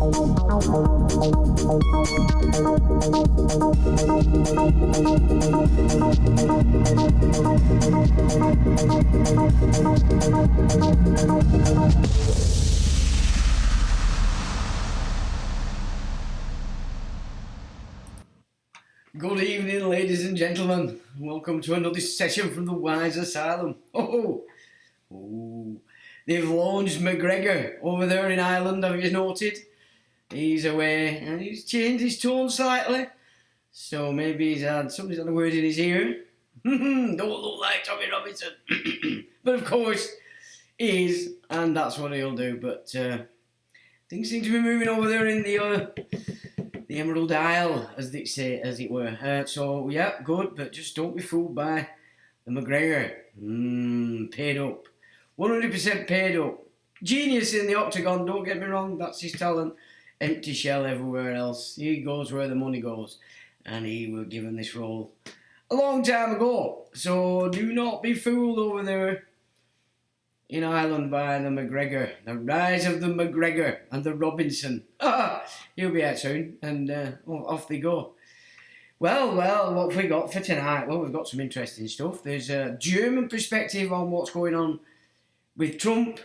Good evening, ladies and gentlemen. Welcome to another session from the Wise Asylum. They've launched McGregor over there in Ireland, have you noted? He's away and he's changed his tone slightly. So maybe somebody's had a word in his ear. Don't look like Tommy Robinson. But of course, he is, and that's what he'll do. But things seem to be moving over there in the Emerald Isle, as they say, as it were. So, yeah, good, but just don't be fooled by the McGregor. Paid up. 100% paid up. Genius in the octagon, don't get me wrong, that's his talent. Empty shell everywhere else. He goes where the money goes. And he was given this role a long time ago. So, do not be fooled over there in Ireland by the McGregor. The rise of the McGregor and the Robinson. He'll be out soon, and off they go. Well, what have we got for tonight? Well, we've got some interesting stuff. There's a German perspective on what's going on with Trump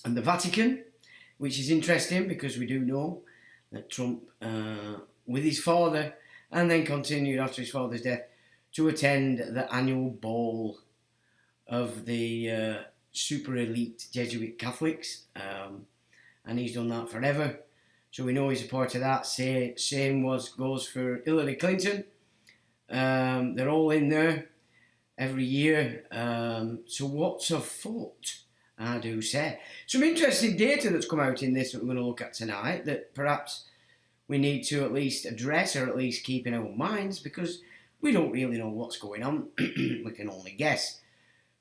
and the Vatican, which is interesting because we do know that Trump, with his father, and then continued after his father's death, to attend the annual ball of the super elite Jesuit Catholics, and he's done that forever. So we know he's a part of that. Same goes for Hillary Clinton. They're all in there every year. So what's afoot? I do say. Some interesting data that's come out in this that we're going to look at tonight that perhaps we need to at least address or at least keep in our minds because we don't really know what's going on. We can only guess.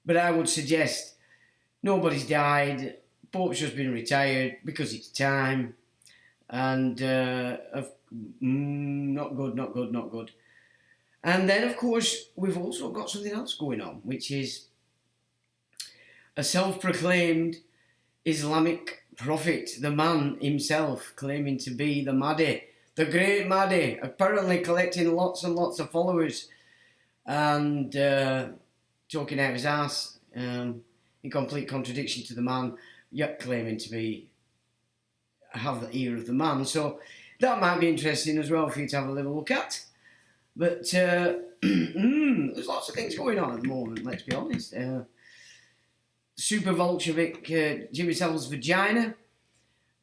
But I would suggest nobody's died. Pope's just been retired because it's time. And not good. And then, of course, we've also got something else going on, which is a self-proclaimed Islamic prophet, the man himself claiming to be the Mahdi, the great Mahdi, apparently collecting lots and lots of followers and talking out his ass in complete contradiction to the man, yet claiming to have the ear of the man. So that might be interesting as well for you to have a little look at. But there's lots of things going on at the moment, let's be honest. Super Bolshevik Jimmy Savile's vagina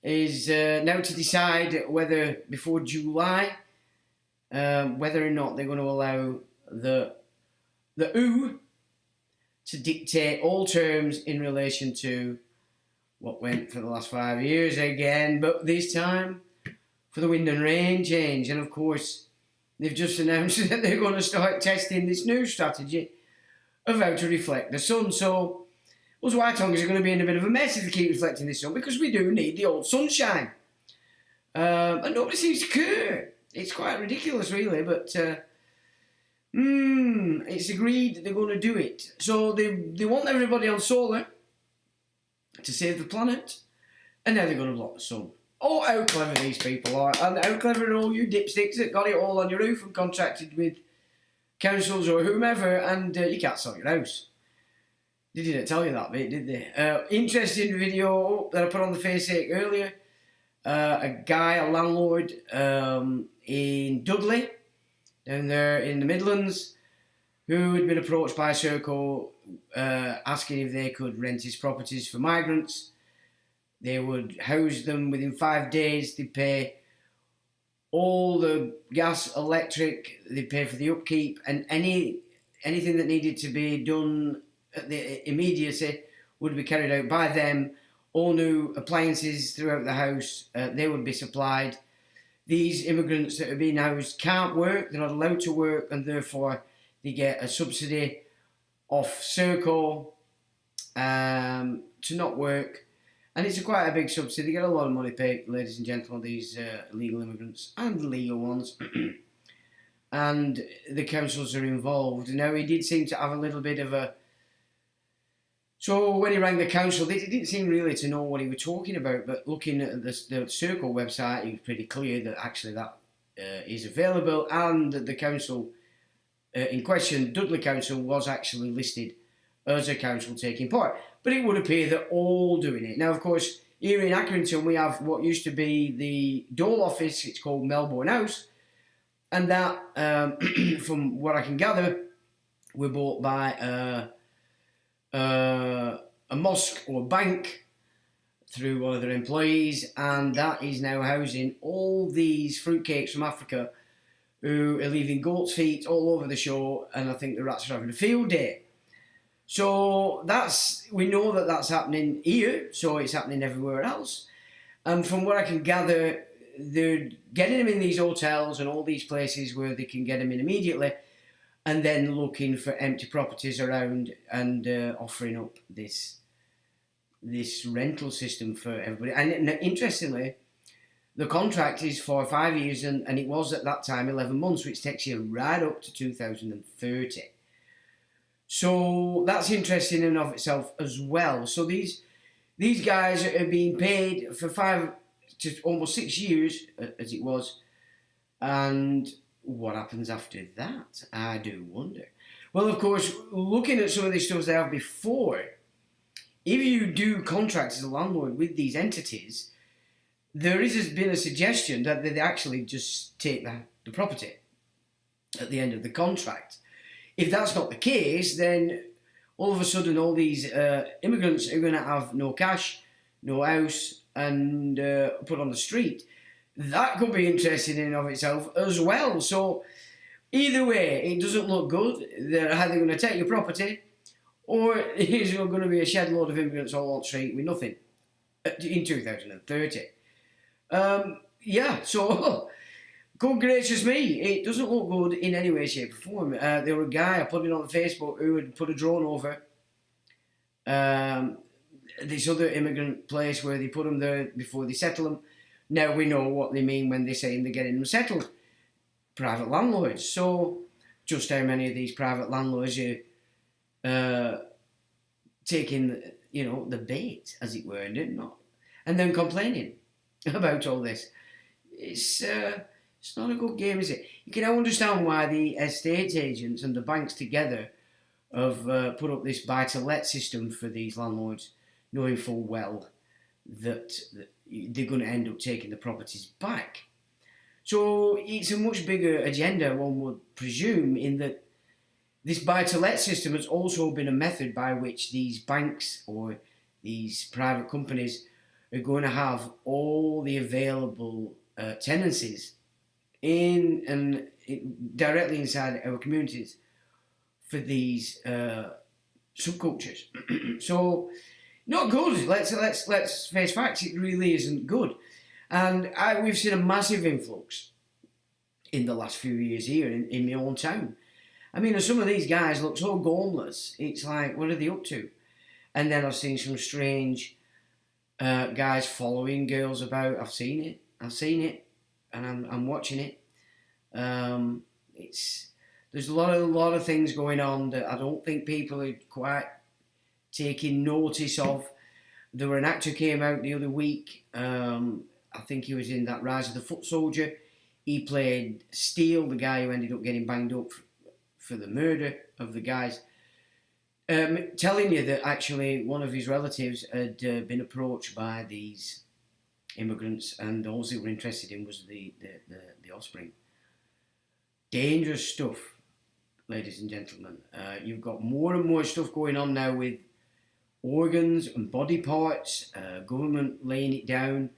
is now to decide whether before July whether or not they're going to allow the WHO to dictate all terms in relation to what went for the last 5 years again, but this time for the wind and rain change. And of course, they've just announced that they're going to start testing this new strategy of how to reflect the sun. So, us white tongues are going to be in a bit of a mess if they keep reflecting the sun because we do need the old sunshine. And nobody seems to care. It's quite ridiculous, really, but it's agreed they're going to do it. So they want everybody on solar to save the planet, and now they're going to block the sun. Oh, how clever these people are, and how clever are all you dipsticks that got it all on your roof and contracted with councils or whomever, and you can't sell your house. They didn't tell you that bit, did they? Interesting video that I put on the Facebook earlier. A guy, a landlord in Dudley, down there in the Midlands, who had been approached by Serco asking if they could rent his properties for migrants. They would house them within 5 days. They'd pay all the gas, electric, they'd pay for the upkeep, and anything that needed to be done at the immediacy would be carried out by them. All new appliances throughout the house, they would be supplied. These immigrants that are being housed can't work, they're not allowed to work, and therefore they get a subsidy off Serco to not work. And it's quite a big subsidy. They get a lot of money paid, ladies and gentlemen, these illegal immigrants and legal ones. And the councils are involved. Now, he did seem to have a little bit of a So when he rang the council, they didn't seem really to know what he was talking about, but looking at the Circle website, it was pretty clear that actually that is available, and that the council in question, Dudley Council, was actually listed as a council taking part. But it would appear they're all doing it. Now, of course, here in Accrington, we have what used to be the Dole office. It's called Melbourne House. And that, from what I can gather, were bought by a mosque or bank through one of their employees. And that is now housing all these fruitcakes from Africa who are leaving goat's feet all over the show. And I think the rats are having a field day. So we know that that's happening here, so it's happening everywhere else. And from what I can gather, they're getting them in these hotels and all these places where they can get them in immediately, and then looking for empty properties around and offering up this rental system for everybody. And interestingly, the contract is for 5 years, and it was at that time 11 months, which takes you right up to 2030. So that's interesting in and of itself as well. So these guys are being paid for 5 to almost 6 years, as it was. And what happens after that? I do wonder. Well, of course, looking at some of these stuff they have before, if you do contracts as a landlord with these entities, there has been a suggestion that they actually just take the property at the end of the contract. If that's not the case, then all of a sudden all these immigrants are going to have no cash, no house, and put on the street. That could be interesting in and of itself as well. So either way, it doesn't look good. They're either going to take your property, or there's going to be a shed load of immigrants all on the street with nothing in 2030. So... Good gracious me, it doesn't look good in any way, shape or form. There was a guy, I put it on Facebook, who had put a drone over this other immigrant place where they put them there before they settle them. Now we know what they mean when they say they're getting them settled. Private landlords. So, just how many of these private landlords are taking, the bait, as it were, and then complaining about all this. It's not a good game, is it? You can now understand why the estate agents and the banks together have put up this buy-to-let system for these landlords, knowing full well that they're going to end up taking the properties back. So it's a much bigger agenda, one would presume, in that this buy-to-let system has also been a method by which these banks or these private companies are going to have all the available tenancies directly inside our communities for these subcultures. So, not good. Let's face facts. It really isn't good, and we've seen a massive influx in the last few years here in my own town. I mean, some of these guys look so gormless. It's like, what are they up to? And then I've seen some strange guys following girls about. I've seen it. And I'm watching it. There's a lot of things going on that I don't think people are quite taking notice of. There were an actor came out the other week. I think he was in that Rise of the Foot Soldier. He played Steele, the guy who ended up getting banged up for the murder of the guys. Telling you that actually one of his relatives had been approached by these immigrants, and all they were interested in was the offspring. Dangerous stuff, ladies and gentlemen. You've got more and more stuff going on now with organs and body parts, government laying it down.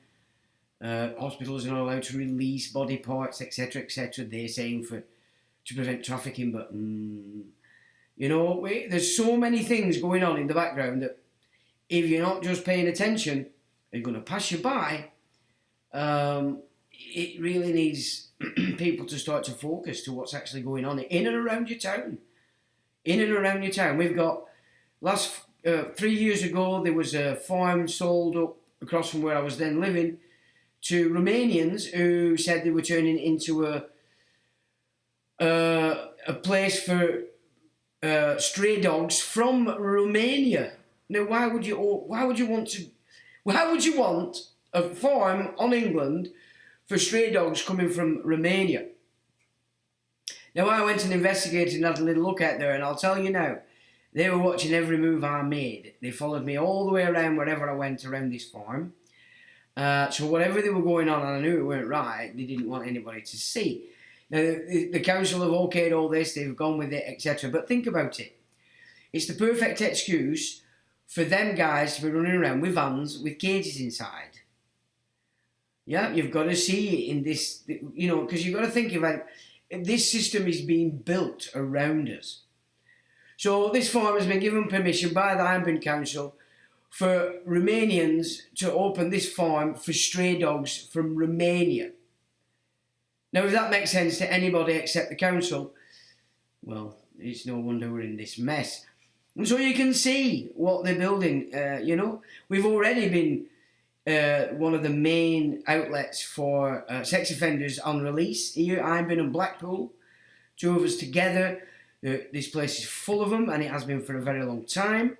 Hospitals are not allowed to release body parts, etc., etc. They're saying to prevent trafficking, but there's so many things going on in the background that if you're not just paying attention, are going to pass you by. It really needs people to start to focus to what's actually going on in and around your town. We've got, 3 years ago, there was a farm sold up across from where I was then living to Romanians who said they were turning it into a place for stray dogs from Romania. Now, why would you want a farm on England for stray dogs coming from Romania? Now, I went and investigated and had a little look at there, and I'll tell you now, they were watching every move I made. They followed me all the way around wherever I went around this farm. So whatever they were going on, and I knew it weren't right, they didn't want anybody to see. Now, the council have okayed all this, they've gone with it, etc. But think about it. It's the perfect excuse for them guys to be running around with vans with cages inside. Yeah, you've got to see it in this, you know, because you've got to think about this system is being built around us. So this farm has been given permission by the Ironburn Council for Romanians to open this farm for stray dogs from Romania. Now, if that makes sense to anybody except the council, well, it's no wonder we're in this mess. And so you can see what they're building, you know. We've already been one of the main outlets for sex offenders on release here. Ironburn and Blackpool, two of us together. This place is full of them, and it has been for a very long time.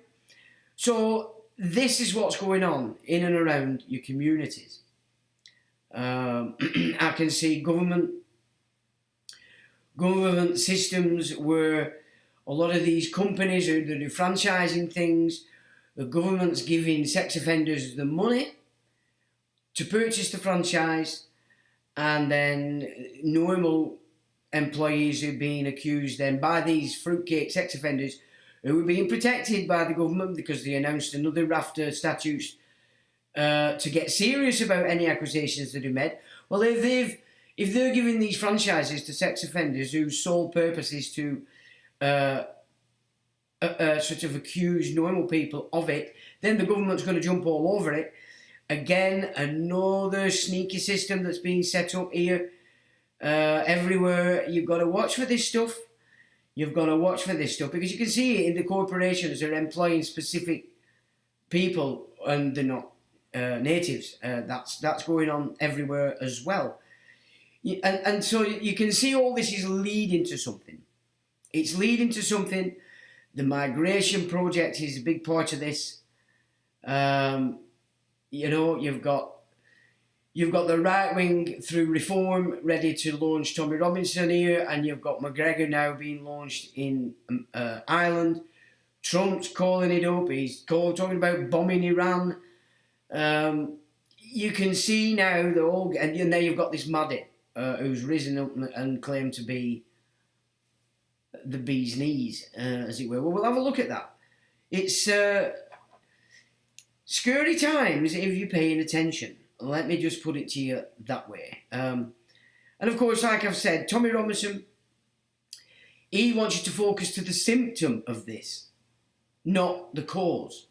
So this is what's going on in and around your communities. I can see government systems where a lot of these companies who do franchising things, the government's giving sex offenders the money to purchase the franchise, and then normal employees are being accused then by these fruitcake sex offenders who are being protected by the government because they announced another raft of statutes to get serious about any accusations that are made. Well, if they're giving these franchises to sex offenders whose sole purpose is to sort of accuse normal people of it, then the government's going to jump all over it. Again, another sneaky system that's being set up here. Everywhere, you've got to watch for this stuff. You've got to watch for this stuff because you can see it in the corporations are employing specific people and they're not natives. That's going on everywhere as well. And so you can see all this is leading to something. It's leading to something. The migration project is a big part of this. You know, you've got the right wing through Reform ready to launch Tommy Robinson here, and you've got McGregor now being launched in Ireland. Trump's calling it up. He's talking about bombing Iran. You can see now and now you've got this Mahdi who's risen up and claimed to be the bee's knees, as it were. Well, we'll have a look at that. It's scary times if you're paying attention. Let me just put it to you that way. And of course, like I've said, Tommy Robinson, he wants you to focus to the symptom of this, not the cause.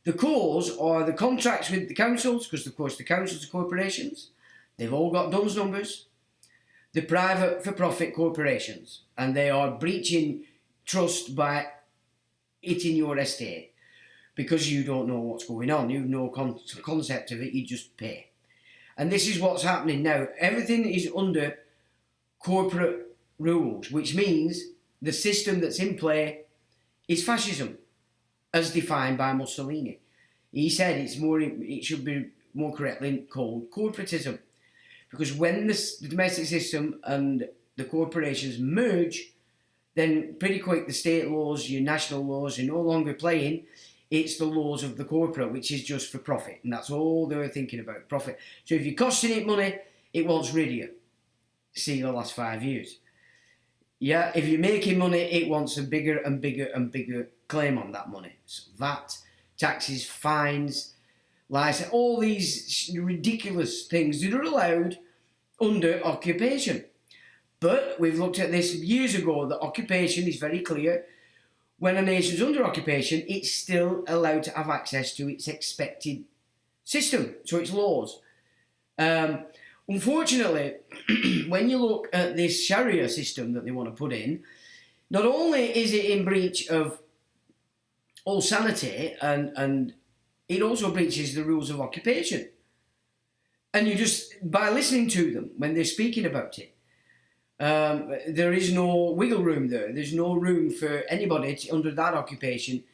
The cause are the contracts with the councils, because of course the councils are corporations. They've all got DUNS numbers. The private for-profit corporations, and they are breaching trust by hitting your estate because you don't know what's going on. You have no concept of it, you just pay. And this is what's happening now. Everything is under corporate rules, which means the system that's in play is fascism, as defined by Mussolini. He said it should be more correctly called corporatism. Because when the domestic system and the corporations merge, then pretty quick the state laws, your national laws are no longer playing. It's the laws of the corporate, which is just for profit. And that's all they were thinking about, profit. So if you're costing it money, it wants rid of you. See the last 5 years. Yeah, if you're making money, it wants a bigger and bigger and bigger claim on that money. So VAT, taxes, fines, license, all these ridiculous things that are allowed under occupation. But we've looked at this years ago, that occupation is very clear. When a nation's under occupation, it's still allowed to have access to its expected system, so its laws. Unfortunately, when you look at this Sharia system that they want to put in, not only is it in breach of all sanity, and it also breaches the rules of occupation. And you just, by listening to them when they're speaking about it, there is no wiggle room there. There's no room for anybody under that occupation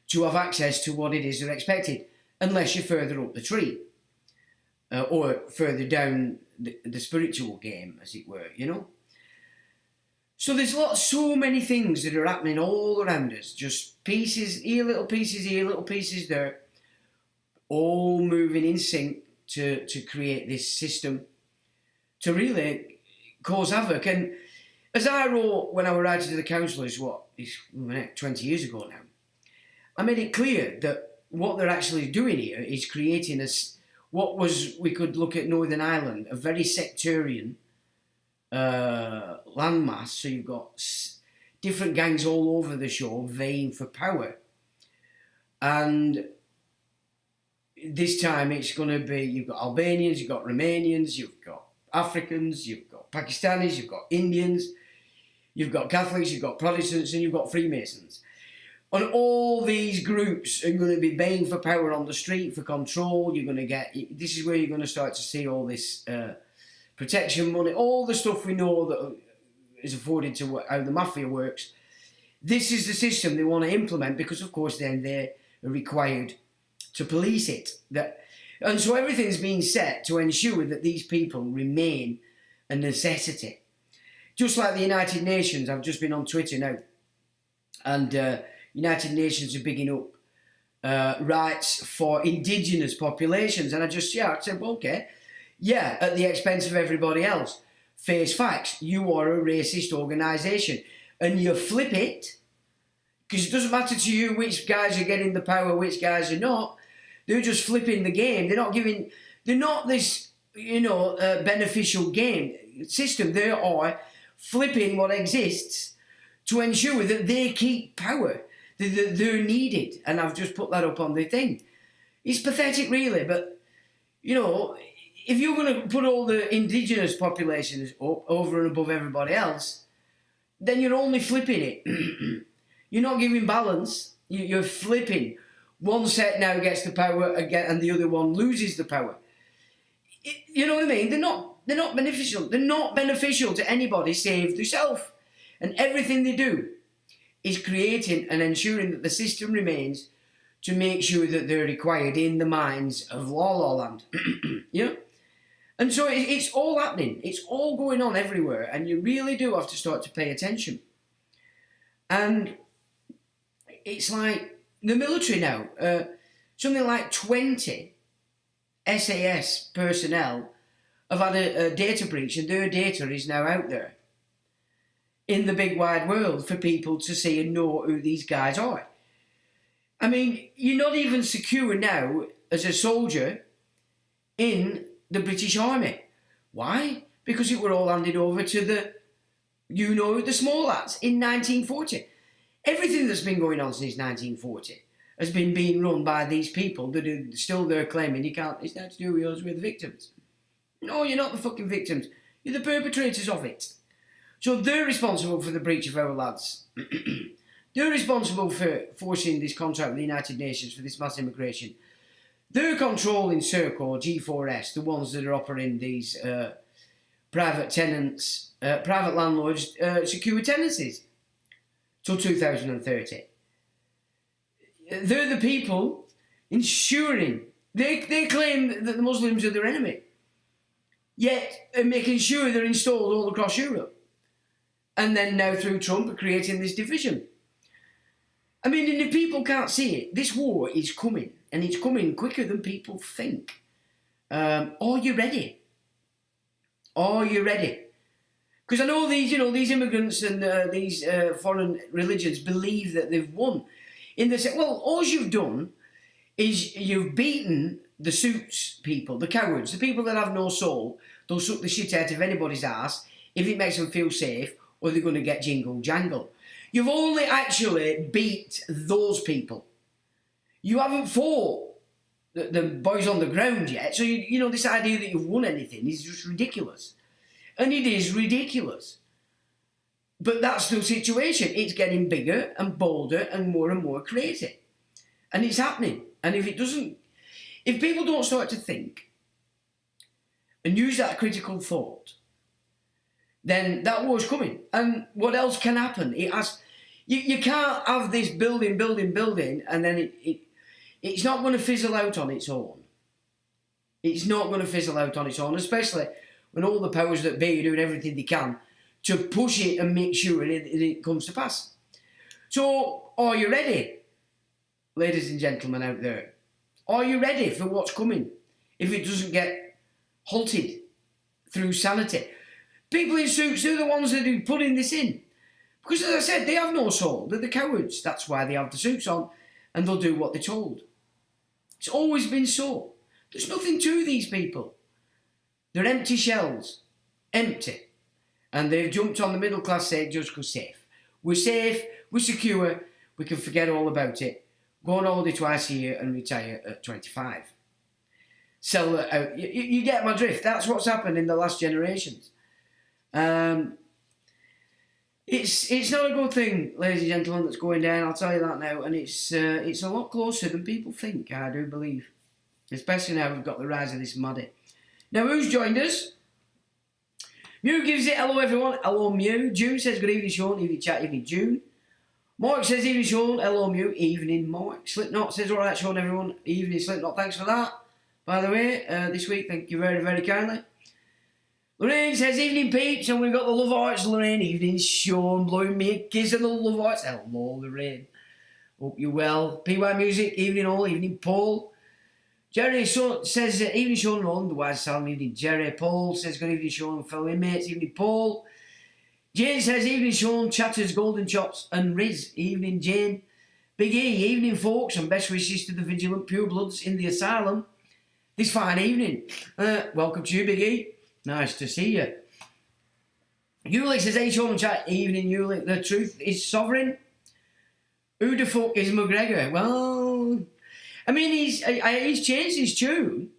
to have access to what it is they're expected, unless you're further up the tree or further down the spiritual game, as it were, you know. So there's so many things that are happening all around us, just pieces here, little pieces there, all moving in sync to create this system to really cause havoc. And as I wrote when I was writing to the councillors, 20 years ago now, I made it clear that what they're actually doing here is creating we could look at Northern Ireland, a very sectarian landmass. So you've got different gangs all over the shore vying for power. And this time it's going to be, you've got Albanians, you've got Romanians, you've got Africans, you've got Pakistanis, you've got Indians, you've got Catholics, you've got Protestants, and you've got Freemasons. And all these groups are going to be baying for power on the street, for control. You're going to get, this is where you're going to start to see all this protection money, all the stuff we know that is afforded to how the mafia works. This is the system they want to implement, because of course then they're required to police it. And so everything's being set to ensure that these people remain a necessity. Just like the United Nations, I've just been on Twitter now, and United Nations are bigging up rights for indigenous populations. And I said, well, okay, yeah, at the expense of everybody else. Face facts, you are a racist organisation. And you flip it, because it doesn't matter to you which guys are getting the power, which guys are not. They're just flipping the game. They're not this, beneficial game system. They are flipping what exists to ensure that they keep power. They're needed. And I've just put that up on the thing. It's pathetic, really, but, if you're going to put all the indigenous populations up over and above everybody else, then you're only flipping it. You're not giving balance. You're flipping. One set now gets the power again, and the other one loses the power. You know what I mean? They're not beneficial. They're not beneficial to anybody save themselves. And everything they do is creating and ensuring that the system remains to make sure that they're required in the minds of La La Land. And so it's all happening. It's all going on everywhere. And you really do have to start to pay attention. And it's like the military now. Something like 20 SAS personnel have had a data breach, and their data is now out there in the big wide world for people to see and know who these guys are. I mean, you're not even secure now as a soldier in the British Army. Why? Because it were all handed over to the small lads in 1940. Everything that's been going on since 1940 has been being run by these people that are still there claiming it's nothing to do with us, we're the victims. No, you're not the fucking victims. You're the perpetrators of it. So they're responsible for the breach of our lads. They're responsible for forcing this contract with the United Nations for this mass immigration. They're controlling Circle, G4S, the ones that are offering these private tenants, private landlords, secure tenancies till 2030. They're the people ensuring, they claim that the Muslims are their enemy, yet are making sure they're installed all across Europe. And then now through Trump are creating this division. I mean, and if people can't see it, this war is coming, and it's coming quicker than people think. Are you ready? Are you ready? Because I know these immigrants and these foreign religions believe that they've won. In the sense, well, all you've done is you've beaten the suits people, the cowards, the people that have no soul. They'll suck the shit out of anybody's ass if it makes them feel safe, or they're going to get jingle jangle. You've only actually beat those people. You haven't fought the boys on the ground yet. So, this idea that you've won anything is just ridiculous. And it is ridiculous. But that's the situation. It's getting bigger and bolder and more crazy. And it's happening. And if people don't start to think and use that critical thought, then that war's coming. And what else can happen? You can't have this building, and then it's not going to fizzle out on its own. It's not going to fizzle out on its own, especially when all the powers that be are doing everything they can to push it and make sure it comes to pass. So, are you ready, ladies and gentlemen out there? Are you ready for what's coming if it doesn't get halted through sanity? People in suits, they're the ones that are putting this in. Because as I said, they have no soul. They're the cowards. That's why they have the suits on and they'll do what they're told. It's always been so. There's nothing to these people. They're empty shells. Empty. And they've jumped on the middle class side just because safe. We're safe, we're secure, we can forget all about it. Go on holiday twice a year and retire at 25. Sell it out. You get my drift. That's what's happened in the last generations. It's not a good thing, ladies and gentlemen, that's going down, I'll tell you that now. And it's a lot closer than people think, I do believe. Especially now we've got the rise of this Mahdi. Now, who's joined us? Mew gives it hello, everyone. Hello, Mew. June says good evening, Sean. Evening, chat. Evening, June. Mark says evening, Sean. Hello, Mew. Evening, Mark. Slipknot says all right, Sean, everyone. Evening, Slipknot. Thanks for that. By the way, this week, thank you very, very kindly. Lorraine says evening, peeps. And we've got the Love Arts, Lorraine. Evening, Sean. Blowing me a kiss on the Love Arts. Hello, Lorraine. Hope you're well. PY Music. Evening, all. Evening, Paul. Jerry says, evening Sean and Roland, the wise Salem, evening Jerry. Paul says, good evening Sean and fellow inmates, evening Paul. Jane says, evening Sean, Chatters, Golden Chops and Riz, evening Jane. Big E, evening folks, and best wishes to the vigilant purebloods in the asylum this fine evening. Welcome to you, Big E. Nice to see you. Ulick says, hey Sean and chat, evening Ulick, the truth is sovereign. Who the fuck is McGregor? Well, I mean, he's changed his tune.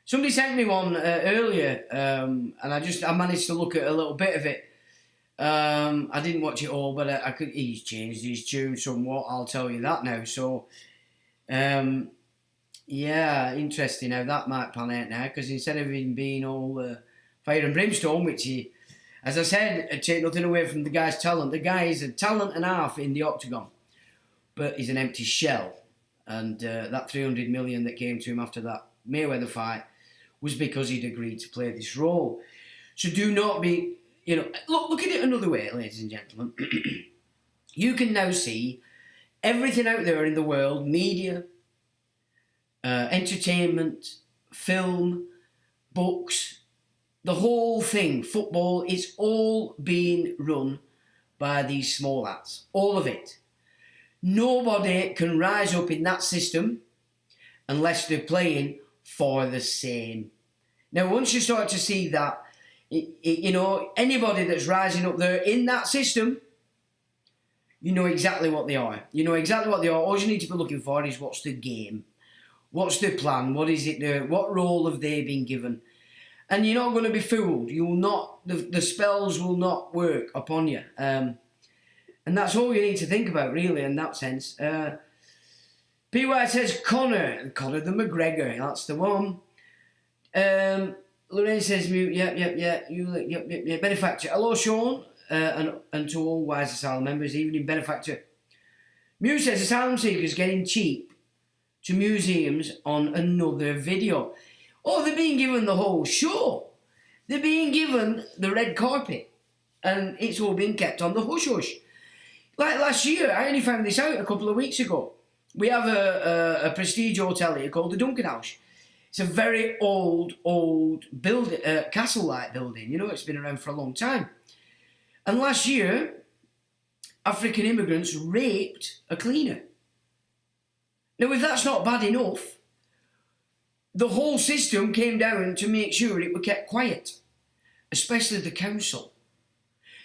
Somebody sent me one earlier, and I managed to look at a little bit of it. I didn't watch it all, but he's changed his tune somewhat, I'll tell you that now. So, yeah, interesting how that might pan out now, because instead of him being all fire and brimstone, which he, as I said, take nothing away from the guy's talent. The guy is a talent and a half in the octagon, but he's an empty shell. And that 300 million that came to him after that Mayweather fight was because he'd agreed to play this role. So do not be, look at it another way, ladies and gentlemen. You can now see everything out there in the world, media, entertainment, film, books, the whole thing, football, it's all being run by these small hats. All of it. Nobody can rise up in that system unless they're playing for the same. Now, once you start to see that, anybody that's rising up there in that system, you know exactly what they are. You know exactly what they are. All you need to be looking for is what's the game? What's the plan? What is it there? What role have they been given? And you're not going to be fooled. You will not, the spells will not work upon you. And that's all you need to think about, really, in that sense. PY says Conor the McGregor, that's the one. Lorraine says mute, yep. Benefactor. Hello, Sean, and to all Wise Asylum members, evening, Benefactor. Mew says Asylum Seekers getting cheap to museums on another video. Oh, they're being given the whole show. They're being given the red carpet, and it's all being kept on the hush-hush. Like last year, I only found this out a couple of weeks ago. We have a prestige hotel here called the Duncan House. It's a very old building, castle-like building. It's been around for a long time. And last year, African immigrants raped a cleaner. Now, if that's not bad enough, the whole system came down to make sure it were kept quiet, especially the council.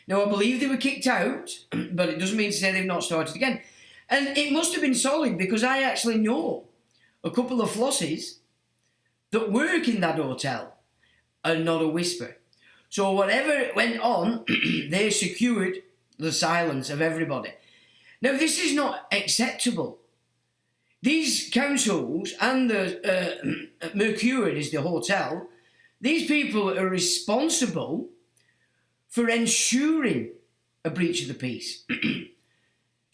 Now, I believe they were kicked out, but it doesn't mean to say they've not started again. And it must have been solid, because I actually know a couple of flossies that work in that hotel, and not a whisper. So whatever went on, they secured the silence of everybody. Now, this is not acceptable. These councils and the Mercure is the hotel, these people are responsible for ensuring a breach of the peace.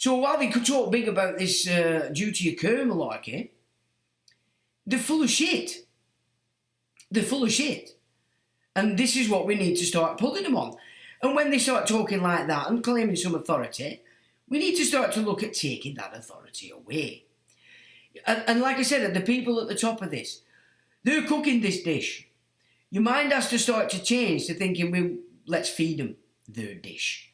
So while they could talk big about this duty of care malarkey, they're full of shit. They're full of shit. And this is what we need to start pulling them on. And when they start talking like that and claiming some authority, we need to start to look at taking that authority away. And like I said, the people at the top of this, they're cooking this dish. Your mind has to start to change to thinking, well, let's feed them their dish.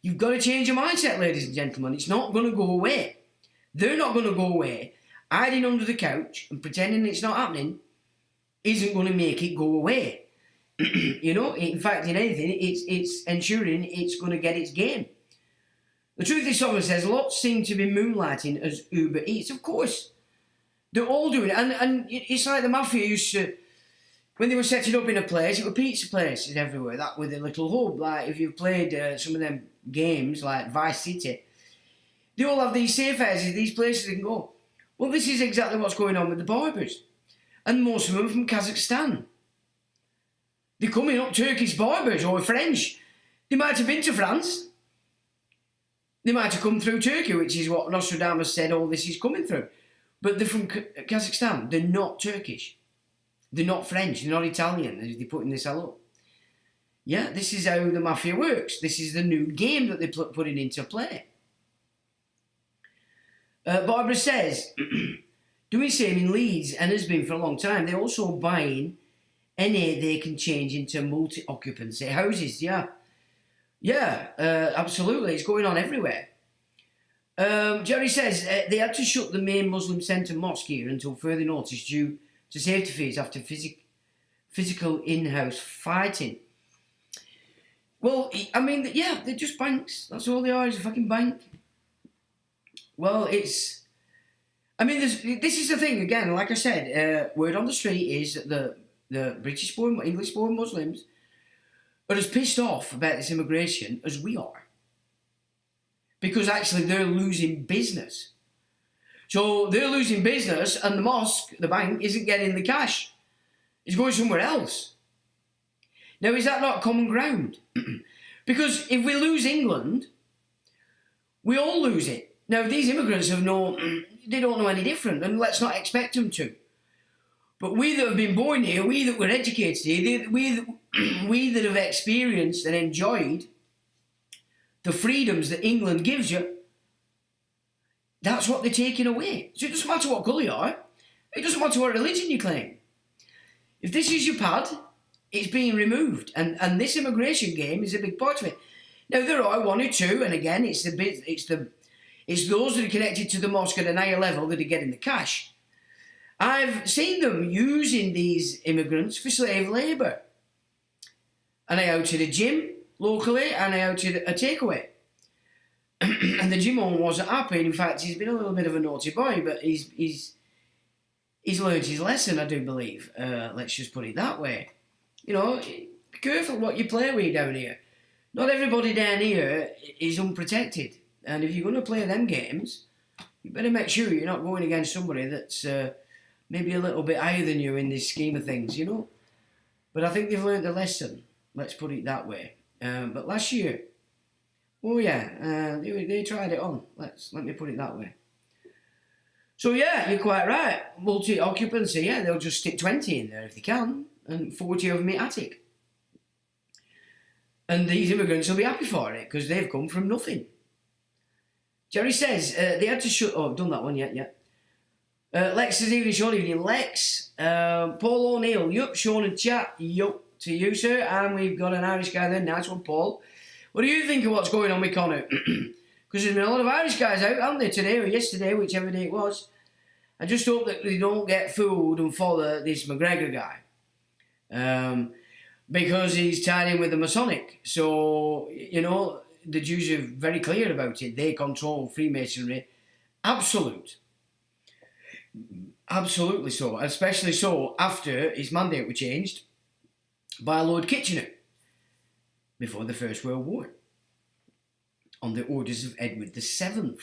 You've got to change your mindset, ladies and gentlemen. It's not going to go away. They're not going to go away. Hiding under the couch and pretending it's not happening isn't going to make it go away. You know, in fact, in anything, it's ensuring it's going to get its game. The truth is, someone says, lots seem to be moonlighting as Uber Eats. Of course, they're all doing it. And it's like the mafia used to, when they were setting up in a place, it were pizza places everywhere, that with a little hub. Like, if you've played some of them games, like Vice City, they all have these safe houses, these places they can go. Well, this is exactly what's going on with the barbers. And most of them are from Kazakhstan. They're coming up Turkish barbers or French. They might have been to France. They might have come through Turkey, which is what Nostradamus said all this is coming through. But they're from Kazakhstan. They're not Turkish. They're not French. They're not Italian, as they're putting this all up. Yeah, this is how the mafia works. This is the new game that they're putting into play. Barbara says, doing same in Leeds and has been for a long time. They're also buying any they can change into multi-occupancy houses. Yeah, absolutely. It's going on everywhere. Jerry says they had to shut the main Muslim centre mosque here until further notice due to safety fears after physical in-house fighting. Well, I mean, yeah, they're just banks. That's all they are, is a fucking bank. Well, I mean, this is the thing, again, like I said, word on the street is that the British-born, English-born Muslims are as pissed off about this immigration as we are. Because actually they're losing business. So they're losing business and the mosque, the bank, isn't getting the cash. It's going somewhere else. Now, is that not common ground? Because if we lose England, we all lose it. Now, these immigrants they don't know any different, and let's not expect them to. But we that have been born here, we that were educated here, we that have experienced and enjoyed the freedoms that England gives you, that's what they're taking away. So it doesn't matter what colour you are. It doesn't matter what religion you claim. If this is your pad, it's being removed. And this immigration game is a big part of it. Now, there are one or two, and again, it's those that are connected to the mosque at an higher level that are getting the cash. I've seen them using these immigrants for slave labour. And I out to the gym locally, and I out to a takeaway. And the gym owner wasn't happy. In fact, he's been a little bit of a naughty boy, but he's learned his lesson, I do believe. Let's just put it that way. You know, be careful what you play with down here. Not everybody down here is unprotected. And if you're going to play them games, you better make sure you're not going against somebody that's maybe a little bit higher than you in this scheme of things, you know. But I think they've learned a lesson. Let's put it that way. But last year, oh yeah, they tried it on. Let me put it that way. So yeah, you're quite right. Multi-occupancy, yeah, they'll just stick 20 in there if they can, and 40 of them in attic. And these immigrants will be happy for it because they've come from nothing. Jerry says they had to shut. Oh, I've done that one yet. Yeah. Lex says evening, Sean. Evening, Lex. Paul O'Neill. Yup, Sean and chat. Yup to you, sir. And we've got an Irish guy there. Nice one, Paul. What do you think of what's going on with Connor? Because there's been a lot of Irish guys out, haven't there, today or yesterday, whichever day it was. I just hope that they don't get fooled and follow this McGregor guy. Because he's tied in with the Masonic. So, you know, the Jews are very clear about it. They control Freemasonry. Absolutely so. Especially so after his mandate was changed by Lord Kitchener before the First World War on the orders of Edward VII.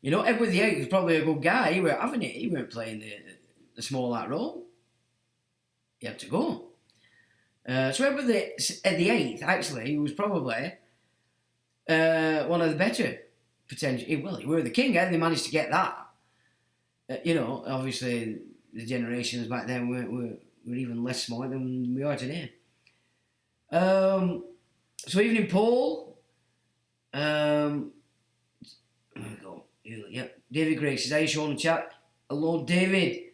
You know, Edward VIII was probably a good guy. He weren't having it. He weren't playing the small hat role. He had to go. So Edward VIII, actually, he was probably one of the better potential. Well, he were the king, and they managed to get that. Obviously the generations back then were even less smart than we are today. So evening Paul. There we go. Yep. David Gray says, "Are you showing the chat?" Hello, David.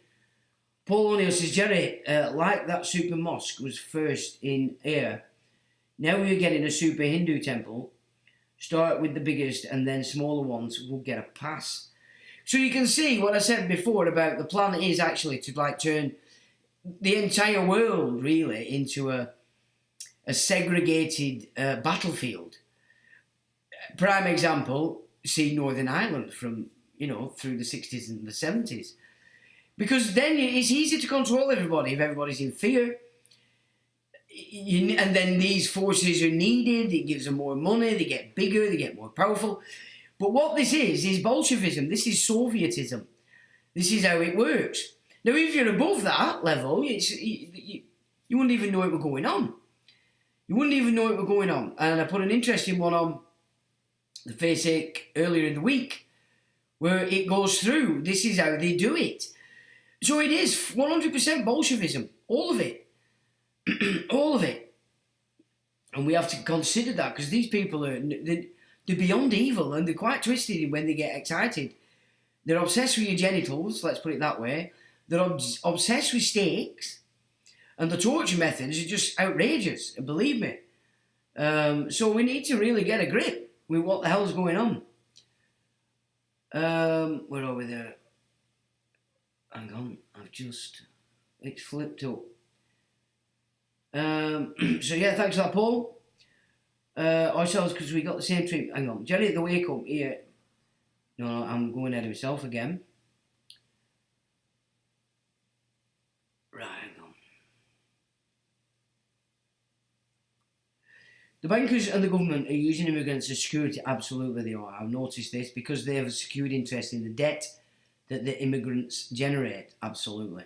Paul O'Neill says, "Jerry, like that super mosque was first in air. Now we're getting a super Hindu temple. Start with the biggest and then smaller ones will get a pass." So you can see what I said before about the plan is actually to turn the entire world really into a segregated battlefield. Prime example, see Northern Ireland from, through the 60s and the 70s. Because then it's easy to control everybody if everybody's in fear. And then these forces are needed, it gives them more money, they get bigger, they get more powerful. But what this is Bolshevism, this is Sovietism. This is how it works. Now, if you're above that level, you wouldn't even know it were going on. You wouldn't even know it were going on. And I put an interesting one on the Facebook earlier in the week, where it goes through, this is how they do it. So it is 100% Bolshevism, all of it. All of it. And we have to consider that, because these people they're beyond evil, and they're quite twisted when they get excited. They're obsessed with your genitals, let's put it that way. They're obsessed with steaks, and the torture methods are just outrageous, believe me. So we need to really get a grip with what the hell's going on. Where are we there? Hang on, it's flipped up. So yeah, thanks for that, Paul. Ourselves, because we got the same treatment. Hang on, Jerry at the wake up here. No, I'm going ahead of myself again. Right, hang on. The bankers and the government are using immigrants as security. Absolutely they are. I've noticed this, because they have a secured interest in the debt that the immigrants generate. Absolutely.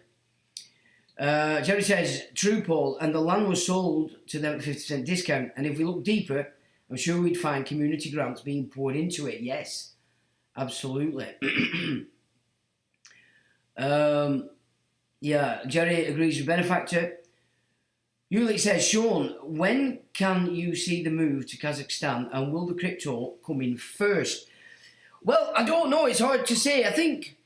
Jerry says, "True, Paul, and the land was sold to them at 50% discount, and if we look deeper, I'm sure we'd find community grants being poured into it." Yes, absolutely. Yeah, Jerry agrees with benefactor. Ulick says, "Sean, when can you see the move to Kazakhstan, and will the crypto come in first?" Well, I don't know, it's hard to say. I think,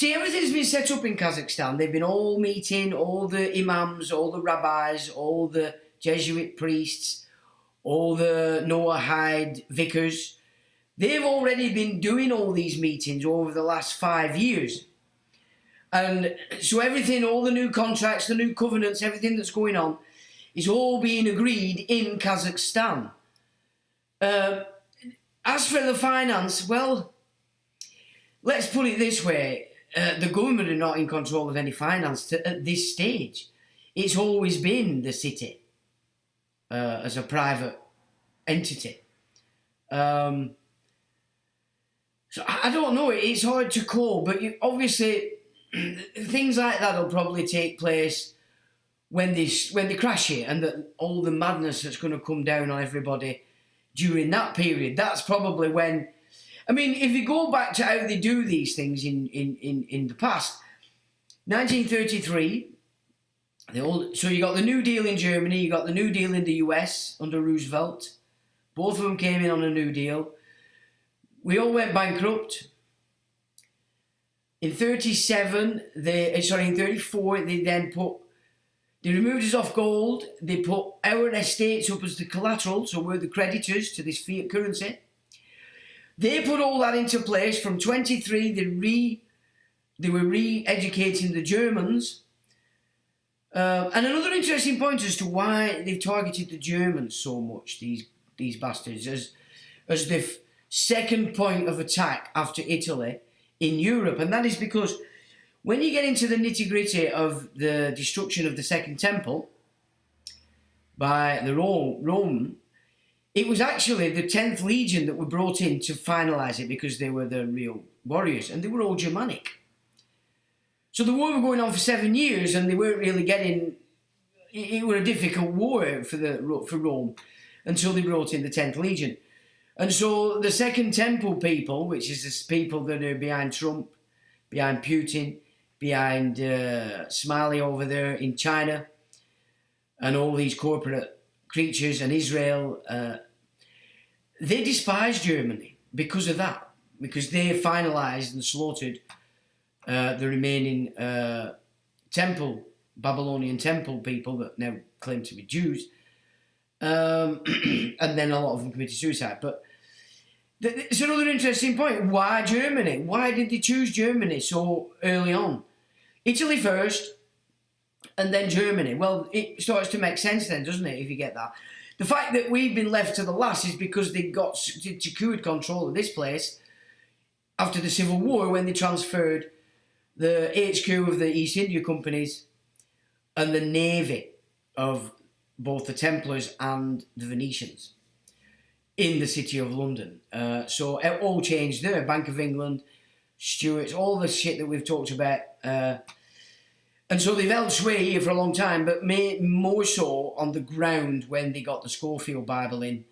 everything's been set up in Kazakhstan. They've been all meeting, all the imams, all the rabbis, all the Jesuit priests, all the Noahide vicars. They've already been doing all these meetings over the last 5 years. And so everything, all the new contracts, the new covenants, everything that's going on, is all being agreed in Kazakhstan. As for the finance, well, let's put it this way. The government are not in control of any finance at this stage. It's always been the city as a private entity. So I don't know, it's hard to call, but obviously things like that will probably take place when they crash it, and all the madness that's going to come down on everybody during that period. That's probably when. I mean, if you go back to how they do these things in the past, 1933, so you got the New Deal in Germany, you got the New Deal in the US under Roosevelt. Both of them came in on a New Deal. We all went bankrupt. In 34, they removed us off gold. They put our estates up as the collateral, so we're the creditors to this fiat currency. They put all that into place. From 23, they were re-educating the Germans. And another interesting point as to why they've targeted the Germans so much, these bastards, as the second point of attack after Italy in Europe. And that is because when you get into the nitty-gritty of the destruction of the Second Temple by the Rome, it was actually the 10th Legion that were brought in to finalise it, because they were the real warriors, and they were all Germanic. So the war was going on for 7 years, and they weren't really getting. It was a difficult war for Rome until they brought in the 10th Legion. And so the Second Temple people, which is the people that are behind Trump, behind Putin, behind Smiley over there in China, and all these corporate creatures, and Israel, they despise Germany because of that, because they finalised and slaughtered the remaining Babylonian temple people that now claim to be Jews, and then a lot of them committed suicide. But it's another interesting point. Why Germany? Why did they choose Germany so early on? Italy first, and then Germany. Well, it starts to make sense then, doesn't it, if you get that? The fact that we've been left to the last is because they secured control of this place after the Civil War, when they transferred the HQ of the East India Companies and the navy of both the Templars and the Venetians in the City of London. So it all changed there. Bank of England, Stuarts, all the shit that we've talked about. And so they've held sway here for a long time, but more so on the ground when they got the Schofield Bible in,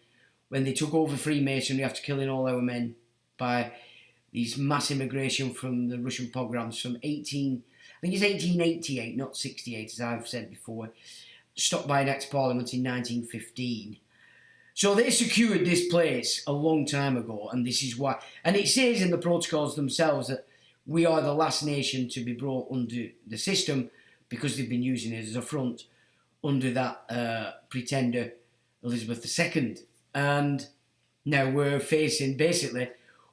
when they took over Freemasonry after killing all our men by these mass immigration from the Russian pogroms from 1888, not 68, as I've said before, stopped by an ex-parliament in 1915. So they secured this place a long time ago, and this is why. And it says in the protocols themselves that we are the last nation to be brought under the system, because they've been using it as a front under that pretender Elizabeth II. And now we're facing basically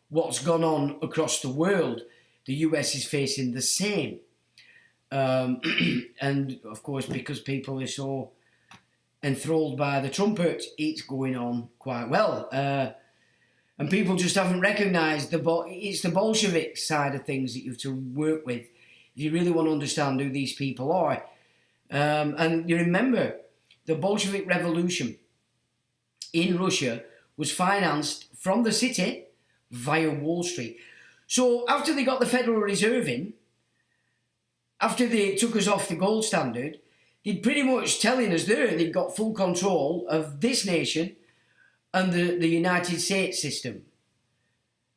what's gone on across the world. The US is facing the same. And of course, because people are so enthralled by the trumpet, it's going on quite well. And people just haven't recognised it's the Bolshevik side of things that you have to work with if you really want to understand who these people are. And you remember, the Bolshevik Revolution in Russia was financed from the city via Wall Street. So after they got the Federal Reserve in, after they took us off the gold standard, they're pretty much telling us there they've got full control of this nation and the United States system.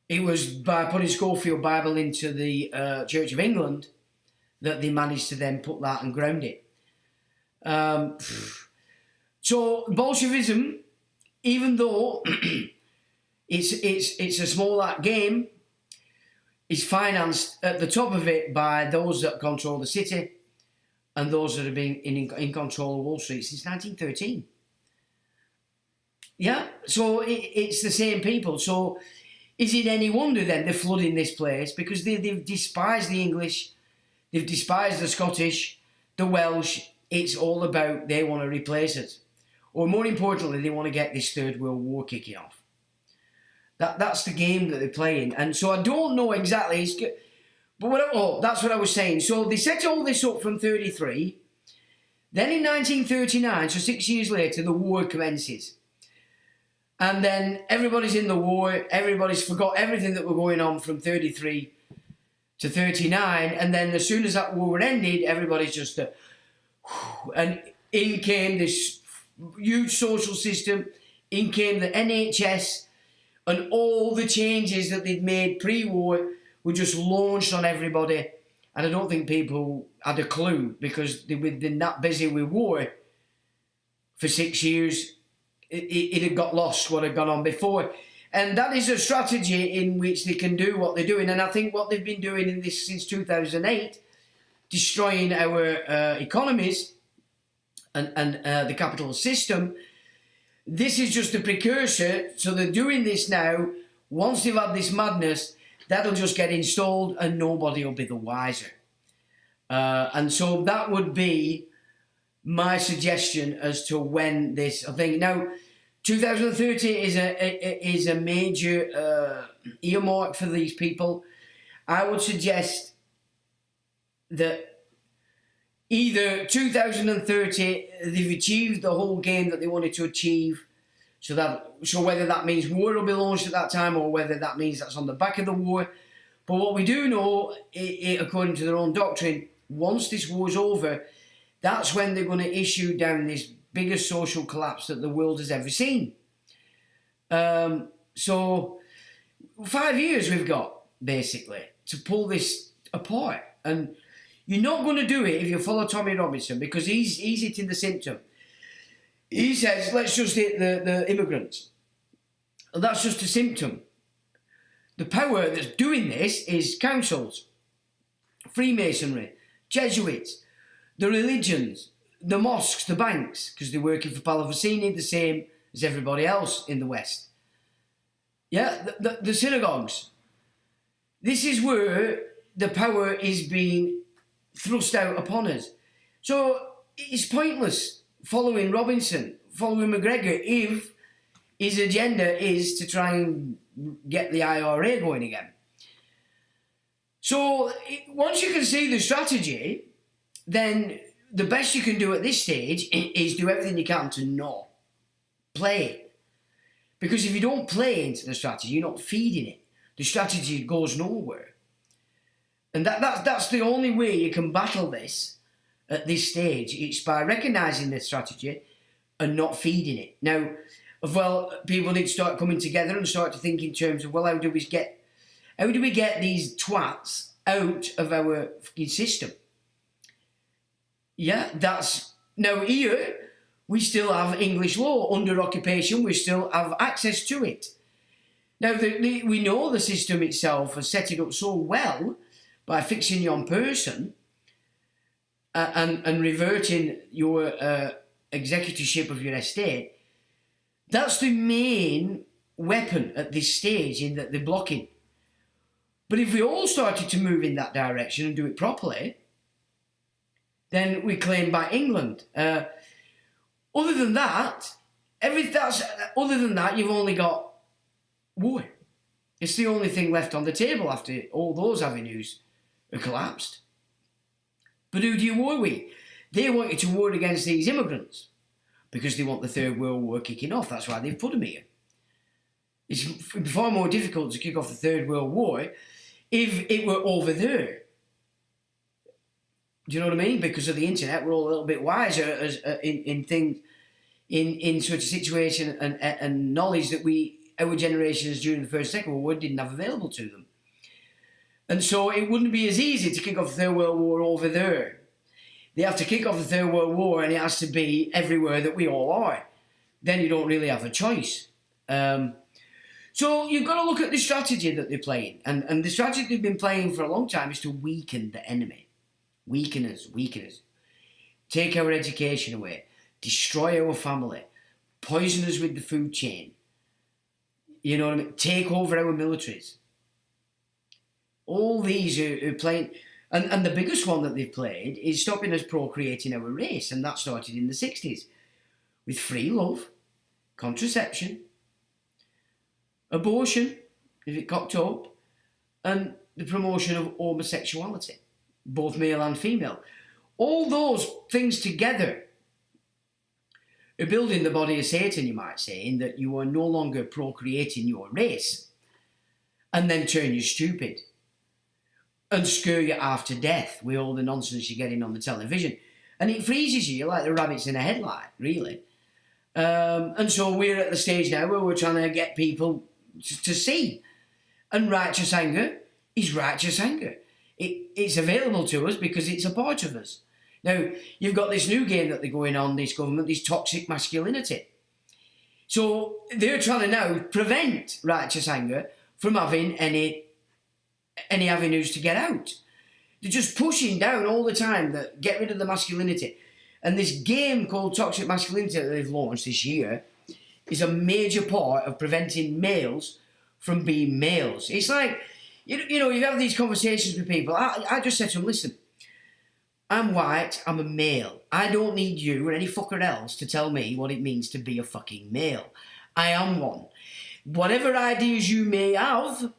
It was by putting Schofield Bible into the Church of England that they managed to then put that and ground it. So Bolshevism, even though it's a small game, is financed at the top of it by those that control the city and those that have been in control of Wall Street since 1913. Yeah, so it's the same people. So is it any wonder then they're flooding this place? Because they've despised the English, they've despised the Scottish, the Welsh. It's all about they want to replace it. Or more importantly, they want to get this Third World War kicking off. That's the game that they're playing. And so I don't know exactly, but that's what I was saying. So they set all this up from 33. Then in 1939, so 6 years later, the war commences. And then everybody's in the war, everybody's forgot everything that was going on from 33 to 39, and then as soon as that war ended, everybody's just... and in came this huge social system, in came the NHS, and all the changes that they'd made pre-war were just launched on everybody, and I don't think people had a clue, because they'd been that busy with war for 6 years. It had got lost what had gone on before. And that is a strategy in which they can do what they're doing. And I think what they've been doing in this since 2008, destroying our economies and the capital system, this is just a precursor. So they're doing this now. Once they've had this madness, that'll just get installed and nobody will be the wiser. And so that would be my suggestion as to when this thing. Now, 2030 is a major earmark for these people. I would suggest that either 2030 they've achieved the whole game that they wanted to achieve, so whether that means war will be launched at that time or whether that means that's on the back of the war. But what we do know, according to their own doctrine, once this war's over, that's when they're going to issue down this biggest social collapse that the world has ever seen. So 5 years we've got, basically, to pull this apart. And you're not going to do it if you follow Tommy Robinson, because he's hitting the symptom. He says, let's just hit the immigrants. And that's just a symptom. The power that's doing this is councils, Freemasonry, Jesuits, the religions, the mosques, the banks, because they're working for Palafacini the same as everybody else in the West. Yeah, the synagogues. This is where the power is being thrust out upon us. So it's pointless following Robinson, following McGregor, if his agenda is to try and get the IRA going again. So once you can see the strategy, then the best you can do at this stage is do everything you can to not play it. Because if you don't play into the strategy, you're not feeding it. The strategy goes nowhere. And that's the only way you can battle this at this stage. It's by recognising the strategy and not feeding it. Now, well, people need to start coming together and start to think in terms of, well, how do we get these twats out of our fucking system? Yeah, that's... Now here, we still have English law under occupation. We still have access to it. Now, we know the system itself has set it up so well by fixing your own person and reverting your executorship of your estate. That's the main weapon at this stage, in that they're blocking. But if we all started to move in that direction and do it properly, then we claim back England. Other than that, you've only got war. It's the only thing left on the table after all those avenues are collapsed. But who do you war with? They want you to war against these immigrants because they want the Third World War kicking off. That's why they've put them here. It's far more difficult to kick off the Third World War if it were over there. Do you know what I mean? Because of the internet, we're all a little bit wiser in things, in such a situation and knowledge that our generations during the First and Second World War didn't have available to them. And so it wouldn't be as easy to kick off the Third World War over there. They have to kick off the Third World War, and it has to be everywhere that we all are. Then you don't really have a choice. So you've got to look at the strategy that they're playing. And the strategy they've been playing for a long time is to weaken the enemy. Weaken us. Take our education away. Destroy our family. Poison us with the food chain. You know what I mean? Take over our militaries. All these are playing... And the biggest one that they've played is stopping us procreating our race. And that started in the 60s. With free love, contraception, abortion, if it cocked up, and the promotion of homosexuality, both male and female. All those things together are building the body of Satan, you might say, in that you are no longer procreating your race, and then turn you stupid and scare you after death with all the nonsense you're getting on the television. And it freezes you like the rabbits in a headlight, really. And so we're at the stage now where we're trying to get people to see. And righteous anger is righteous anger. It's available to us because it's a part of us. Now, you've got this new game that they're going on, this government, this toxic masculinity. So they're trying to now prevent righteous anger from having any avenues to get out. They're just pushing down all the time that get rid of the masculinity. And this game called toxic masculinity that they've launched this year is a major part of preventing males from being males. It's like, you know, you have these conversations with people. I just said to them, listen, I'm white, I'm a male. I don't need you or any fucker else to tell me what it means to be a fucking male. I am one. Whatever ideas you may have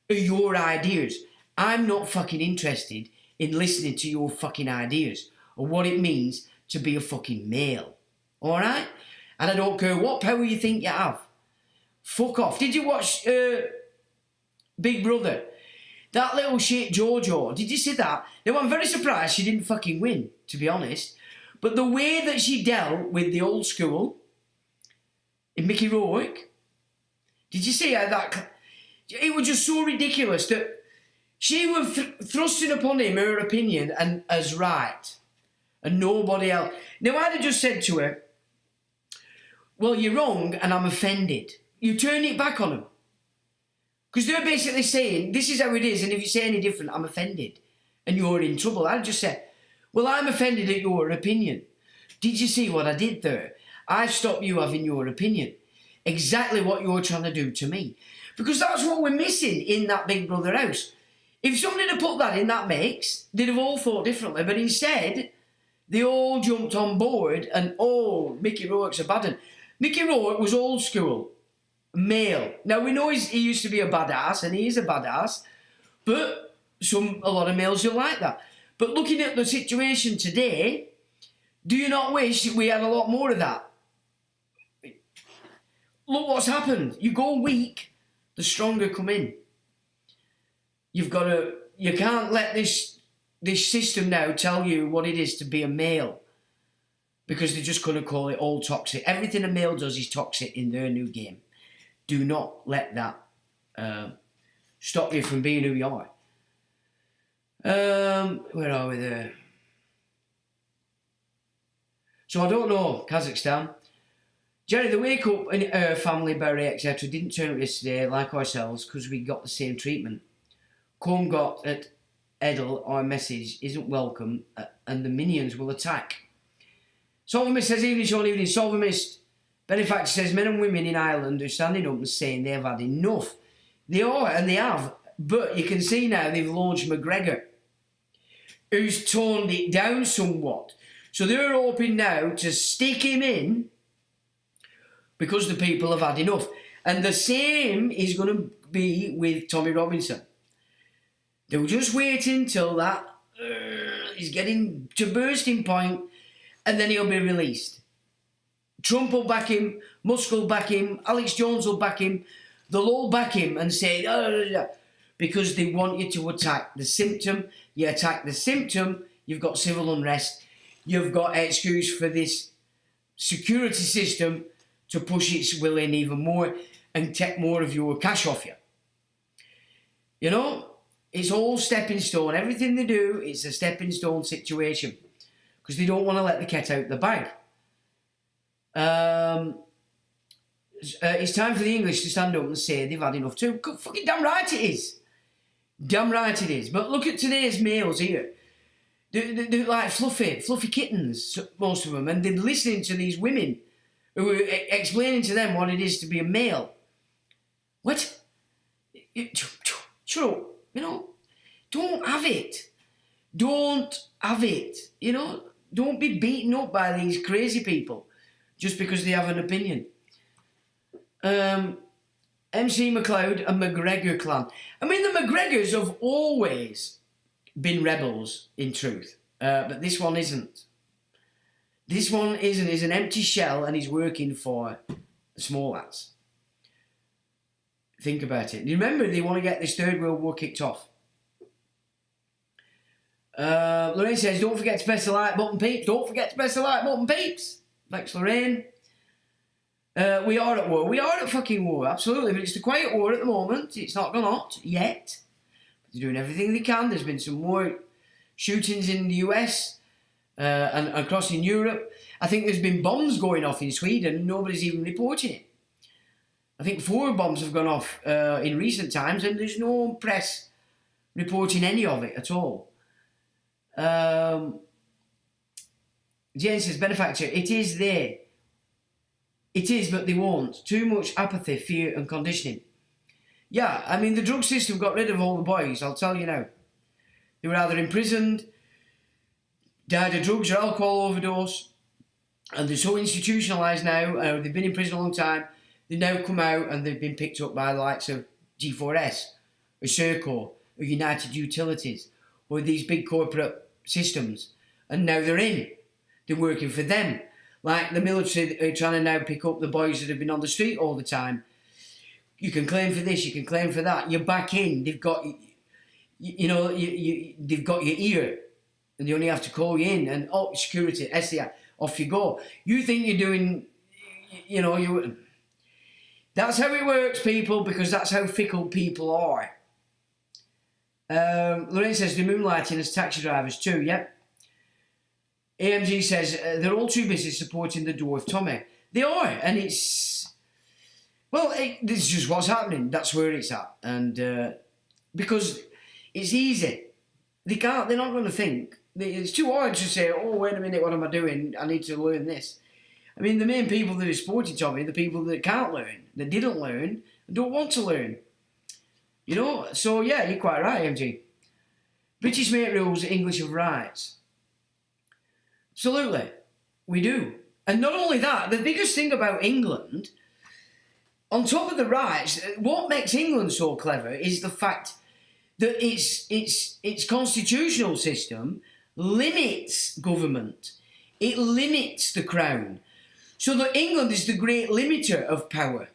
are your ideas. I'm not fucking interested in listening to your fucking ideas or what it means to be a fucking male. Alright? And I don't care what power you think you have. Fuck off. Did you watch Big Brother? That little shit Jojo, did you see that? Now, I'm very surprised she didn't fucking win, to be honest. But the way that she dealt with the old school, in Mickey Rourke, Did you see how that... It was just so ridiculous that she was thrusting upon him her opinion and as right, and nobody else. Now, I'd have just said to her, well, you're wrong and I'm offended. You turn it back on them. Because they're basically saying, this is how it is, and if you say any different, I'm offended. And you're in trouble. I'd just say, well, I'm offended at your opinion. Did you see what I did there? I've stopped you having your opinion. Exactly what you're trying to do to me. Because that's what we're missing in that Big Brother house. If somebody had put that in that mix, they'd have all thought differently. But instead, they all jumped on board and, oh, Mickey Rourke's a bad one. Mickey Rourke was old school, male. Now, we know he used to be a badass, and he is a badass, but a lot of males don't like that. But looking at the situation today, do you not wish we had a lot more of that? Look what's happened. You go weak, the stronger come in. You can't let this system now tell you what it is to be a male, because they're just going to call it all toxic. Everything a male does is toxic in their new game. Do not let that stop you from being who you are. Where are we there? So I don't know, Kazakhstan. Jerry, the wake up in her family, Barry, etc. didn't turn up yesterday like ourselves because we got the same treatment. Combe got at Edel, our message isn't welcome and the minions will attack. Solvamist says, evening, Sean, evening. Solvamist benefactor says, men and women in Ireland are standing up and saying they've had enough. They are, and they have. But you can see now they've launched McGregor, who's toned it down somewhat. So they're hoping now to stick him in because the people have had enough. And the same is going to be with Tommy Robinson. They were just waiting till that is getting to bursting point, and then he'll be released. Trump will back him, Musk will back him, Alex Jones will back him. They'll all back him and say, because they want you to attack the symptom. You attack the symptom, you've got civil unrest. You've got an excuse for this security system to push its will in even more and take more of your cash off you. You know, it's all stepping stone. Everything they do, it's a stepping stone situation because they don't want to let the cat out the bag. It's time for the English to stand up and say they've had enough too. Fucking damn right it is. Damn right it is. But look at today's males here. They're like fluffy kittens, most of them, and they're listening to these women who are explaining to them what it is to be a male. What? Shut up, you know? Don't have it. Don't have it, you know? Don't be beaten up by these crazy people just because they have an opinion. MC McLeod and McGregor clan. I mean, the McGregors have always been rebels, in truth. But this one isn't. This one isn't. He's an empty shell and he's working for the small lads. Think about it. You remember, they want to get this Third World War kicked off. Lorraine says, don't forget to press the like button, peeps. Don't forget to press the like button, peeps. Thanks, Lorraine. We are at war. We are at fucking war, absolutely. But it's the quiet war at the moment. It's not gone hot yet. They're doing everything they can. There's been some more shootings in the US and across in Europe. I think there's been bombs going off in Sweden. Nobody's even reporting it. I think 4 bombs have gone off in recent times and there's no press reporting any of it at all. Jane says, benefactor, it is there. It is, but they won't. Too much apathy, fear and conditioning. Yeah, I mean, the drug system got rid of all the boys, I'll tell you now. They were either imprisoned, died of drugs or alcohol overdose, and they're so institutionalised now, they've been in prison a long time, they now come out and they've been picked up by the likes of G4S, or Serco, or United Utilities, or these big corporate systems, and now they're in. They're working for them. Like the military are trying to now pick up the boys that have been on the street all the time. You can claim for this, you can claim for that. You're back in. They've got, they've got your ear, and they only have to call you in. And security, SCI, off you go. You think you're doing, That's how it works, people, because that's how fickle people are. Lorraine says they're moonlighting as taxi drivers too. Yep. AMG says they're all too busy supporting the dwarf Tommy. They are, and it's... Well, this is just what's happening. That's where it's at. And because it's easy. They're not going to think. It's too hard to say, oh, wait a minute, what am I doing? I need to learn this. I mean, the main people that are supporting Tommy, the people that can't learn, that didn't learn, and don't want to learn. You know? So, yeah, you're quite right, MG. British make rules, English have rights. Absolutely. We do. And not only that, the biggest thing about England, on top of the rights, what makes England so clever is the fact that its constitutional system limits government. It limits the crown. So that England is the great limiter of power.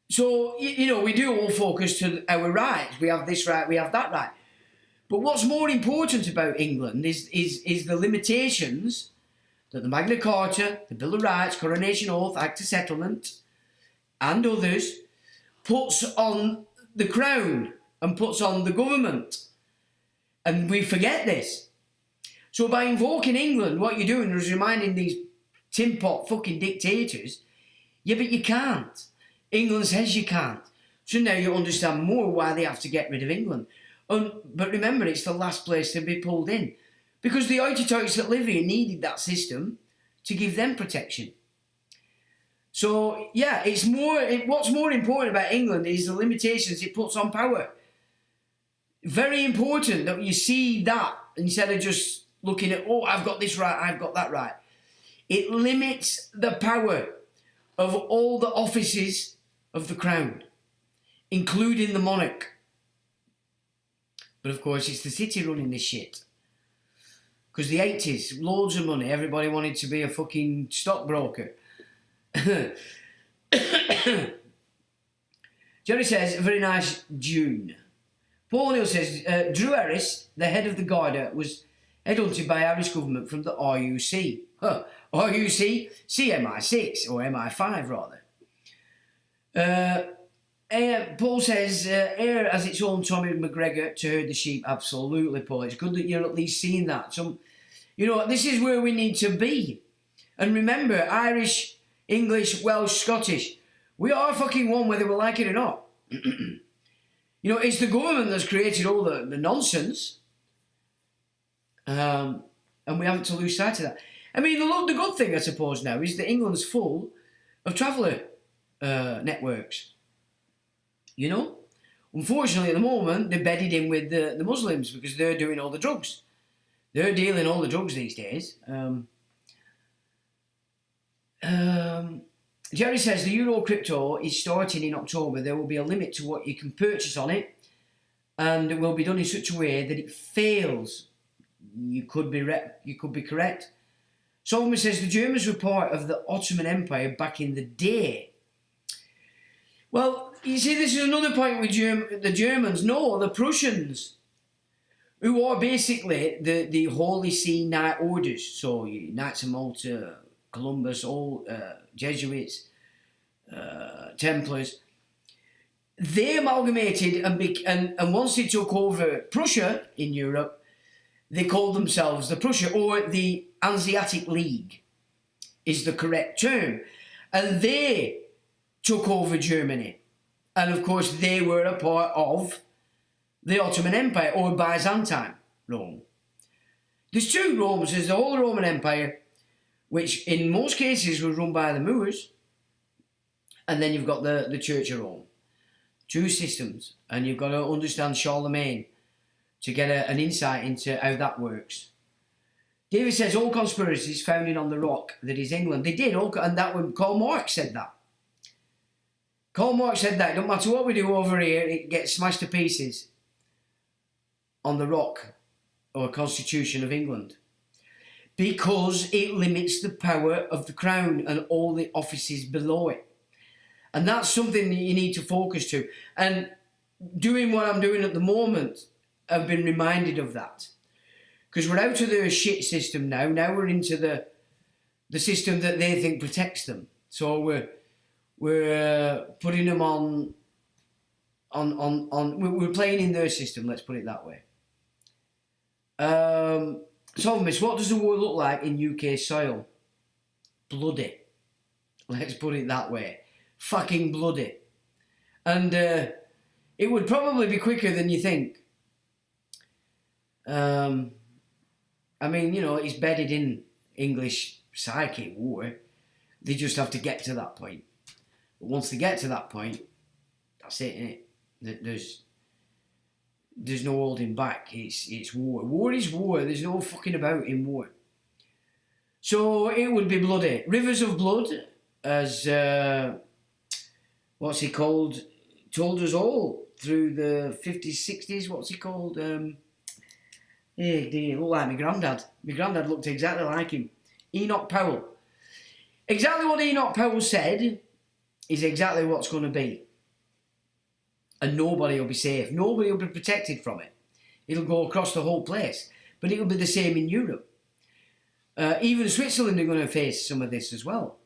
So, you know, we do all focus to our rights. We have this right, we have that right. But what's more important about England is the limitations that the Magna Carta, the Bill of Rights, Coronation Oath, Act of Settlement, and others puts on the crown and puts on the government. And we forget this. So by invoking England, what you're doing is reminding these tin pot fucking dictators, yeah, but you can't. England says you can't. So now you understand more why they have to get rid of England. But remember, it's the last place to be pulled in. Because the hoity-toities that live here needed that system to give them protection. So, yeah, what's more important about England is the limitations it puts on power. Very important that you see that instead of just looking at, oh, I've got this right, I've got that right. It limits the power of all the offices of the crown, including the monarch. But of course, it's the city running this shit. Because the 80s, loads of money, everybody wanted to be a fucking stockbroker. Jerry says, very nice June. Paul O'Neill says, Drew Harris, the head of the Garda, was headhunted by Irish government from the RUC. RUC? CMI6, or MI5 rather. Paul says, air as its own Tommy McGregor to herd the sheep. Absolutely, Paul. It's good that you're at least seeing that. You know, this is where we need to be. And remember, Irish, English, Welsh, Scottish, we are fucking one whether we like it or not. You know, it's the government that's created all the nonsense. And we haven't to lose sight of that. I mean, the good thing, I suppose, now is that England's full of traveller networks. You know? Unfortunately, at the moment, they're bedded in with the Muslims because they're doing all the drugs. They're dealing all the drugs these days. Jerry says the Euro crypto is starting in October. There will be a limit to what you can purchase on it, and it will be done in such a way that it fails. You could be correct. Solomon says the Germans were part of the Ottoman Empire back in the day. Well, you see, this is another point with the Germans. No, the Prussians, who are basically the Holy See Knight Orders. So Knights of Malta, Columbus, all Jesuits, Templars. They amalgamated and once they took over Prussia in Europe, they called themselves the Prussia, or the Hanseatic League is the correct term. And they took over Germany. And of course, they were a part of the Ottoman Empire, or Byzantine Rome. There's two Romes. There's the whole Roman Empire, which in most cases was run by the Moors. And then you've got the Church of Rome. Two systems. And you've got to understand Charlemagne to get an insight into how that works. David says all conspiracies founded on the rock that is England. They did, and that when Karl Marx said that. Karl Marx said that, it don't matter what we do over here, it gets smashed to pieces on the rock or Constitution of England. Because it limits the power of the crown and all the offices below it. And that's something that you need to focus to. And doing what I'm doing at the moment, I've been reminded of that. Because we're out of the shit system now. Now we're into the system that they think protects them. So we're we're putting them on. We're playing in their system. Let's put it that way. So, Miss, what does the war look like in UK soil? Bloody. Let's put it that way. Fucking bloody. And it would probably be quicker than you think. I mean, you know, it's bedded in English psyche, war. They just have to get to that point. But once they get to that point, that's it, innit? There's no holding back. It's war. War is war. There's no fucking about in war. So it would be bloody. Rivers of blood, as what's he called, told us all through the 50s, 60s. What's he called? Hey, dear, look like my granddad. My granddad looked exactly like him. Enoch Powell. Exactly what Enoch Powell said is exactly what's going to be. And nobody will be safe. Nobody will be protected from it. It'll go across the whole place. But it'll be the same in Europe. Even Switzerland are going to face some of this as well.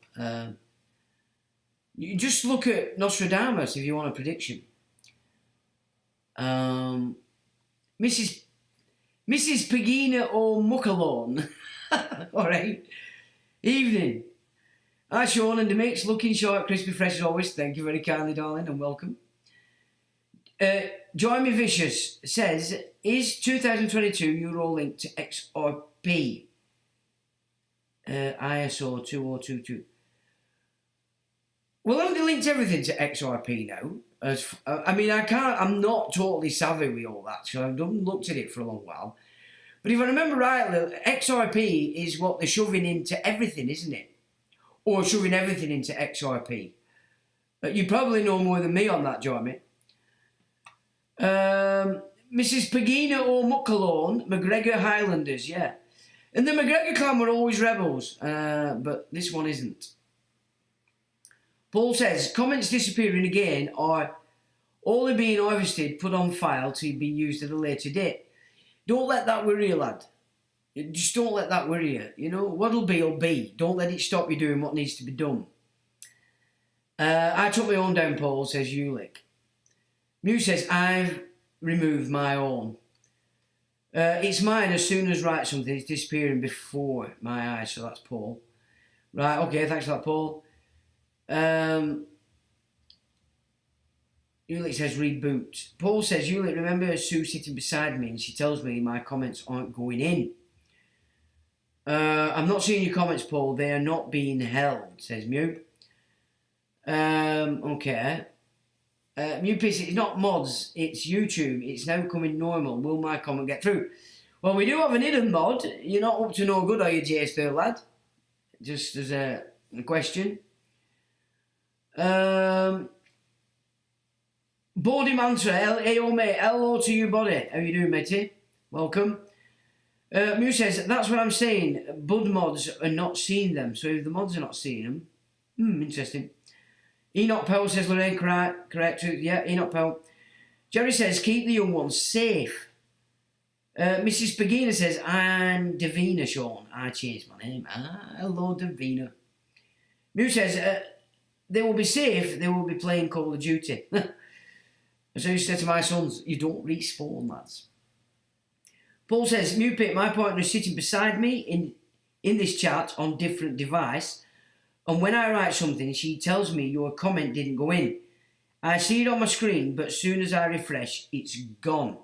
You just look at Nostradamus if you want a prediction. Mrs. Pegina O'Muckalone. Alright. Evening. Hi Sean and the mix. Looking short, crispy, fresh as always. Thank you very kindly, darling, and welcome. Joy Me Vicious says, is 2022 Euro linked to XRP? ISO 2022. Well, haven't they linked everything to XRP now? I mean, I'm not totally savvy with all that, so I've looked at it for a long while. But if I remember rightly, XRP is what they're shoving into everything, isn't it? Or shoving everything into XRP. You probably know more than me on that, Jeremy. Mrs. Pegina O'Muckalone, McGregor Highlanders, yeah. And the McGregor clan were always rebels, but this one isn't. Paul says, comments disappearing again are only being harvested, put on file to be used at a later date. Don't let that worry you, lad. Just don't let that worry you. You know, what'll be will be. Don't let it stop you doing what needs to be done. I took my own down, Paul, says Ulick. Mew says, I've removed my own. It's mine as soon as write something. It's disappearing before my eyes, so that's Paul. Right, okay, thanks for that, Paul. Ulick says, reboot. Paul says, Ulick, remember Sue sitting beside me and she tells me my comments aren't going in. I'm not seeing your comments, Paul. They are not being held, says Mew. Okay. Mew PC, it's not mods, it's YouTube. It's now coming normal. Will my comment get through? Well, we do have an hidden mod. You're not up to no good, are you, JS, lad? Just as a question. Body Mantra, hey, oh mate, hello to you, body. How you doing, matey? Welcome. Mew says, that's what I'm saying. Bud mods are not seeing them. So if the mods are not seeing them, interesting. Enoch Powell says, Lorraine, correct. Yeah, Enoch Powell. Jerry says, keep the young ones safe. Mrs. Pegina says, I'm Davina, Sean. I changed my name. Hello, Davina. Mew says, they will be safe. They will be playing Call of Duty. As I used to say to my sons, you don't respawn, lads. Paul says, Mew Pit, my partner is sitting beside me in this chat on different device. And when I write something, she tells me your comment didn't go in. I see it on my screen, but as soon as I refresh, it's gone.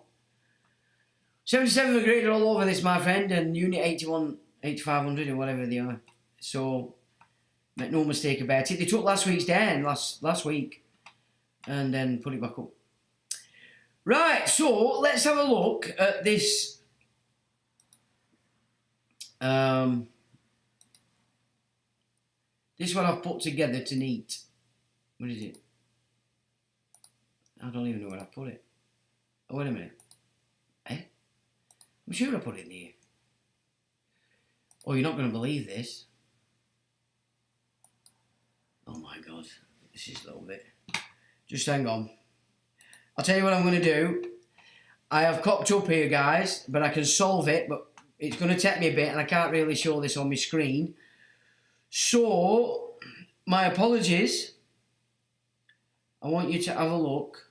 77 McGregor all over this, my friend, and Unit 81, 8500 or whatever they are. So, make no mistake about it. They took last week's down, last week, and then put it back up. Right, so let's have a look at this. This one I've put together to neat. What is it? I don't even know where I put it. Oh, wait a minute. I'm sure I put it in here. Oh, you're not going to believe this. Oh my God. This is a little bit. Just hang on. I'll tell you what I'm going to do. I have cocked up here, guys, but I can solve it, but it's going to take me a bit and I can't really show this on my screen. So, my apologies. I want you to have a look.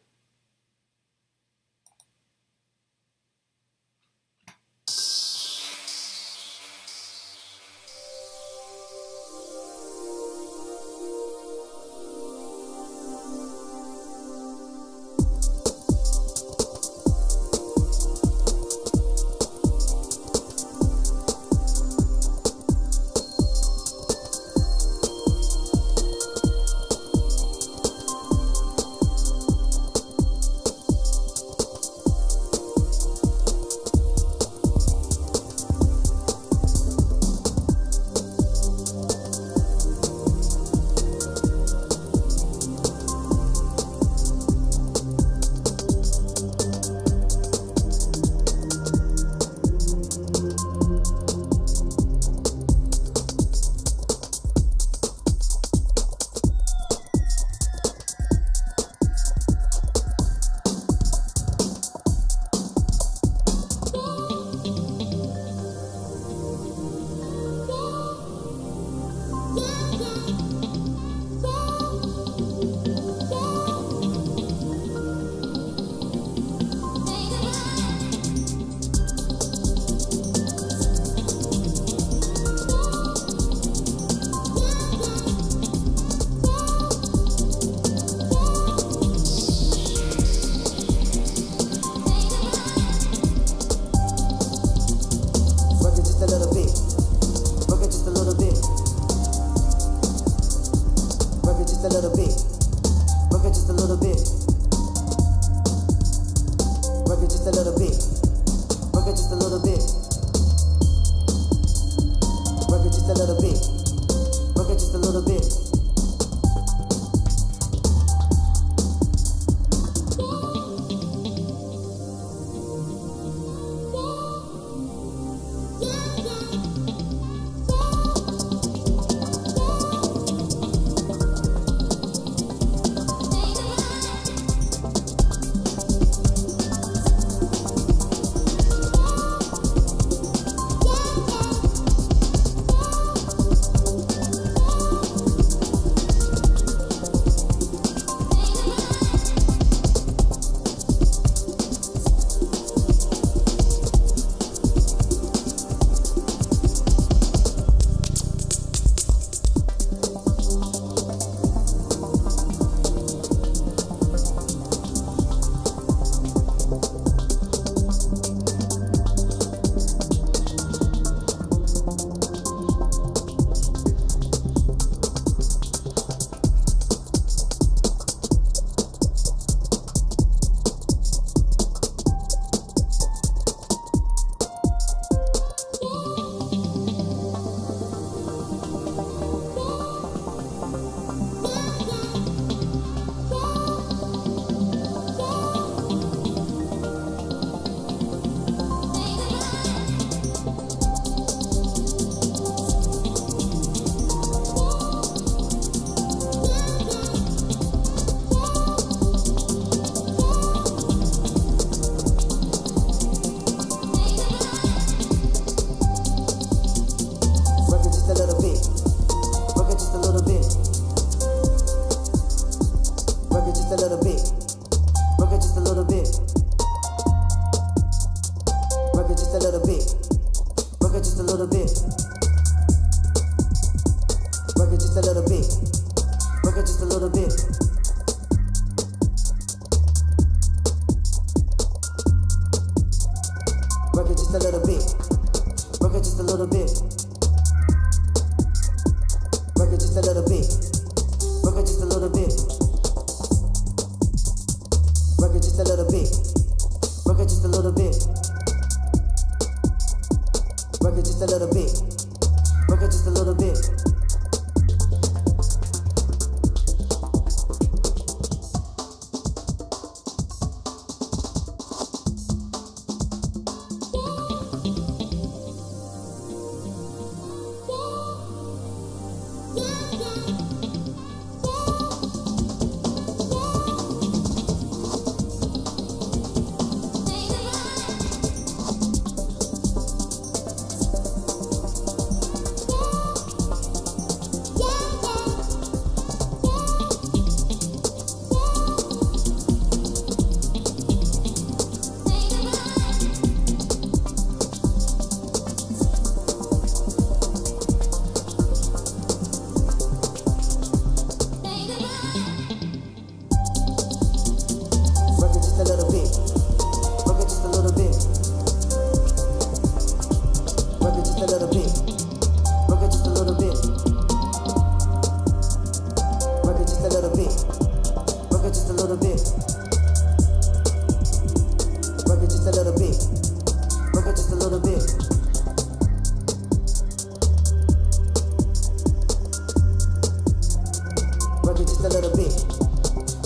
just a little bit.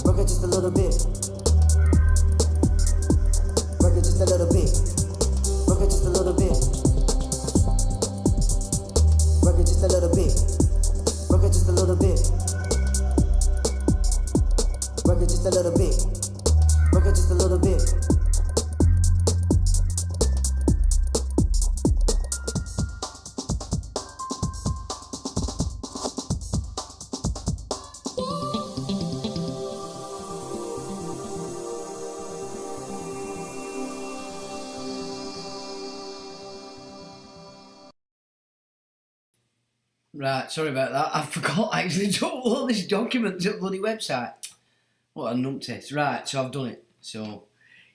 Work it just a little bit. Work it just a little bit. Work it just a little bit. Work it just a little bit. Work it just a little bit. Work it just a little bit. Work it just a little bit. Right, sorry about that. I forgot actually to upload this document to the bloody website. What a numpty. Right, so I've done it. So,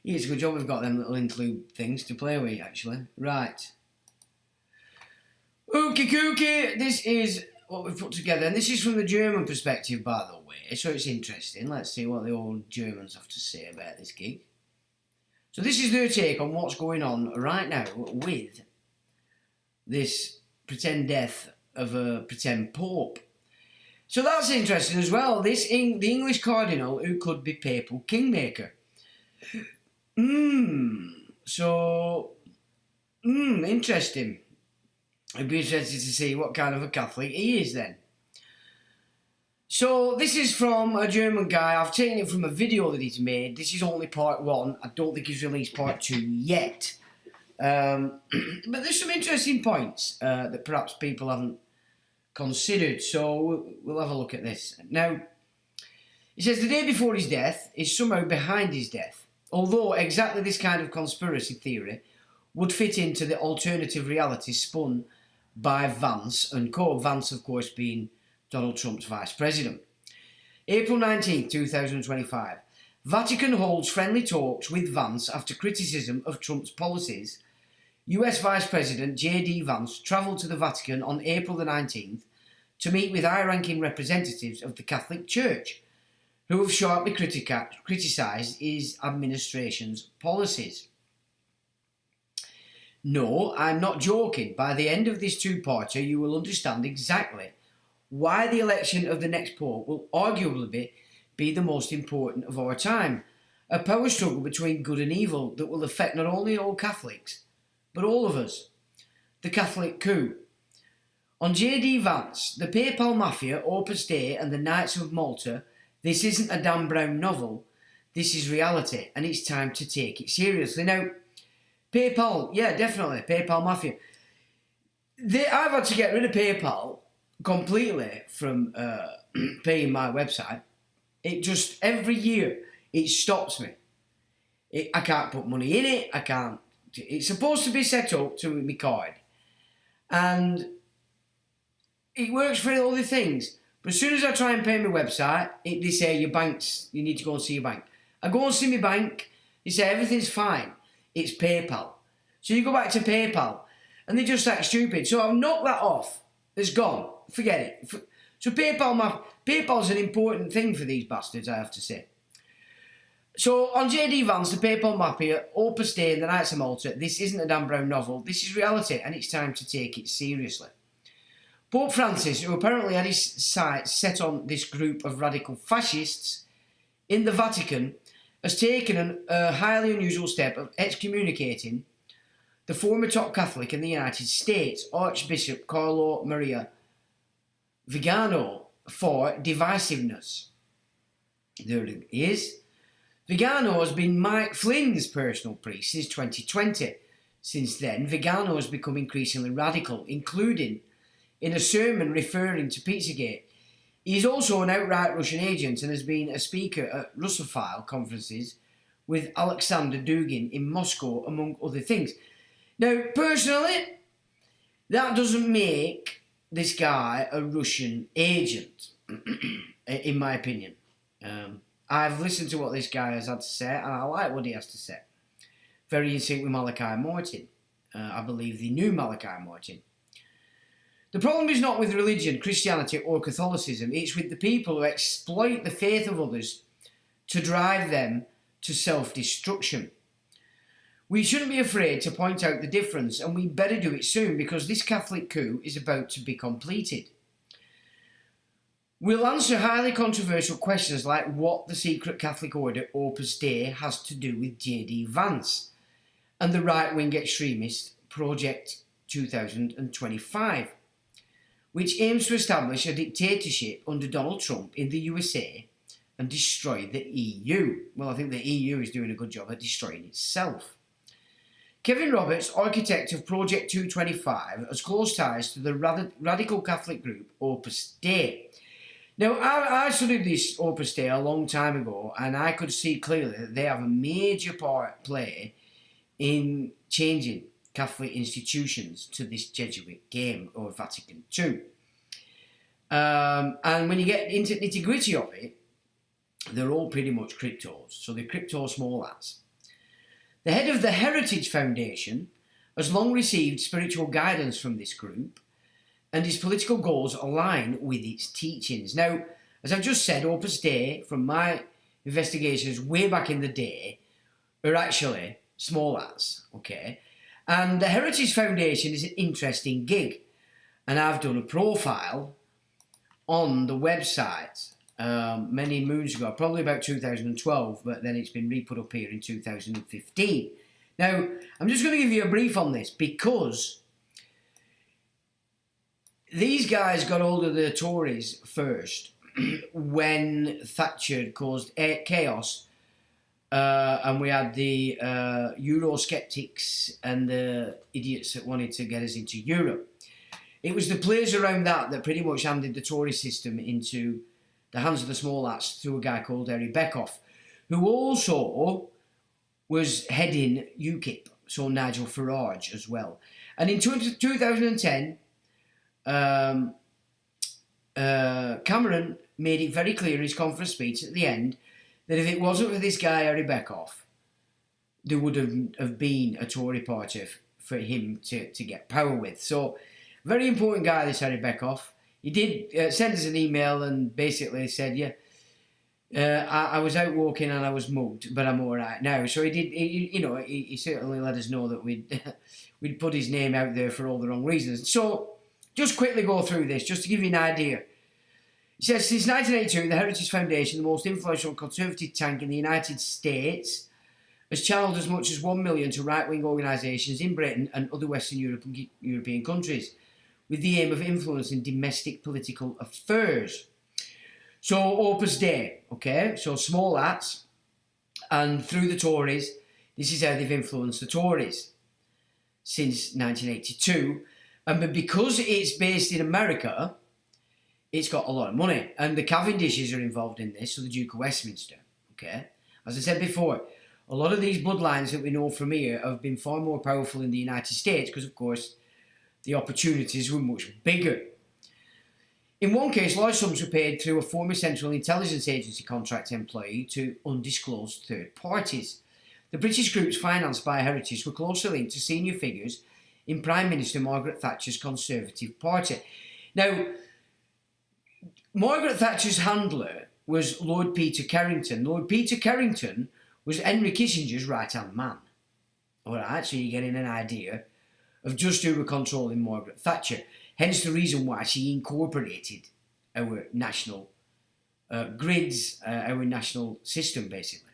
yeah, it's a good job we've got them little interlude things to play with, actually. Right. Ookie kookie, this is what we've put together. And this is from the German perspective, by the way. So it's interesting. Let's see what the old Germans have to say about this gig. So this is their take on what's going on right now with this pretend death of a pretend pope. So that's interesting as well. The English cardinal who could be papal kingmaker. Interesting. I'd be interested to see what kind of a Catholic he is then. So this is from a German guy. I've taken it from a video that he's made. This is only part 1. I don't think he's released part 2 yet. But there's some interesting points that perhaps people haven't considered, so we'll have a look at this. Now, he says the day before his death is somehow behind his death, although exactly this kind of conspiracy theory would fit into the alternative reality spun by Vance and co. Vance, of course, being Donald Trump's vice president. April 19, 2025. Vatican holds friendly talks with Vance after criticism of Trump's policies. US Vice President J.D. Vance travelled to the Vatican on April the 19th to meet with high-ranking representatives of the Catholic Church, who have sharply criticised his administration's policies. No, I'm not joking. By the end of this two-parter, you will understand exactly why the election of the next pope will arguably be the most important of our time. A power struggle between good and evil that will affect not only all Catholics, but all of us. The Catholic coup. On J.D. Vance, the Papal Mafia, Opus Dei and the Knights of Malta, this isn't a Dan Brown novel, this is reality, and it's time to take it seriously. Now, PayPal, yeah, definitely, PayPal Mafia. I've had to get rid of PayPal completely from paying my website. It just, every year, it stops me. I can't put money in it, I can't. It's supposed to be set up to my card. And it works for all the things. But as soon as I try and pay my website, they say your bank's, you need to go and see your bank. I go and see my bank, they say everything's fine. It's PayPal. So you go back to PayPal and they just act stupid. So I've knocked that off. It's gone. Forget it. So PayPal's an important thing for these bastards, I have to say. So, on J.D. Vance, the Papal Mafia, Opus Dei and the Knights of Malta, this isn't a Dan Brown novel, this is reality, and it's time to take it seriously. Pope Francis, who apparently had his sights set on this group of radical fascists in the Vatican, has taken a highly unusual step of excommunicating the former top Catholic in the United States, Archbishop Carlo Maria Vigano, for divisiveness. There it is. Vigano has been Mike Flynn's personal priest since 2020. Since then, Vigano has become increasingly radical, including in a sermon referring to Pizzagate. He is also an outright Russian agent and has been a speaker at Russophile conferences with Alexander Dugin in Moscow, among other things. Now, personally, that doesn't make this guy a Russian agent, in my opinion. I've listened to what this guy has had to say, and I like what he has to say. Very in sync with Malachi Martin. I believe the new Malachi Martin. The problem is not with religion, Christianity, or Catholicism. It's with the people who exploit the faith of others to drive them to self-destruction. We shouldn't be afraid to point out the difference, and we better do it soon, because this Catholic coup is about to be completed. We'll answer highly controversial questions like what the secret Catholic order Opus Dei has to do with J.D. Vance and the right-wing extremist Project 2025, which aims to establish a dictatorship under Donald Trump in the USA and destroy the EU. Well, I think the EU is doing a good job at destroying itself. Kevin Roberts, architect of Project 225, has close ties to the radical Catholic group Opus Dei. Now, I studied this Opus Dei a long time ago, and I could see clearly that they have a major part to play in changing Catholic institutions to this Jesuit game, or Vatican II. And when you get into nitty-gritty of it, they're all pretty much cryptos, so they're crypto small hats. The head of the Heritage Foundation has long received spiritual guidance from this group, and his political goals align with its teachings. Now, as I've just said, Opus Dei, from my investigations way back in the day, are actually small hats, okay? And the Heritage Foundation is an interesting gig, and I've done a profile on the website many moons ago, probably about 2012, but then it's been re-put up here in 2015. Now, I'm just going to give you a brief on this because these guys got hold of the Tories first when Thatcher caused chaos, and we had the Eurosceptics and the idiots that wanted to get us into Europe. It was the players around that pretty much handed the Tory system into the hands of the small hats through a guy called Eric Beckoff, who also was heading UKIP, so Nigel Farage as well. And in 2010, Cameron made it very clear in his conference speech at the end that if it wasn't for this guy, Eric Beckoff, there would have been a Tory party for him to get power with. So, very important guy, this Eric Beckoff. He did send us an email and basically said, I was out walking and I was mugged, but I'm all right now. So he certainly let us know that we'd put his name out there for all the wrong reasons. So, just quickly go through this, just to give you an idea. He says, since 1982, the Heritage Foundation, the most influential conservative tank in the United States, has channeled as much as $1 million to right-wing organisations in Britain and other Western European countries, with the aim of influencing domestic political affairs. So, Opus Dei, okay? So, small hats, and through the Tories, this is how they've influenced the Tories since 1982. And because it's based in America, it's got a lot of money. And the Cavendishes are involved in this, so the Duke of Westminster, okay? As I said before, a lot of these bloodlines that we know from here have been far more powerful in the United States because, of course, the opportunities were much bigger. In one case, large sums were paid through a former Central Intelligence Agency contract employee to undisclosed third parties. The British groups financed by Heritage were closely linked to senior figures in Prime Minister Margaret Thatcher's Conservative Party. Now, Margaret Thatcher's handler was Lord Peter Carrington. Lord Peter Carrington was Henry Kissinger's right-hand man. All right, so you're getting an idea of just who were controlling Margaret Thatcher. Hence the reason why she incorporated our national grids, our national system, basically.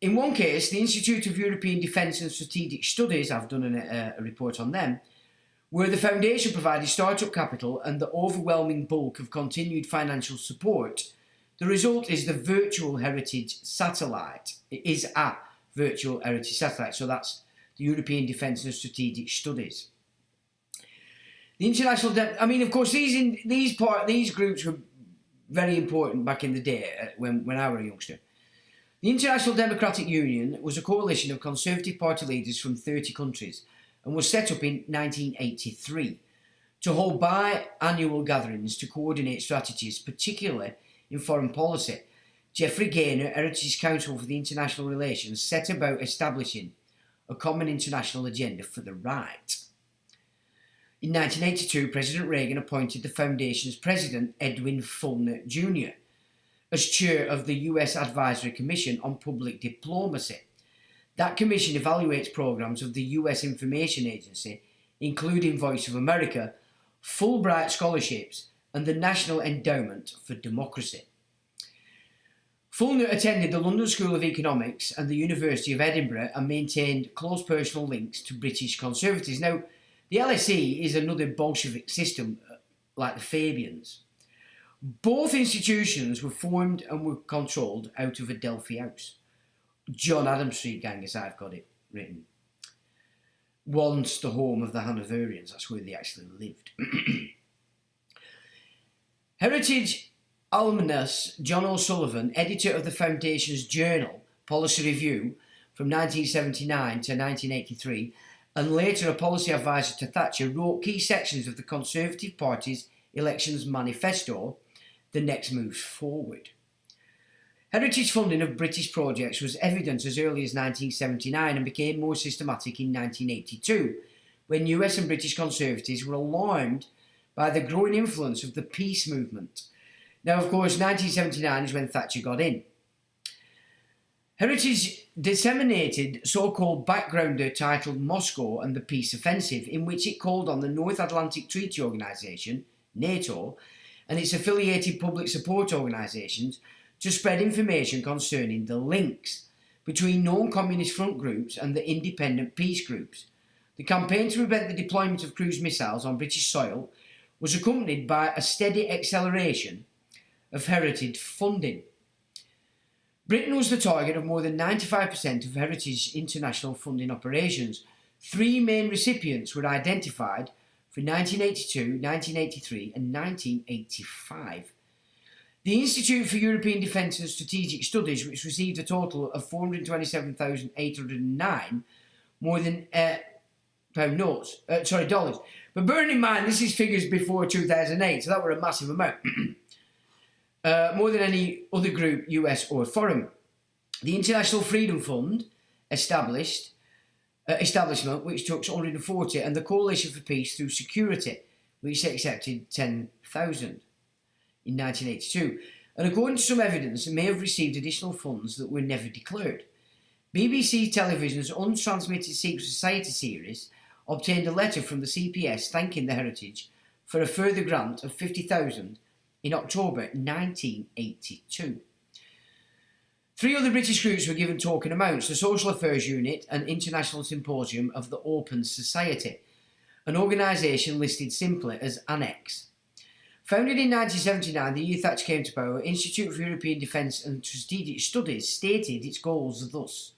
In one case, the Institute of European Defence and Strategic Studies, I've done a report on them, where the foundation provided start-up capital and the overwhelming bulk of continued financial support. The result is the virtual heritage satellite. It is a virtual heritage satellite, so that's the European Defence and Strategic Studies. The international, of course, these groups were very important back in the day when I was a youngster. The International Democratic Union was a coalition of Conservative Party leaders from 30 countries and was set up in 1983 to hold biannual gatherings to coordinate strategies, particularly in foreign policy. Geoffrey Gaynor, Heritage Council for the International Relations, set about establishing a common international agenda for the right. In 1982, President Reagan appointed the Foundation's president, Edwin Fulner Jr., as chair of the US Advisory Commission on Public Diplomacy. That commission evaluates programs of the US Information Agency, including Voice of America, Fulbright scholarships, and the National Endowment for Democracy. Fulner attended the London School of Economics and the University of Edinburgh and maintained close personal links to British Conservatives. Now, the LSE is another Bolshevik system, like the Fabians. Both institutions were formed and were controlled out of Adelphi House. John Adams Street gang, as I've got it written. Once the home of the Hanoverians, that's where they actually lived. Heritage alumnus John O'Sullivan, editor of the Foundation's journal, Policy Review, from 1979 to 1983, and later a policy advisor to Thatcher, wrote key sections of the Conservative Party's elections manifesto, The Next Moves Forward. Heritage funding of British projects was evident as early as 1979 and became more systematic in 1982, when US and British Conservatives were alarmed by the growing influence of the peace movement. Now, of course, 1979 is when Thatcher got in. Heritage disseminated so-called backgrounder titled Moscow and the Peace Offensive, in which it called on the North Atlantic Treaty Organisation, NATO, and its affiliated public support organisations to spread information concerning the links between known communist front groups and the independent peace groups. The campaign to prevent the deployment of cruise missiles on British soil was accompanied by a steady acceleration of Heritage funding. Britain was the target of more than 95% of Heritage international funding operations. 3 main recipients were identified for 1982, 1983 and 1985. The Institute for European Defence and Strategic Studies, which received a total of $427,809, more than dollars. But bearing in mind, this is figures before 2008, so that were a massive amount. More than any other group, US or foreign. The International Freedom Fund establishment, which took 140, and the Coalition for Peace Through Security, which accepted 10,000 in 1982. And according to some evidence, it may have received additional funds that were never declared. BBC Television's Untransmitted Secret Society series obtained a letter from the CPS thanking the Heritage for a further grant of 50,000 in October 1982. 3 other British groups were given token amounts: the Social Affairs Unit and International Symposium of the Open Society, an organisation listed simply as Annex. Founded in 1979, the year Thatcher came to power, Institute for European Defence and Strategic Studies stated its goals thus: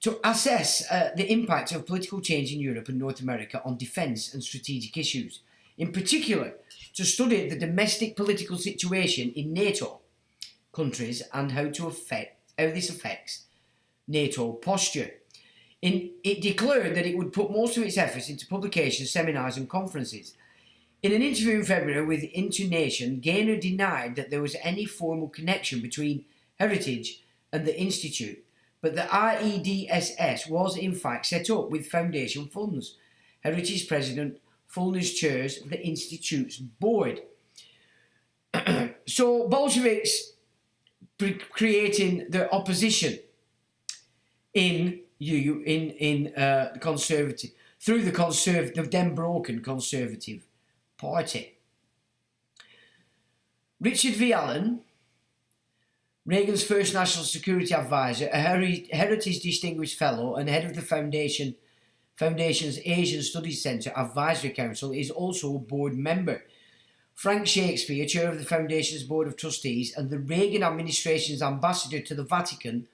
to assess the impact of political change in Europe and North America on defence and strategic issues, in particular to study the domestic political situation in NATO countries and how this affects NATO posture. It declared that it would put most of its efforts into publications, seminars and conferences. In an interview in February with Internation, Gaynor denied that there was any formal connection between Heritage and the Institute, but the IEDSS was in fact set up with foundation funds. Heritage President Fulner chairs the Institute's board. So Bolsheviks creating the opposition in conservative through the then broken Conservative Party. Richard V. Allen, Reagan's first National Security Advisor, a Heritage Distinguished Fellow and head of the Foundation's Asian Studies Centre Advisory Council, is also a board member. Frank Shakespeare, chair of the Foundation's Board of Trustees and the Reagan administration's ambassador to the Vatican,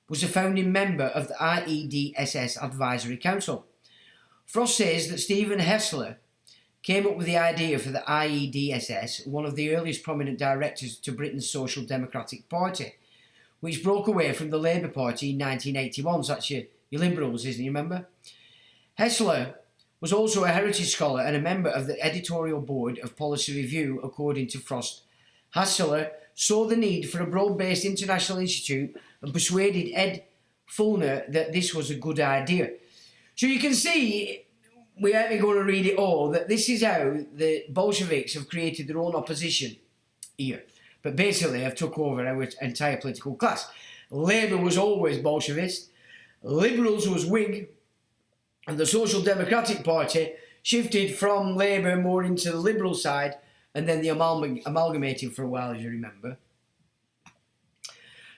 was a founding member of the IEDSS Advisory Council. Frost says that Stephen Hessler came up with the idea for the IEDSS, one of the earliest prominent directors to Britain's Social Democratic Party, which broke away from the Labour Party in 1981. So that's your Liberals, isn't it, remember? Hessler was also a heritage scholar and a member of the editorial board of Policy Review, according to Frost. Hessler saw the need for a broad-based international institute and persuaded Ed Fulner that this was a good idea. So you can see, we aren't going to read it all, that this is how the Bolsheviks have created their own opposition here. But basically have took over our entire political class. Labour was always Bolshevist, Liberals was Whig, and the Social Democratic Party shifted from Labour more into the Liberal side, and then they amalgamated for a while, as you remember.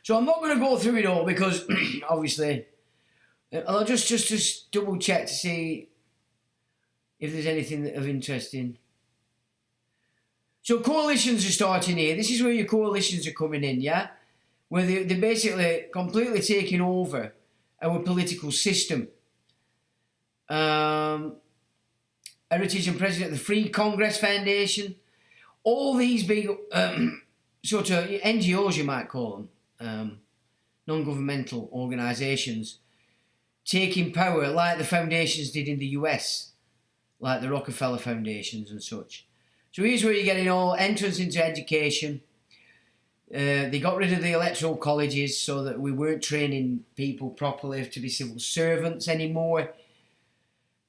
So I'm not going to go through it all because, obviously, I'll just double check to see if there's anything of interest in. So coalitions are starting here. This is where your coalitions are coming in, yeah? Where they're basically completely taking over our political system. Heritage and President of the Free Congress Foundation. All these big sort of NGOs, you might call them, non-governmental organisations, taking power like the foundations did in the US, like the Rockefeller Foundations and such. So here's where you're getting all entrance into education. They got rid of the electoral colleges so that we weren't training people properly to be civil servants anymore.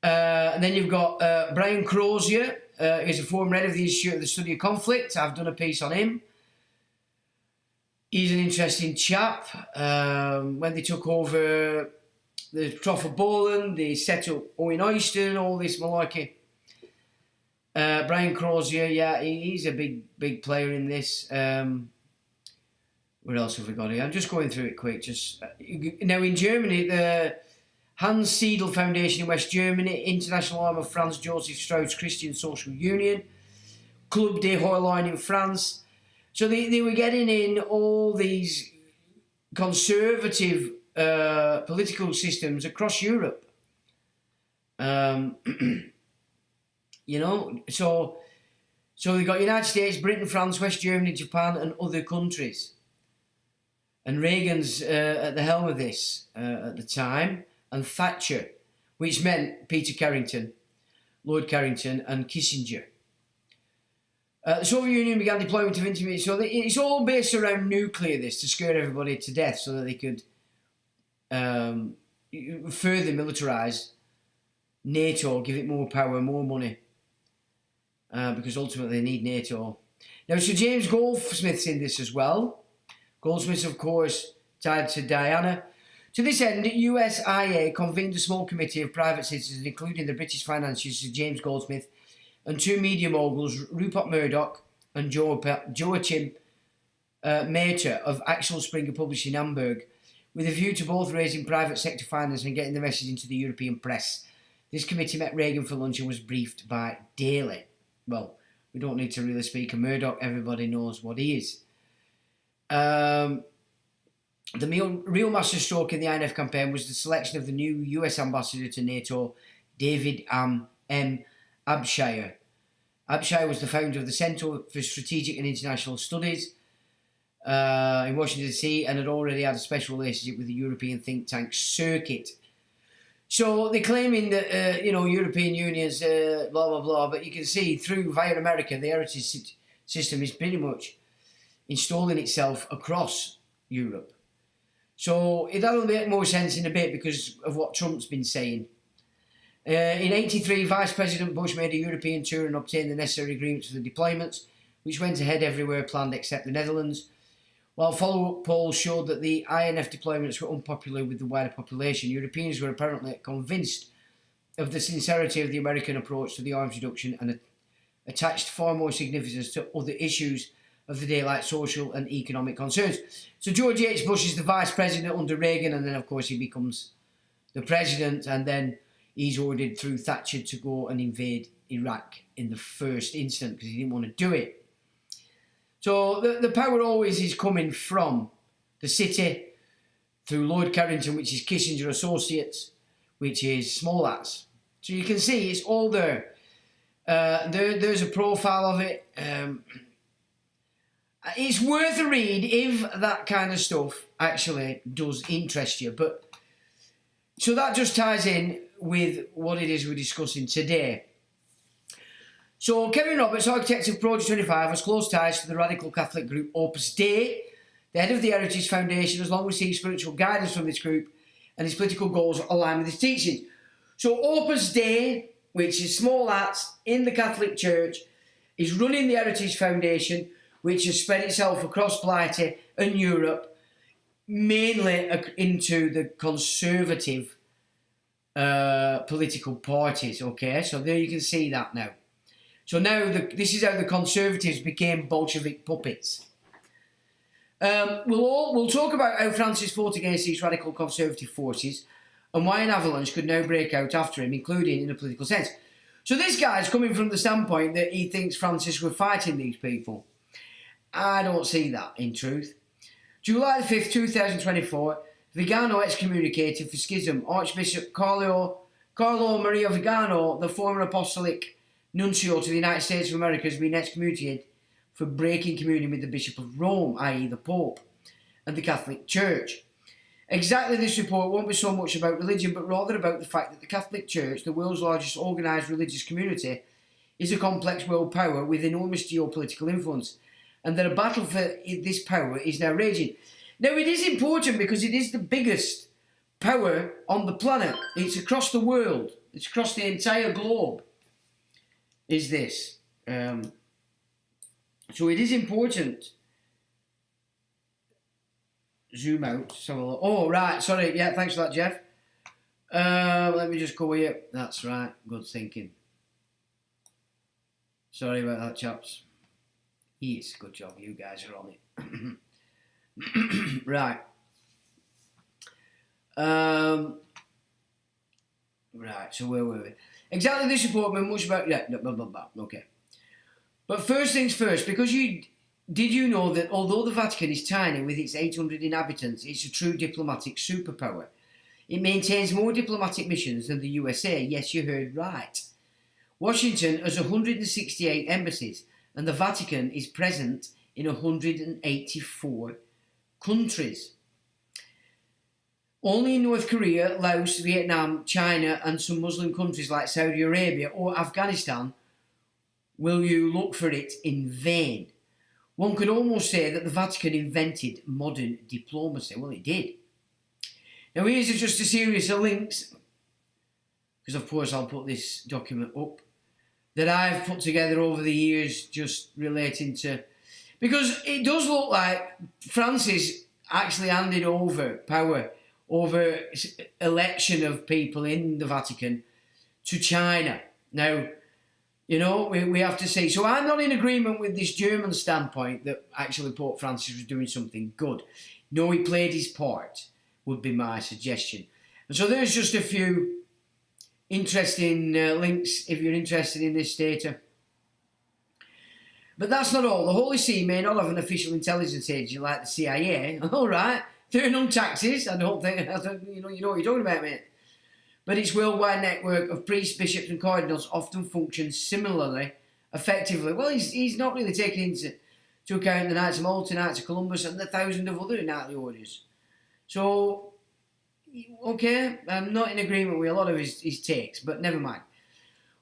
And then you've got Brian Crozier, who's a former head of the Institute of the Study of Conflict. I've done a piece on him. He's an interesting chap. When they took over the Trough of Bowland, they set up Owen Oyster and all this malarkey. Brian Crozier, yeah, he's a big player in this. What else have we got here? I'm just going through it quick. Now in Germany, the Hans Seidel Foundation in West Germany, International Arm of Franz Joseph Strauss Christian Social Union, Club des Horloins in France. So they were getting in all these conservative political systems across Europe. You know, so they got United States, Britain, France, West Germany, Japan, and other countries. And Reagan's at the helm of this at the time, and Thatcher, which meant Peter Carrington, Lord Carrington, and Kissinger. The Soviet Union began deployment of intermediate. So it's all based around nuclear. This to scare everybody to death, so that they could further militarise NATO, give it more power, more money. Because ultimately they need NATO. Now, Sir James Goldsmith's in this as well. Goldsmith's, of course, tied to Diana. To this end, USIA convened a small committee of private citizens, including the British financier Sir James Goldsmith and two media moguls, Rupert Murdoch and Joachim Mater of Axel Springer Publishing Hamburg, with a view to both raising private sector finance and getting the message into the European press. This committee met Reagan for lunch and was briefed by Daly. Well, we don't need to really speak of Murdoch. Everybody knows what he is. The real masterstroke in the INF campaign was the selection of the new US ambassador to NATO, David M. Abshire. Abshire was the founder of the Centre for Strategic and International Studies in Washington, D.C., and had already had a special relationship with the European think tank Circuit. So they're claiming that, European Union's blah, blah, blah, but you can see via America, the heritage system is pretty much installing itself across Europe. So that'll make more sense in a bit because of what Trump's been saying. In 1983, Vice President Bush made a European tour and obtained the necessary agreements for the deployments, which went ahead everywhere planned except the Netherlands. While follow-up polls showed that the INF deployments were unpopular with the wider population, Europeans were apparently convinced of the sincerity of the American approach to the arms reduction and attached far more significance to other issues of the day, like social and economic concerns. So George H. Bush is the vice president under Reagan, and then of course he becomes the president, and then he's ordered through Thatcher to go and invade Iraq in the first instant because he didn't want to do it. So the power always is coming from the city through Lord Carrington, which is Kissinger Associates, which is small hats. So you can see it's all there. There's a profile of it. It's worth a read if that kind of stuff actually does interest you. But so that just ties in with what it is we're discussing today. So Kevin Roberts, architect of Project 25, has close ties to the radical Catholic group Opus Dei. The head of the Heritage Foundation has long received spiritual guidance from this group, and his political goals align with his teachings. So Opus Dei, which is small hats in the Catholic Church, is running the Heritage Foundation, which has spread itself across Blighty and Europe, mainly into the conservative political parties, okay? So there you can see that now. So now this is how the Conservatives became Bolshevik puppets. We'll talk about how Francis fought against these radical conservative forces and why an avalanche could now break out after him, including in a political sense. So this guy's coming from the standpoint that he thinks Francis were fighting these people. I don't see that, in truth. July the 5th, 2024, Vigano excommunicated for schism. Archbishop Carlo Maria Vigano, the former apostolic nuncio to the United States of America, has been excommunicated for breaking communion with the Bishop of Rome, i.e. the Pope, and the Catholic Church. Exactly, this report won't be so much about religion, but rather about the fact that the Catholic Church, the world's largest organised religious community, is a complex world power with enormous geopolitical influence, and that a battle for this power is now raging. Now, it is important because it is the biggest power on the planet. It's across the world. It's across the entire globe, is this. So it is important. Zoom out. So, oh, right. Sorry. Yeah, thanks for that, Jeff. Let me just go here. That's right. Good thinking. Sorry about that, chaps. Yes, good job. You guys are on it. Right. Right, so where were we? Exactly this report, but much about... Yeah, blah, blah, blah. Okay. But first things first, because did you know that although the Vatican is tiny with its 800 inhabitants, it's a true diplomatic superpower? It maintains more diplomatic missions than the USA. Yes, you heard right. Washington has 168 embassies, and the Vatican is present in 184 countries. Only in North Korea, Laos, Vietnam, China, and some Muslim countries like Saudi Arabia or Afghanistan will you look for it in vain. One could almost say that the Vatican invented modern diplomacy. Well, it did. Now, here's just a series of links, because of course I'll put this document up, that I've put together over the years just relating to... Because it does look like Francis actually handed over power over election of people in the Vatican to China. Now, you know, we have to say... So I'm not in agreement with this German standpoint that actually Pope Francis was doing something good. No, he played his part, would be my suggestion. And so there's just a few interesting links if you're interested in this data. But that's not all. The Holy See may not have an official intelligence agency like the CIA. All right, they earn on taxes. I don't think you know what you're talking about, mate. But its worldwide network of priests, bishops, and cardinals often functions similarly effectively. Well, he's not really taking into account the Knights of Malta, Knights of Columbus, and the thousands of other knightly orders. So, okay, I'm not in agreement with a lot of his takes, but never mind.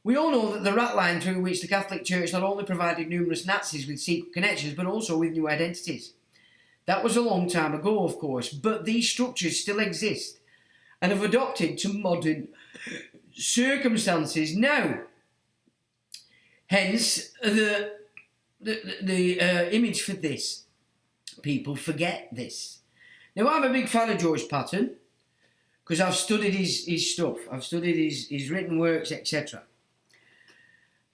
We all know that the rat line through which the Catholic Church not only provided numerous Nazis with secret connections, but also with new identities. That was a long time ago, of course, but these structures still exist and have adopted to modern circumstances now. Hence, the image for this. People forget this. Now, I'm a big fan of George Patton, because I've studied his stuff. I've studied his written works, etc.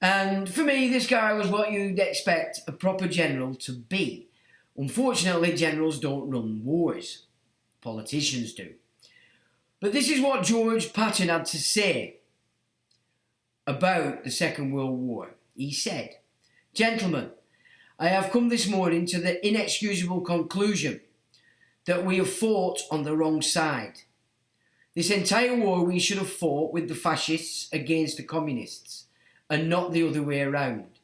And for me, this guy was what you'd expect a proper general to be. Unfortunately, generals don't run wars. Politicians do. But this is what George Patton had to say about the Second World War. He said, "Gentlemen, I have come this morning to the inexcusable conclusion that we have fought on the wrong side. This entire war we should have fought with the fascists against the communists, and not the other way around.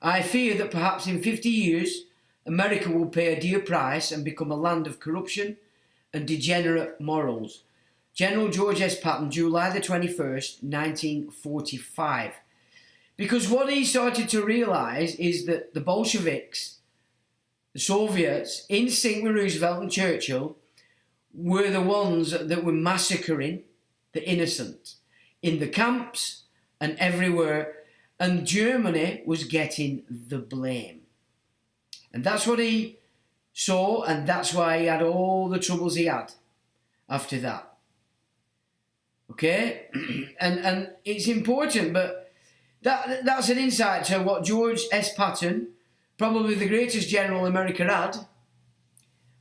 I fear that perhaps in 50 years, America will pay a dear price and become a land of corruption and degenerate morals." General George S. Patton, July the 21st, 1945. Because what he started to realise is that the Bolsheviks, the Soviets, in sync with Roosevelt and Churchill, were the ones that were massacring the innocent in the camps and everywhere, and Germany was getting the blame. And that's what he saw, and that's why he had all the troubles he had after that. Okay? and it's important, but that's an insight to what George S. Patton, probably the greatest general America had,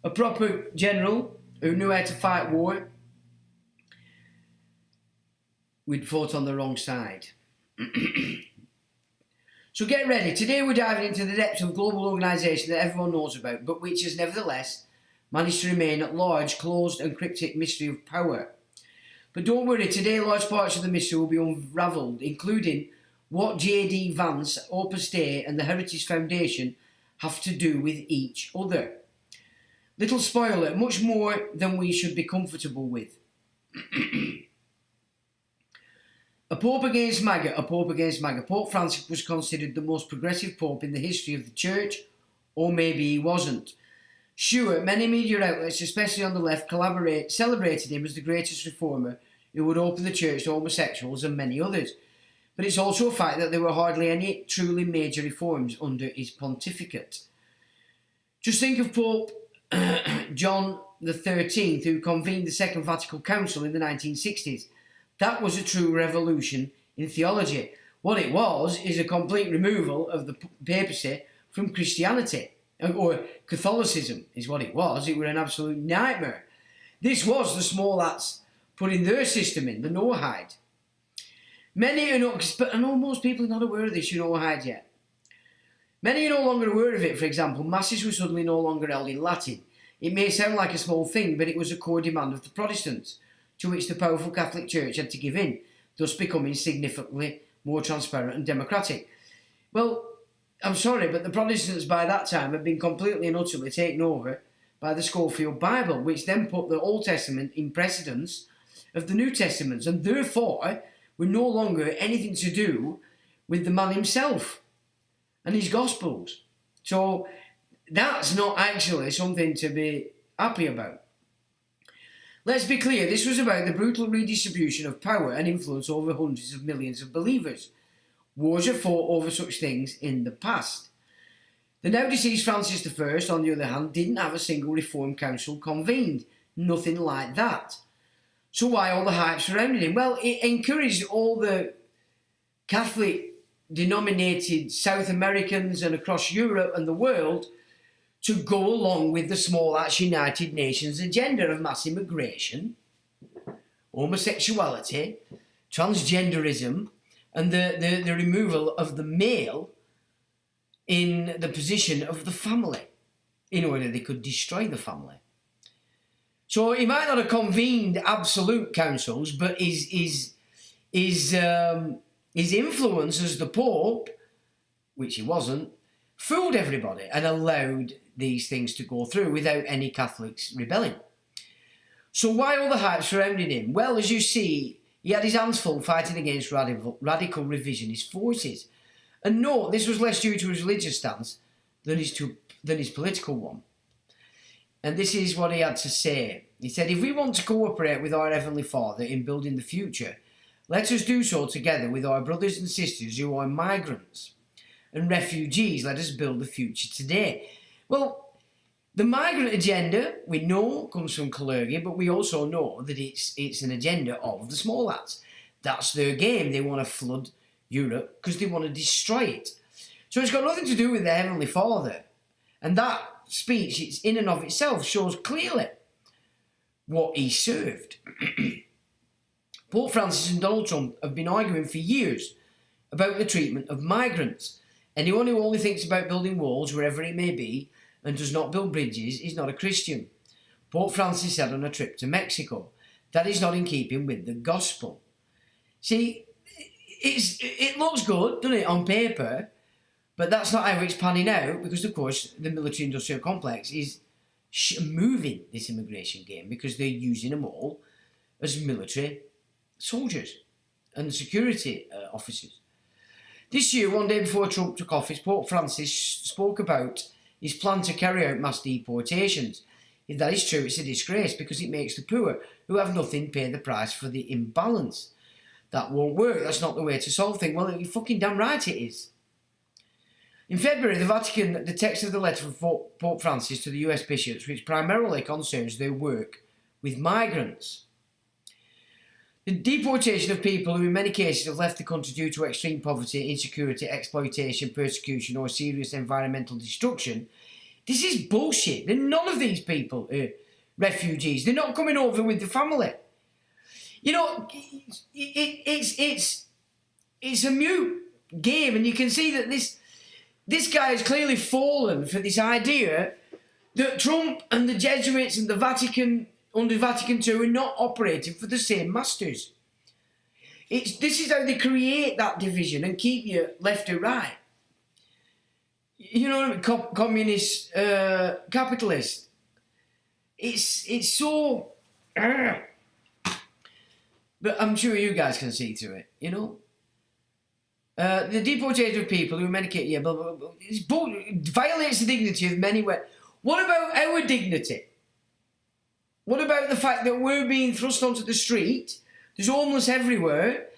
a proper general who knew how to fight war, we'd fought on the wrong side. So get ready. Today we're diving into the depths of a global organisation that everyone knows about, but which has nevertheless managed to remain at large, closed and cryptic mystery of power. But don't worry, today large parts of the mystery will be unravelled, including what J.D. Vance, Opus Dei and the Heritage Foundation have to do with each other. Little spoiler, much more than we should be comfortable with. A Pope against MAGA, a Pope against MAGA. Pope Francis was considered the most progressive Pope in the history of the Church, or maybe he wasn't. Sure, many media outlets, especially on the left, celebrated him as the greatest reformer who would open the Church to homosexuals and many others. But it's also a fact that there were hardly any truly major reforms under his pontificate. Just think of Pope John XIII, who convened the Second Vatican Council in the 1960s. That was a true revolution in theology. What it was is a complete removal of the papacy from Christianity, or Catholicism is what it was. It was an absolute nightmare. This was the small hats putting their system in, the Noahide. Many are not, but I know most people are not aware of this, Noahide yet. Many are no longer aware of it. For example, masses were suddenly no longer held in Latin. It may sound like a small thing, but it was a core demand of the Protestants, to which the powerful Catholic Church had to give in, thus becoming significantly more transparent and democratic. Well, I'm sorry, but the Protestants by that time had been completely and utterly taken over by the Schofield Bible, which then put the Old Testament in precedence of the New Testament, and therefore were no longer anything to do with the man himself and his Gospels. So that's not actually something to be happy about. Let's be clear, this was about the brutal redistribution of power and influence over hundreds of millions of believers. Wars are fought over such things in the past. The now deceased Francis I, on the other hand, didn't have a single Reform Council convened. Nothing like that. So why all the hype surrounding him? Well, it encouraged all the Catholic denominated South Americans and across Europe and the world to go along with the Small Axe United Nations agenda of mass immigration, homosexuality, transgenderism, and the removal of the male in the position of the family, in order they could destroy the family. So he might not have convened absolute councils, but his influence as the Pope, which he wasn't, fooled everybody and allowed these things to go through without any Catholics rebelling. So why all the hype surrounding him? Well, as you see, he had his hands full fighting against radical revisionist forces. And note, this was less due to his religious stance than his political one. And this is what he had to say. He said, if we want to cooperate with our Heavenly Father in building the future, let us do so together with our brothers and sisters who are migrants and refugees. Let us build the future today. Well, the migrant agenda, we know, comes from clergy, but we also know that it's an agenda of the small hats. That's their game. They want to flood Europe because they want to destroy it. So it's got nothing to do with the Heavenly Father. And that speech, it's in and of itself, shows clearly what he served. Pope Francis and Donald Trump have been arguing for years about the treatment of migrants. Anyone who only thinks about building walls wherever it may be and does not build bridges is not a Christian. Pope Francis said on a trip to Mexico, that is not in keeping with the gospel. See, it looks good, doesn't it, on paper, but that's not how it's panning out because, of course, the military-industrial complex is moving this immigration game because they're using them all as military soldiers and security officers. This year, one day before Trump took office, Pope Francis spoke about his plan to carry out mass deportations. If that is true, it's a disgrace because it makes the poor, who have nothing, pay the price for the imbalance. That won't work. That's not the way to solve things. Well, you're fucking damn right it is. In February, the Vatican, the text of the letter from Pope Francis to the US bishops, which primarily concerns their work with migrants. The deportation of people who in many cases have left the country due to extreme poverty, insecurity, exploitation, persecution or serious environmental destruction. This is bullshit. None of these people are refugees. They're not coming over with the family. You know, it's a mute game, and you can see that this guy has clearly fallen for this idea that Trump and the Jesuits and the Vatican under Vatican II are not operating for the same masters. This is how they create that division and keep you left or right. You know, communist, capitalist. It's so... But I'm sure you guys can see through it, you know? The deportation of people who medicate, yeah, blah, blah, blah, it violates the dignity of many. What about our dignity? What about the fact that we're being thrust onto the street, there's homeless everywhere,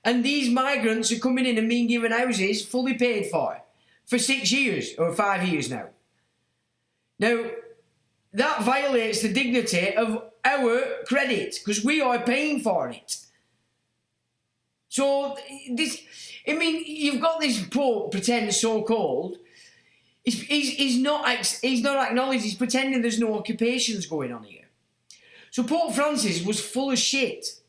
and these migrants are coming in and being given houses fully paid for 6 years, or 5 years now. Now, that violates the dignity of our credit, because we are paying for it. So, you've got this Pope, pretend so-called, he's not acknowledged, he's pretending there's no occupations going on here. So Pope Francis was full of shit.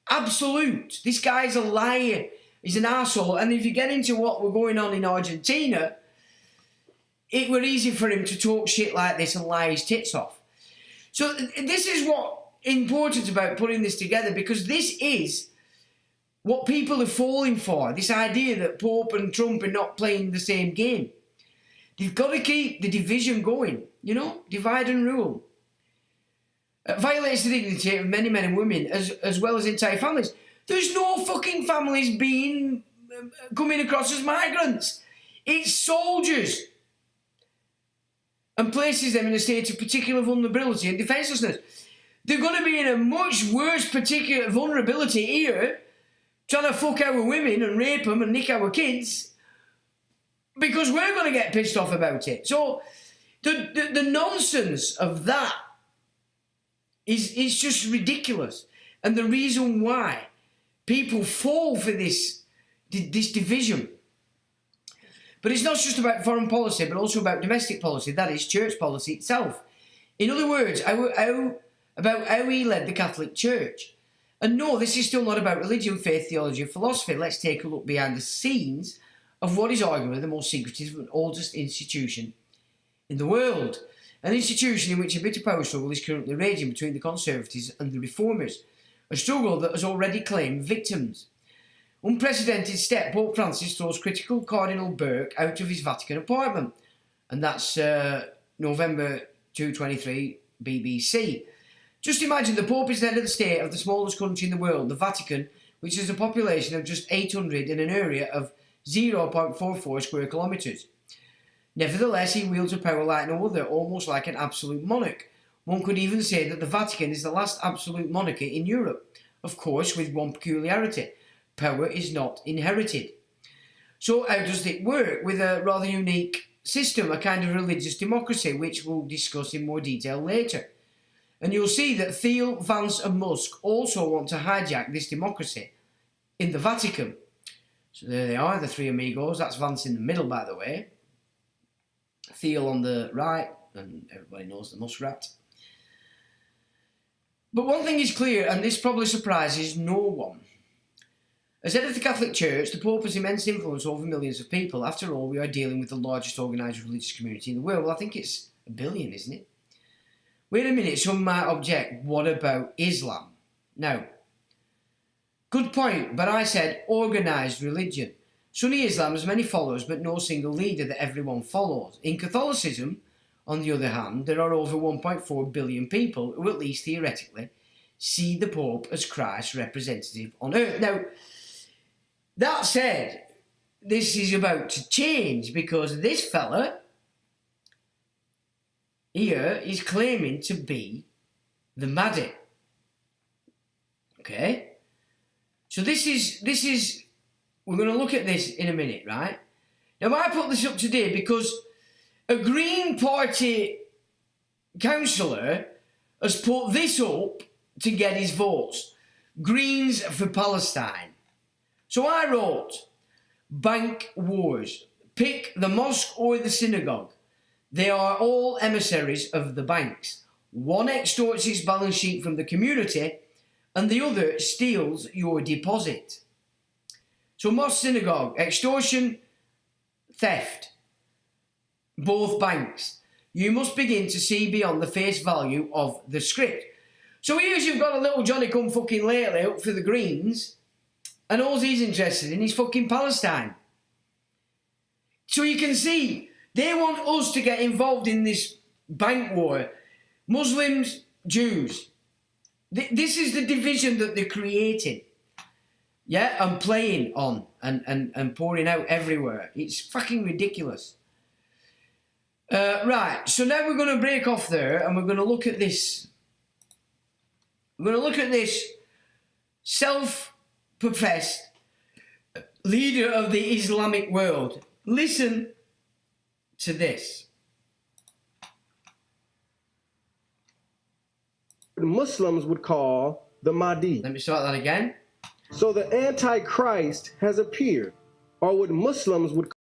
Absolute. This guy's a liar. He's an arsehole. And if you get into what were going on in Argentina, it were easy for him to talk shit like this and lie his tits off. So this is what important about putting this together, because this is what people are falling for. This idea that Pope and Trump are not playing the same game. They've got to keep the division going, you know, divide and rule. It violates the dignity of many men and women, as well as entire families. There's no fucking families coming across as migrants. It's soldiers. And places them in a state of particular vulnerability and defencelessness. They're going to be in a much worse particular vulnerability here, trying to fuck our women and rape them and nick our kids, because we're going to get pissed off about it. So the nonsense of that is just ridiculous. And the reason why people fall for this division. But it's not just about foreign policy, but also about domestic policy, that is, church policy itself. In other words, about how he led the Catholic Church. And no, this is still not about religion, faith, theology, or philosophy. Let's take a look behind the scenes of what is arguably the most secretive and oldest institution in the world. An institution in which a bitter power struggle is currently raging between the Conservatives and the Reformers. A struggle that has already claimed victims. Unprecedented step, Pope Francis throws critical Cardinal Burke out of his Vatican appointment. And that's November 2023, BBC. Just imagine the Pope is the head of the state of the smallest country in the world, the Vatican, which has a population of just 800 in an area of 0.44 square kilometres. Nevertheless, he wields a power like no other, almost like an absolute monarch. One could even say that the Vatican is the last absolute monarchy in Europe. Of course, with one peculiarity. Power is not inherited. So how does it work? With a rather unique system, a kind of religious democracy, which we'll discuss in more detail later. And you'll see that Thiel, Vance and Musk also want to hijack this democracy in the Vatican. So there they are, the three amigos. That's Vance in the middle, by the way. Thiel on the right, and everybody knows the muskrat. But one thing is clear, and this probably surprises no one. As head of the Catholic Church, the Pope has immense influence over millions of people. After all, we are dealing with the largest organised religious community in the world. Well, I think it's 1 billion, isn't it? Wait a minute, some might object, what about Islam? Now, good point, but I said organised religion. Sunni Islam has many followers, but no single leader that everyone follows. In Catholicism, on the other hand, there are over 1.4 billion people who, at least theoretically, see the Pope as Christ's representative on earth. Now, that said, this is about to change, because this fella here is claiming to be the Mahdi. Okay? So this is we're going to look at this in a minute, right? Now, I put this up today because a Green Party councillor has put this up to get his votes. Greens for Palestine. So I wrote, bank wars. Pick the mosque or the synagogue. They are all emissaries of the banks. One extorts his balance sheet from the community and the other steals your deposit. So mosque, synagogue, extortion, theft. Both banks. You must begin to see beyond the face value of the script. So here's you've got a little Johnny come fucking lately up for the Greens, and all he's interested in is fucking Palestine. So you can see, they want us to get involved in this bank war. Muslims, Jews. This is the division that they're creating. Yeah, and playing on and pouring out everywhere. It's fucking ridiculous. Right, so now we're going to break off there and we're going to look at this. We're going to look at this self-professed leader of the Islamic world. Listen to this. Muslims would call the Mahdi. Let me start that again. So the Antichrist has appeared, or what Muslims would call.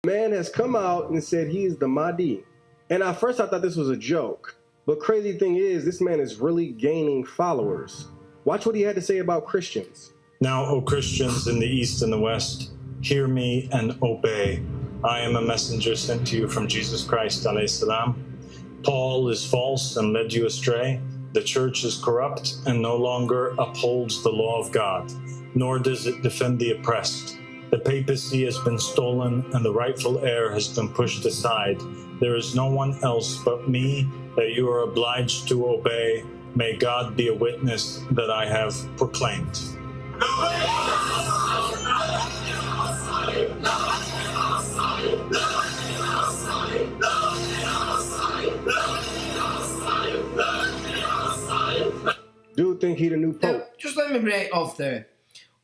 Man has come out and said he is the Mahdi. And at first I thought this was a joke. But crazy thing is, this man is really gaining followers. Watch what he had to say about Christians. Now, O Christians in the East and the West, hear me and obey. I am a messenger sent to you from Jesus Christ, alayhi salam. Paul is false and led you astray. The church is corrupt and no longer upholds the law of God, nor does it defend the oppressed. The papacy has been stolen and the rightful heir has been pushed aside. There is no one else but me that you are obliged to obey. May God be a witness that I have proclaimed. Dude think he the new pope. Now, just let me break off there.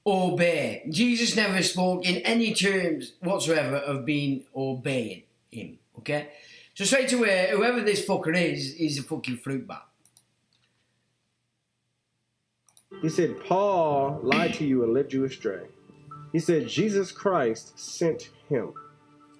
Obey. Jesus never spoke in any terms whatsoever of being obeying him. Okay? So straight away, whoever this fucker is, he's a fucking fruit bat. He said, Paul lied to you and led you astray. He said, Jesus Christ sent him.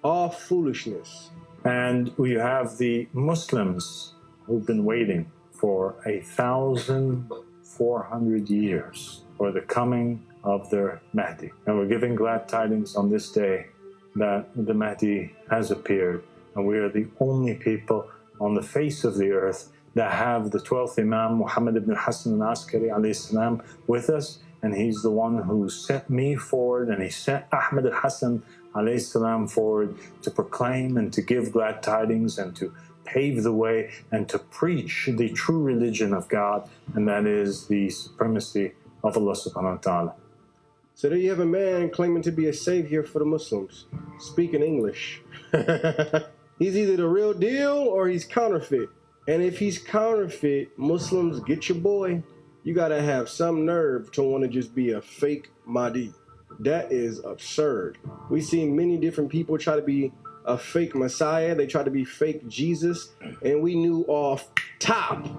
All foolishness. And we have the Muslims who've been waiting for 1,400 years for the coming of their Mahdi. And we're giving glad tidings on this day that the Mahdi has appeared. And we are the only people on the face of the earth that have the 12th Imam, Muhammad ibn Hassan al-Askari alayhi salam, with us. And he's the one who sent me forward, and he sent Ahmad al-Hassan alayhi salam forward to proclaim and to give glad tidings and to pave the way and to preach the true religion of God, and that is the supremacy of Allah subhanahu wa ta'ala. So there you have a man claiming to be a savior for the Muslims, speaking English. He's either the real deal or he's counterfeit. And if he's counterfeit, Muslims, get your boy. You gotta have some nerve to want to just be a fake Mahdi. That is absurd. We've seen many different people try to be a fake Messiah. They try to be fake Jesus. And we knew off top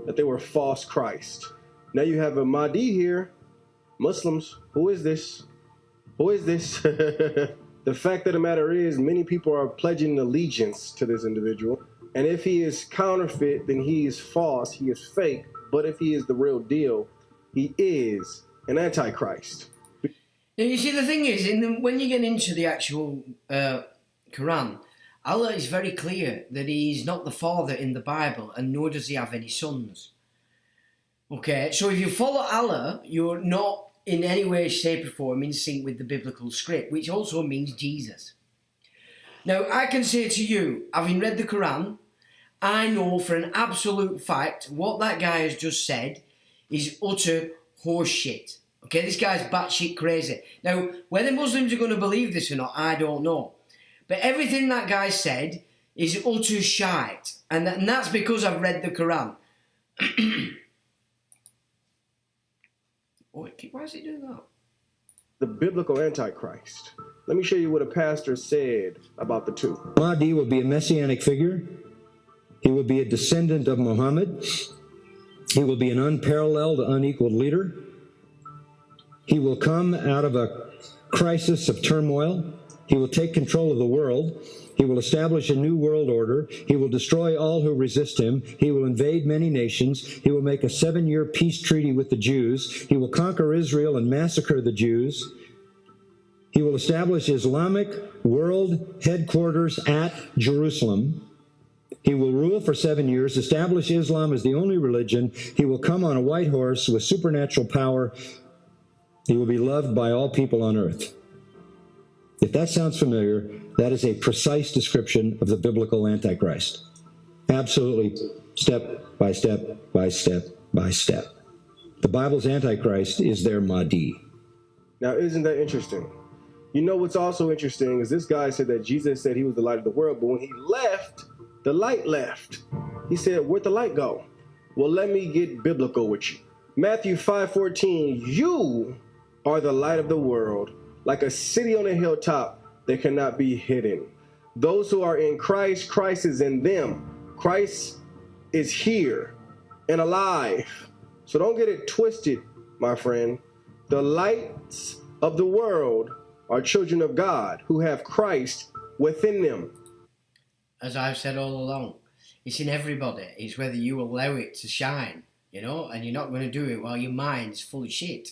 that they were false Christ. Now you have a Mahdi here. Muslims, who is this? Who is this? The fact of the matter is, many people are pledging allegiance to this individual. And if he is counterfeit, then he is false, he is fake. But if he is the real deal, he is an antichrist. Now, you see, the thing is, when you get into the actual Quran, Allah is very clear that he is not the father in the Bible, and nor does he have any sons. Okay, so if you follow Allah, you're not in any way, shape or form in sync with the biblical script, which also means Jesus. Now, I can say to you, having read the Quran, I know for an absolute fact what that guy has just said is utter horseshit. Okay, this guy's batshit crazy. Now, whether Muslims are going to believe this or not, I don't know. But everything that guy said is utter shite. And that's because I've read the Quran. Why is he doing that? The biblical antichrist. Let me show you what a pastor said about the two. Mahdi will be a messianic figure. He will be a descendant of Muhammad. He will be an unparalleled, unequaled leader. He will come out of a crisis of turmoil. He will take control of the world. He will establish a new world order. He will destroy all who resist him. He will invade many nations. He will make a 7-year peace treaty with the Jews. He will conquer Israel and massacre the Jews. He will establish Islamic world headquarters at Jerusalem. He will rule for 7 years, establish Islam as the only religion. He will come on a white horse with supernatural power. He will be loved by all people on earth. If that sounds familiar, that is a precise description of the biblical Antichrist. Absolutely, step by step by step by step. The Bible's Antichrist is their Mahdi. Now, isn't that interesting? You know what's also interesting is this guy said that Jesus said he was the light of the world, but when he left, the light left. He said, where'd the light go? Well, let me get biblical with you. Matthew 5:14, you are the light of the world, like a city on a hilltop that cannot be hidden. Those who are in Christ, Christ is in them. Christ is here and alive. So don't get it twisted, my friend. The lights of the world are children of God who have Christ within them. As I've said all along, it's in everybody. It's whether you allow it to shine, you know, and you're not going to do it while your mind's full of shit.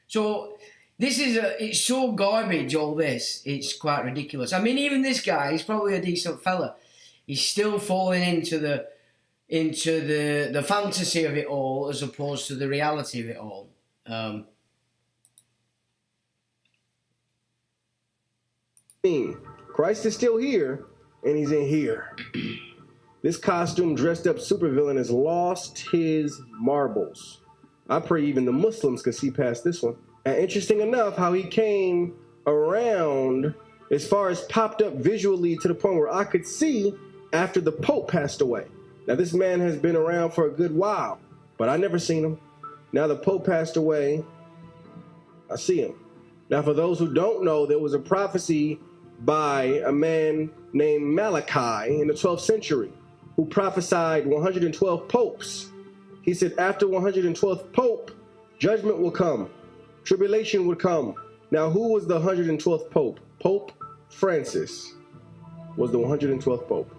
So it's so garbage, all this. It's quite ridiculous. I mean, even this guy, he's probably a decent fella. He's still falling into the fantasy of it all as opposed to the reality of it all. Christ is still here, and he's in here. This costume dressed up supervillain has lost his marbles. I pray even the Muslims could see past this one. And interesting enough how he came around as far as popped up visually to the point where I could see after the Pope passed away. Now this man has been around for a good while, but I never seen him. Now the Pope passed away, I see him. Now for those who don't know, there was a prophecy by a man named Malachi in the 12th century who prophesied 112 popes. He said after 112th pope, judgment will come, tribulation would come. Now who was the 112th pope? Pope Francis was the 112th pope.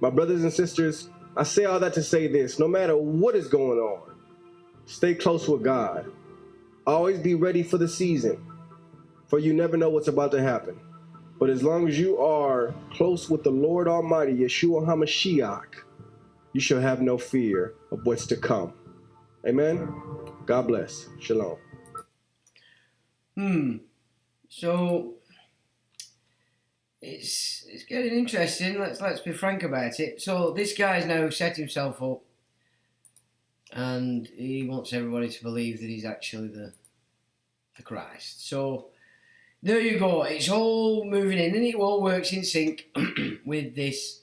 My brothers and sisters, I say all that to say this: no matter what is going on, stay close with God. Always be ready for the season, for you never know what's about to happen. But as long as you are close with the Lord Almighty, Yeshua HaMashiach, you shall have no fear of what's to come. Amen? God bless. Shalom. So it's getting interesting. Let's be frank about it. So this guy's now set himself up, and he wants everybody to believe that he's actually the Christ. So there you go. It's all moving in, and it all works in sync with this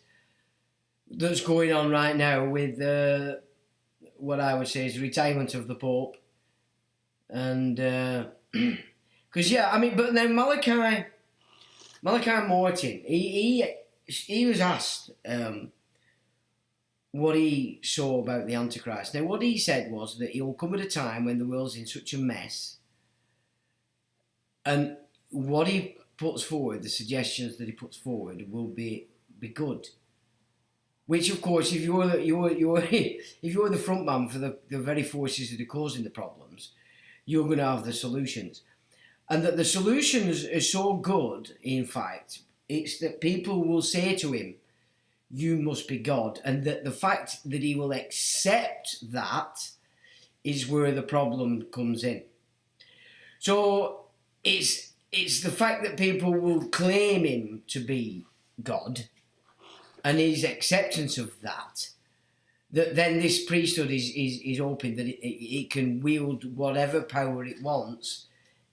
that's going on right now with what I would say is the retirement of the Pope. And because but then Malachi Martin, he was asked what he saw about the Antichrist. Now what he said was that he'll come at a time when the world's in such a mess, and what he puts forward, the suggestions that he puts forward, will be good. Which, of course, if you're the front man for the very forces that are causing the problems, you're going to have the solutions, and that the solutions are so good. In fact, it's that people will say to him, "You must be God," and that the fact that he will accept that is where the problem comes in. So it's the fact that people will claim him to be God, and his acceptance of that then this priesthood is open, that it can wield whatever power it wants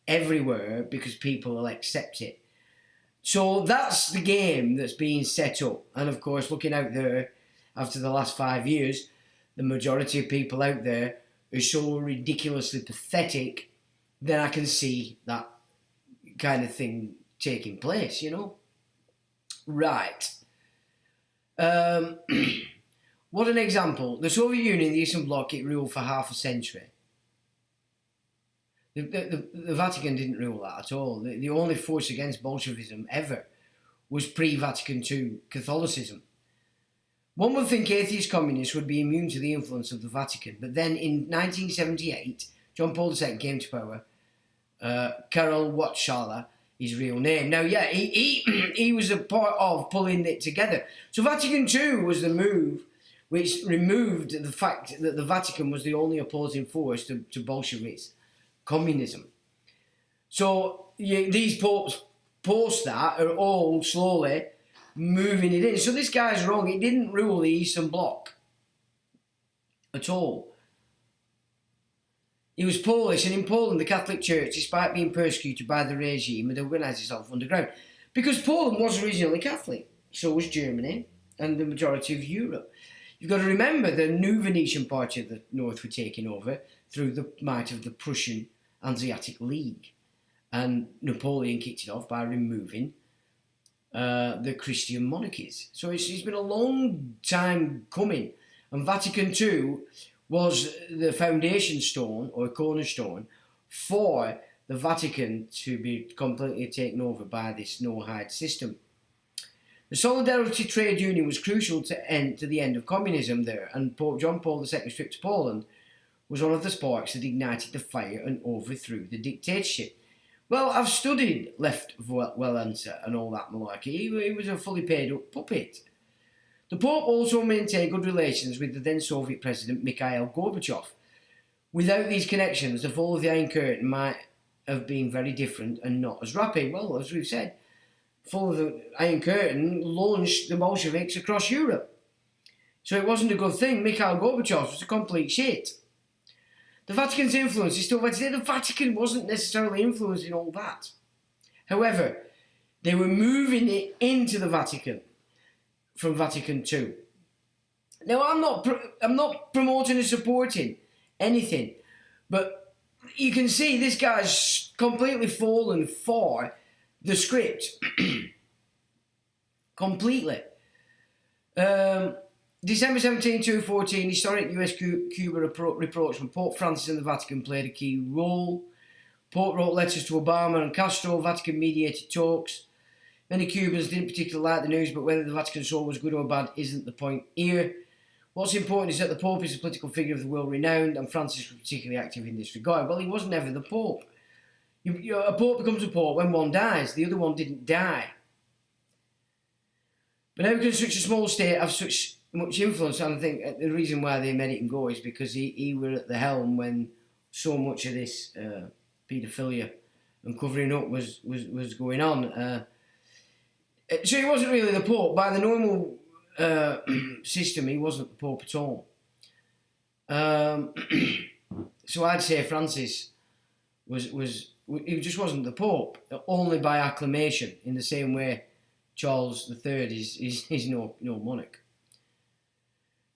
everywhere because people will accept it. So that's the game that's being set up. And of course, looking out there after the last 5 years, the majority of people out there are so ridiculously pathetic that I can see that kind of thing taking place, you know? Right. What an example. The Soviet Union, the Eastern Bloc, it ruled for half a century. The Vatican didn't rule that at all. The only force against Bolshevism ever was pre-Vatican II Catholicism. One would think atheist communists would be immune to the influence of the Vatican, but then in 1978, John Paul II came to power. Karol Wojtyła, his real name. Now, yeah, he was a part of pulling it together. So Vatican II was the move which removed the fact that the Vatican was the only opposing force to Bolsheviks, communism. So these popes post that are all slowly moving it in. So this guy's wrong. It didn't rule the Eastern Bloc at all. He was Polish, and in Poland, the Catholic Church, despite being persecuted by the regime, had organised itself underground. Because Poland was originally Catholic, so was Germany and the majority of Europe. You've got to remember the new Venetian party of the North were taken over through the might of the Prussian Hanseatic League. And Napoleon kicked it off by removing the Christian monarchies. So it's been a long time coming. And Vatican II was the foundation stone or cornerstone for the Vatican to be completely taken over by this no-hide system. The Solidarity Trade Union was crucial to the end of communism there, and Pope John Paul II's trip to Poland was one of the sparks that ignited the fire and overthrew the dictatorship. Well, I've studied Lech Walesa and all that malarkey. He was a fully paid up puppet. The Pope also maintained good relations with the then Soviet President Mikhail Gorbachev. Without these connections, the fall of the Iron Curtain might have been very different and not as rapid. Well, as we've said, the fall of the Iron Curtain launched the Bolsheviks across Europe. So it wasn't a good thing. Mikhail Gorbachev was a complete shit. The Vatican's influence is still there today. The Vatican wasn't necessarily influencing all that. However, they were moving it into the Vatican from Vatican II. Now, I'm not promoting or supporting anything, but you can see this guy's completely fallen for the script. Completely. December 17, 2014, historic US-Cuba reproach from Pope Francis and the Vatican played a key role. Pope wrote letters to Obama and Castro, Vatican mediated talks. Many Cubans didn't particularly like the news, but whether the Vatican's role was good or bad isn't the point here. What's important is that the Pope is a political figure of the world renowned, and Francis was particularly active in this regard. Well, he was never the Pope. A Pope becomes a Pope when one dies. The other one didn't die. But how can such a small state have such much influence? And I think the reason why they made him go is because he were at the helm when so much of this paedophilia and covering up was going on. So he wasn't really the Pope. By the normal system, he wasn't the Pope at all. So I'd say Francis he just wasn't the Pope, only by acclamation, in the same way Charles III is no monarch.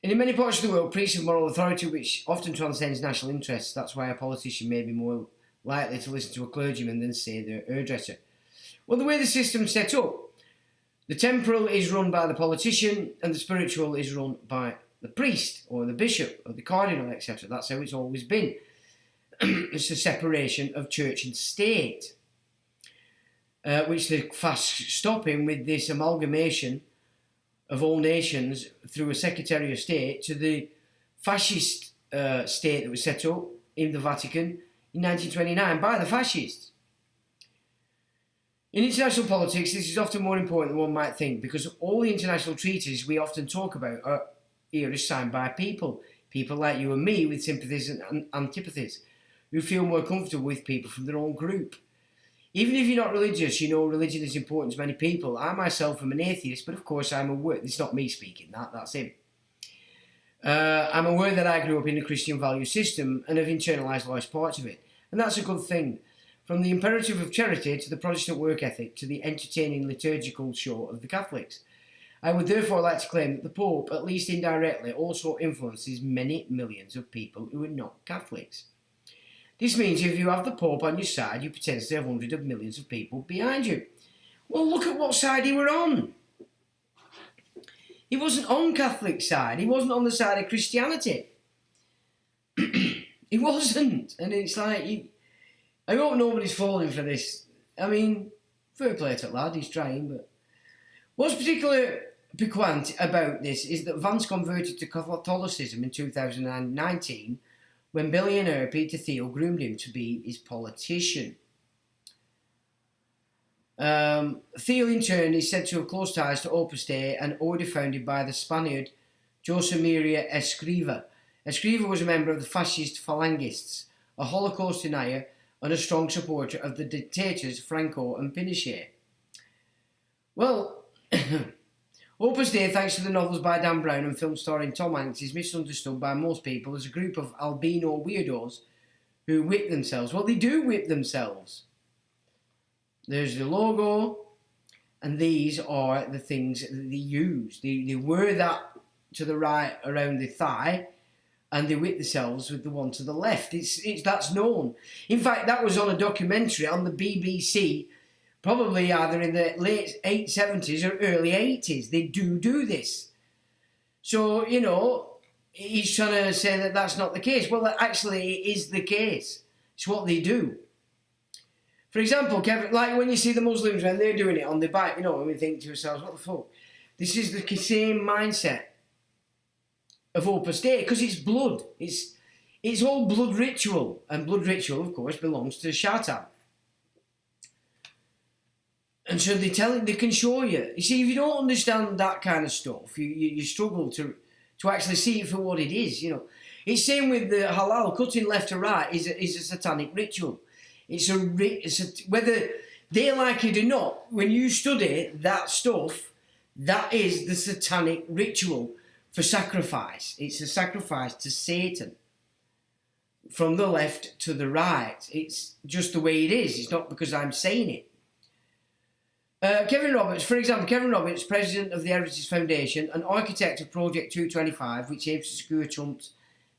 And in many parts of the world, priests have moral authority which often transcends national interests. That's why a politician may be more likely to listen to a clergyman than, say, their hairdresser. Well, the way the system's set up, the temporal is run by the politician and the spiritual is run by the priest or the bishop or the cardinal, etc. That's how it's always been. It's a separation of church and state, which they're fast stopping with this amalgamation of all nations through a Secretary of State to the fascist state that was set up in the Vatican in 1929 by the fascists. In international politics, this is often more important than one might think, because all the international treaties we often talk about are signed by people like you and me with sympathies and antipathies, who feel more comfortable with people from their own group. Even if you're not religious, you know religion is important to many people. I myself am an atheist, but of course I'm aware, it's not me speaking, that's him. I'm aware that I grew up in a Christian value system and have internalised large parts of it, and that's a good thing. From the imperative of charity to the Protestant work ethic to the entertaining liturgical show of the Catholics. I would therefore like to claim that the Pope, at least indirectly, also influences many millions of people who are not Catholics. This means if you have the Pope on your side, you potentially have hundreds of millions of people behind you. Well, look at what side he were on. He wasn't on Catholic side. He wasn't on the side of Christianity. He wasn't. And it's like, I hope nobody's falling for this. I mean, fair play to that lad, he's trying, but... What's particularly piquant about this is that Vance converted to Catholicism in 2019 when billionaire Peter Thiel groomed him to be his politician. Thiel, in turn, is said to have close ties to Opus Dei, an order founded by the Spaniard José María Escriva. Escriva was a member of the fascist Phalangists, a Holocaust denier, and a strong supporter of the dictators Franco and Pinochet. Well, Opus Dei, thanks to the novels by Dan Brown and film starring Tom Hanks, is misunderstood by most people as a group of albino weirdos who whip themselves. Well, they do whip themselves. There's the logo, and these are the things that they use. They wear that to the right around the thigh, and they whip themselves with the one to the left. That's known. In fact, that was on a documentary on the BBC, probably either in the late 70s or early 80s. They do this. So, you know, he's trying to say that that's not the case. Well, actually, it is the case. It's what they do. For example, Kevin, like when you see the Muslims when they're doing it on the bike, you know, and we think to ourselves, what the fuck? This is the same mindset of Opus Dei, because it's blood. It's all blood ritual. And blood ritual, of course, belongs to Shaitan. And so they can show you. You see, if you don't understand that kind of stuff, you struggle to actually see it for what it is, you know. It's same with the halal, cutting left to right is a satanic ritual. It's whether they like it or not, when you study that stuff, that is the satanic ritual for sacrifice. It's a sacrifice to Satan. From the left to the right. It's just the way it is. It's not because I'm saying it. Kevin Roberts, for example, Kevin Roberts, president of the Heritage Foundation and architect of Project 225, which aims to secure Trump's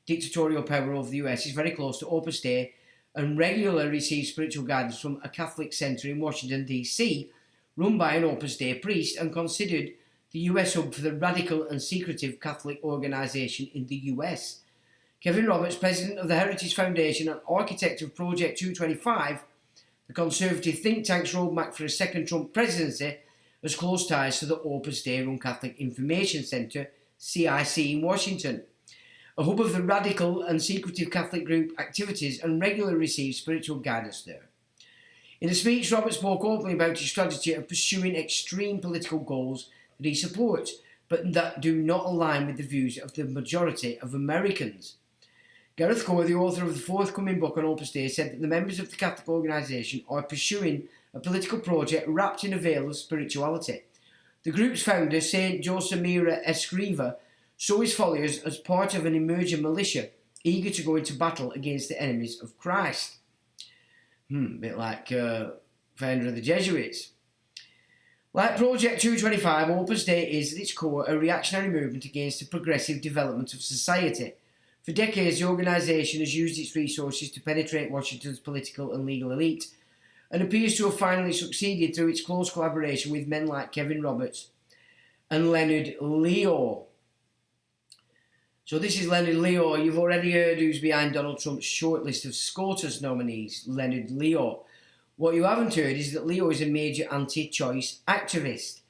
dictatorial power over the US, is very close to Opus Dei and regularly receives spiritual guidance from a Catholic centre in Washington, D.C., run by an Opus Dei priest and considered the US hub for the radical and secretive Catholic organisation in the US. Kevin Roberts, president of the Heritage Foundation and architect of Project 225, the conservative think tank's roadmap for a second Trump presidency, has close ties to the Opus Dei-run Catholic Information Centre, CIC, in Washington, a hub of the radical and secretive Catholic group activities, and regularly receives spiritual guidance there. In a speech, Roberts spoke openly about his strategy of pursuing extreme political goals that he supports, but that do not align with the views of the majority of Americans. Gareth Gore, the author of the forthcoming book on Opus Dei, said that the members of the Catholic organisation are pursuing a political project wrapped in a veil of spirituality. The group's founder, Saint José María Escriva, saw his followers as part of an emerging militia, eager to go into battle against the enemies of Christ. A bit like founder of the Jesuits. Like Project 225, Opus Dei is at its core a reactionary movement against the progressive development of society. For decades, the organisation has used its resources to penetrate Washington's political and legal elite, and appears to have finally succeeded through its close collaboration with men like Kevin Roberts and Leonard Leo. So this is Leonard Leo. You've already heard who's behind Donald Trump's shortlist of SCOTUS nominees, Leonard Leo. What you haven't heard is that Leo is a major anti-choice activist.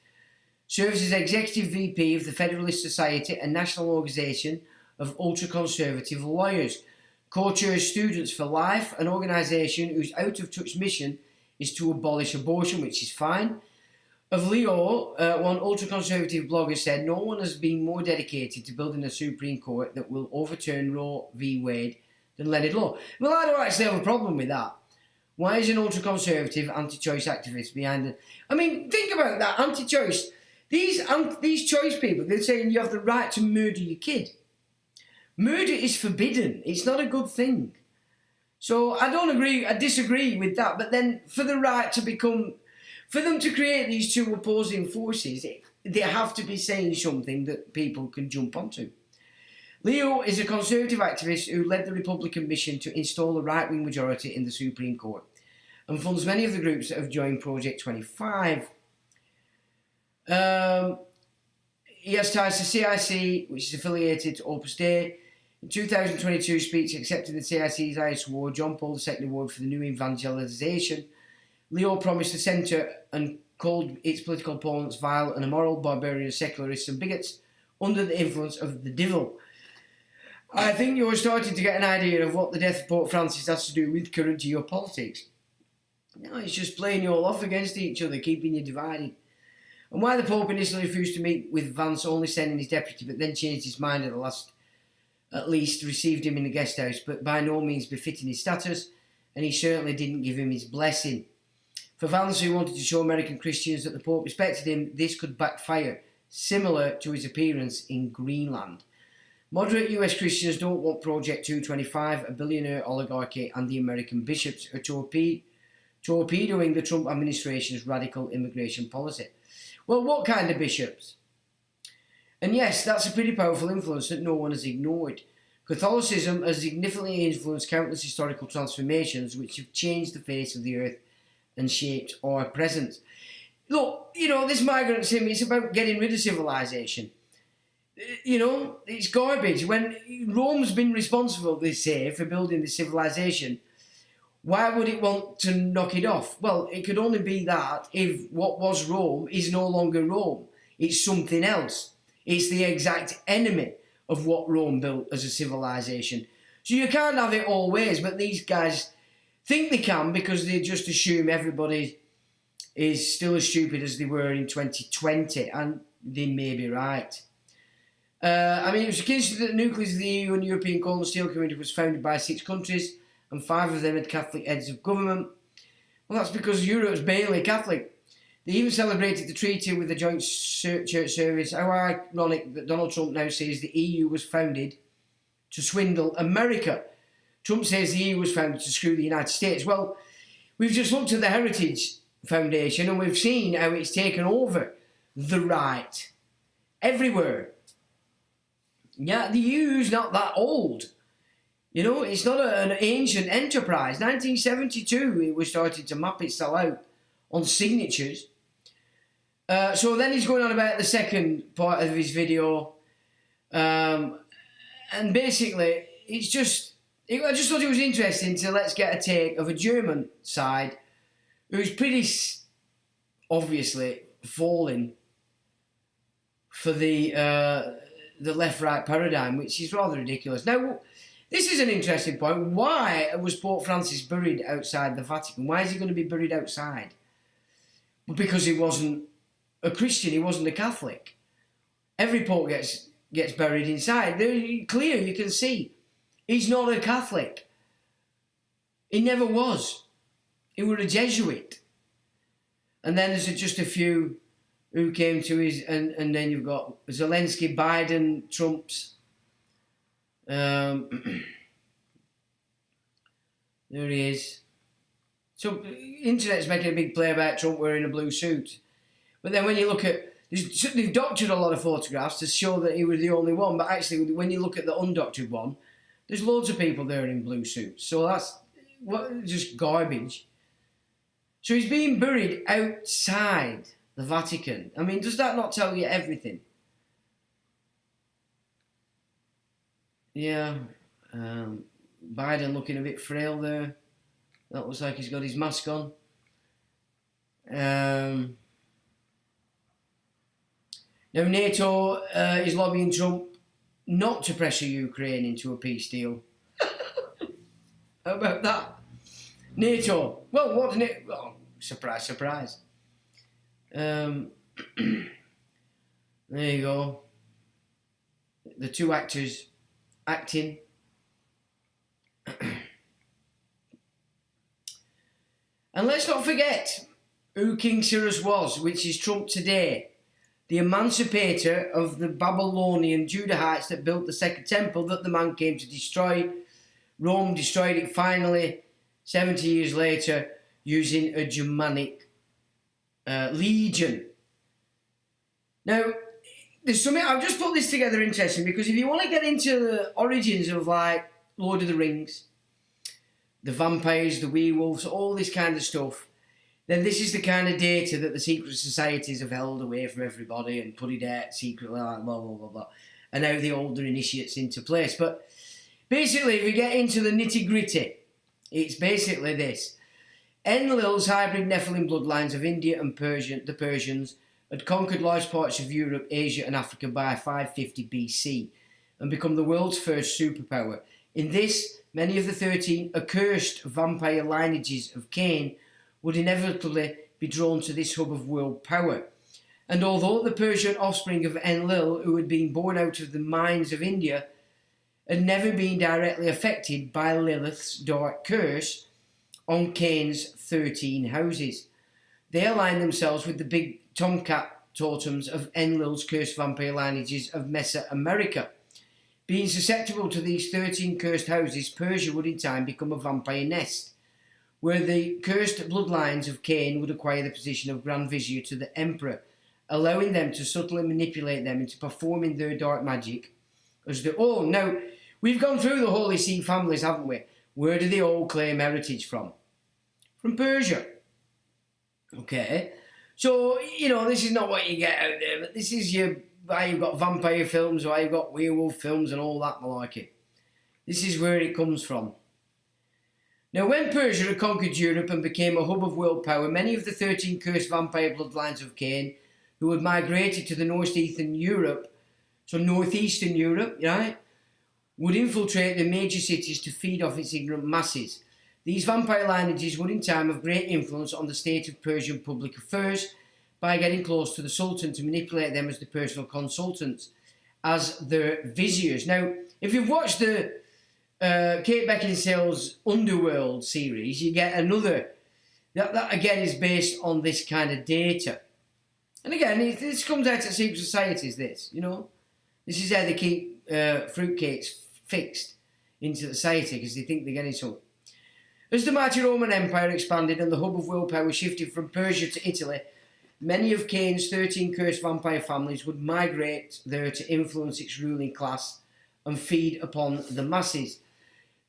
Serves as Executive VP of the Federalist Society, a national organisation of ultra-conservative lawyers. Co-chairs Students for Life, an organisation whose out-of-touch mission is to abolish abortion, which is fine. Of Leo, one ultra-conservative blogger said, no one has been more dedicated to building a Supreme Court that will overturn Roe v. Wade than Leonard Leo. Well, I don't actually have a problem with that. Why is an ultra-conservative anti-choice activist behind it? I mean, think about that, anti-choice. These choice people, they're saying you have the right to murder your kid. Murder is forbidden. It's not a good thing. So I disagree with that. But then for the right to become... For them to create these two opposing forces, they have to be saying something that people can jump onto. Leo is a conservative activist who led the Republican mission to install a right-wing majority in the Supreme Court and funds many of the groups that have joined Project 25. he has ties to CIC, which is affiliated to Opus Dei. In 2022 speech accepting the CIC's highest award, John Paul II Award for the New Evangelization, Leo promised the centre and called its political opponents vile and immoral, barbarian, secularists and bigots under the influence of the devil. I think you're starting to get an idea of what the death of Pope Francis has to do with current geopolitics. No, it's just playing you all off against each other, keeping you divided. And why the Pope initially refused to meet with Vance, only sending his deputy, but then changed his mind at least received him in the guest house, but by no means befitting his status, and he certainly didn't give him his blessing. For Vance, who wanted to show American Christians that the Pope respected him, this could backfire, similar to his appearance in Greenland. Moderate US Christians don't want Project 225, a billionaire oligarchy, and the American bishops are torpedoing the Trump administration's radical immigration policy. Well, what kind of bishops? And yes, that's a pretty powerful influence that no one has ignored. Catholicism has significantly influenced countless historical transformations which have changed the face of the earth and shaped our present. Look, this migrant sim, it's about getting rid of civilization. It's garbage. When Rome's been responsible, they say, for building the civilization, why would it want to knock it off? Well, it could only be that if what was Rome is no longer Rome. It's something else. It's the exact enemy of what Rome built as a civilization. So you can't have it all ways, but these guys think they can because they just assume everybody is still as stupid as they were in 2020, and they may be right. It was considered that the nucleus of the EU and European Coal and Steel Community was founded by 6 countries, and 5 of them had Catholic heads of government. Well, that's because Europe's barely Catholic. They even celebrated the treaty with the joint church service. How ironic that Donald Trump now says the EU was founded to swindle America. Trump says the EU was founded to screw the United States. Well, we've just looked at the Heritage Foundation and we've seen how it's taken over the right everywhere. Yeah, the EU's not that old. It's not an ancient enterprise. 1972, it was starting to map itself out on signatures. So then he's going on about the second part of his video. And basically, I just thought it was interesting to let's get a take of a German side who's pretty obviously falling for the left-right paradigm, which is rather ridiculous. Now, this is an interesting point. Why was Pope Francis buried outside the Vatican? Why is he going to be buried outside? Because he wasn't a Christian, he wasn't a Catholic. Every Pope gets buried inside. They're clear, you can see. He's not a Catholic. He never was. He was a Jesuit. And then there's just a few who came to his, and then you've got Zelensky, Biden, Trump's. There he is. So, internet's making a big play about Trump wearing a blue suit. But then when you look at, they've doctored a lot of photographs to show that he was the only one, but actually when you look at the undoctored one, there's loads of people there in blue suits. So that's just garbage. So he's being buried outside the Vatican. I mean, does that not tell you everything? Yeah. Biden looking a bit frail there. That looks like he's got his mask on. Now, NATO is lobbying Trump not to pressure Ukraine into a peace deal. How about that? NATO. Well, what did it... Oh, surprise, surprise. There you go. The 2 actors acting. And let's not forget who King Cyrus was, which is Trump today. The emancipator of the Babylonian Judahites that built the Second Temple that the man came to destroy. Rome destroyed it finally, 70 years later, using a Germanic legion. Now, there's something, I've just put this together interesting because if you want to get into the origins of like Lord of the Rings, the vampires, the werewolves, all this kind of stuff, then this is the kind of data that the secret societies have held away from everybody and put it out secretly, like blah, blah, blah, blah. And now they hold their initiates into place. But basically, if you get into the nitty-gritty, it's basically this. Enlil's hybrid Nephilim bloodlines of India and the Persians had conquered large parts of Europe, Asia and Africa by 550 BC and become the world's first superpower. In this, many of the 13 accursed vampire lineages of Cain would inevitably be drawn to this hub of world power. And although the Persian offspring of Enlil, who had been born out of the mines of India, had never been directly affected by Lilith's dark curse on Cain's 13 houses, they aligned themselves with the big tomcat totems of Enlil's cursed vampire lineages of Mesoamerica. Being susceptible to these 13 cursed houses, Persia would in time become a vampire nest, where the cursed bloodlines of Cain would acquire the position of Grand Vizier to the Emperor, allowing them to subtly manipulate them into performing their dark magic. Now, we've gone through the Holy See families, haven't we? Where do they all claim heritage from? From Persia. Okay. So, this is not what you get out there, but this is why you've got vampire films, why you've got werewolf films and all that malarkey. This is where it comes from. Now, when Persia had conquered Europe and became a hub of world power, many of the 13 cursed vampire bloodlines of Cain, who had migrated to the northeastern Europe, right, would infiltrate the major cities to feed off its ignorant masses. These vampire lineages would in time have great influence on the state of Persian public affairs by getting close to the Sultan to manipulate them as the personal consultants, as their viziers. Now, if you've watched the Kate Beckinsale's Underworld series, you get another, that again is based on this kind of data. And again, this comes out of secret societies, this is how they keep fruitcakes fixed into the society, because they think they're getting something. As the mighty Roman Empire expanded and the hub of world power shifted from Persia to Italy, many of Cain's 13 cursed vampire families would migrate there to influence its ruling class and feed upon the masses.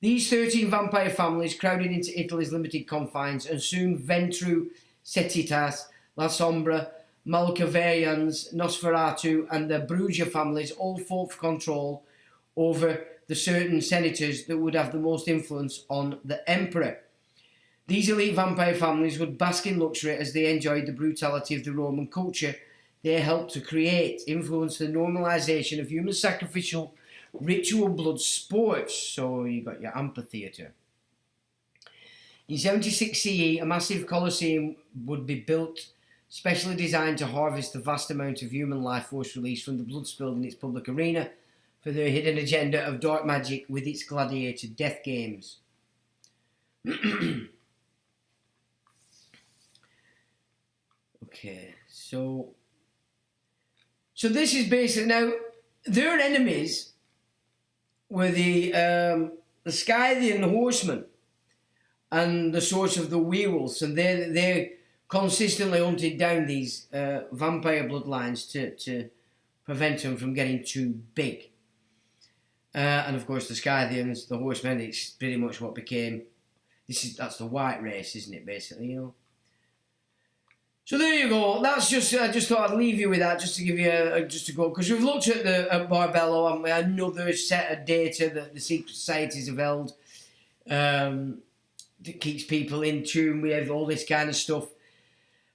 These 13 vampire families crowded into Italy's limited confines, and soon Ventru, Setitas, La Sombra, Malkavians, Nosferatu and the Brugia families all fought for control over the certain senators that would have the most influence on the emperor. These elite vampire families would bask in luxury as they enjoyed the brutality of the Roman culture they helped to create, influence the normalisation of human sacrificial ritual blood sports. So you got your amphitheatre. In 76 CE, a massive colosseum would be built, specially designed to harvest the vast amount of human life force released from the blood spilled in its public arena for their hidden agenda of dark magic with its gladiator death games. Okay, so this is basically, now their enemies were the Scythian horsemen and the source of the werewolves, and they consistently hunted down these vampire bloodlines to prevent them from getting too big. And of course the Scythians, the horsemen, it's pretty much what became, that's the white race, isn't it, basically, So there you go. That's just, I just thought I'd leave you with that, just to give you just to go, because we've looked at at Barbello, and another set of data that the secret societies have held that keeps people in tune with all this kind of stuff.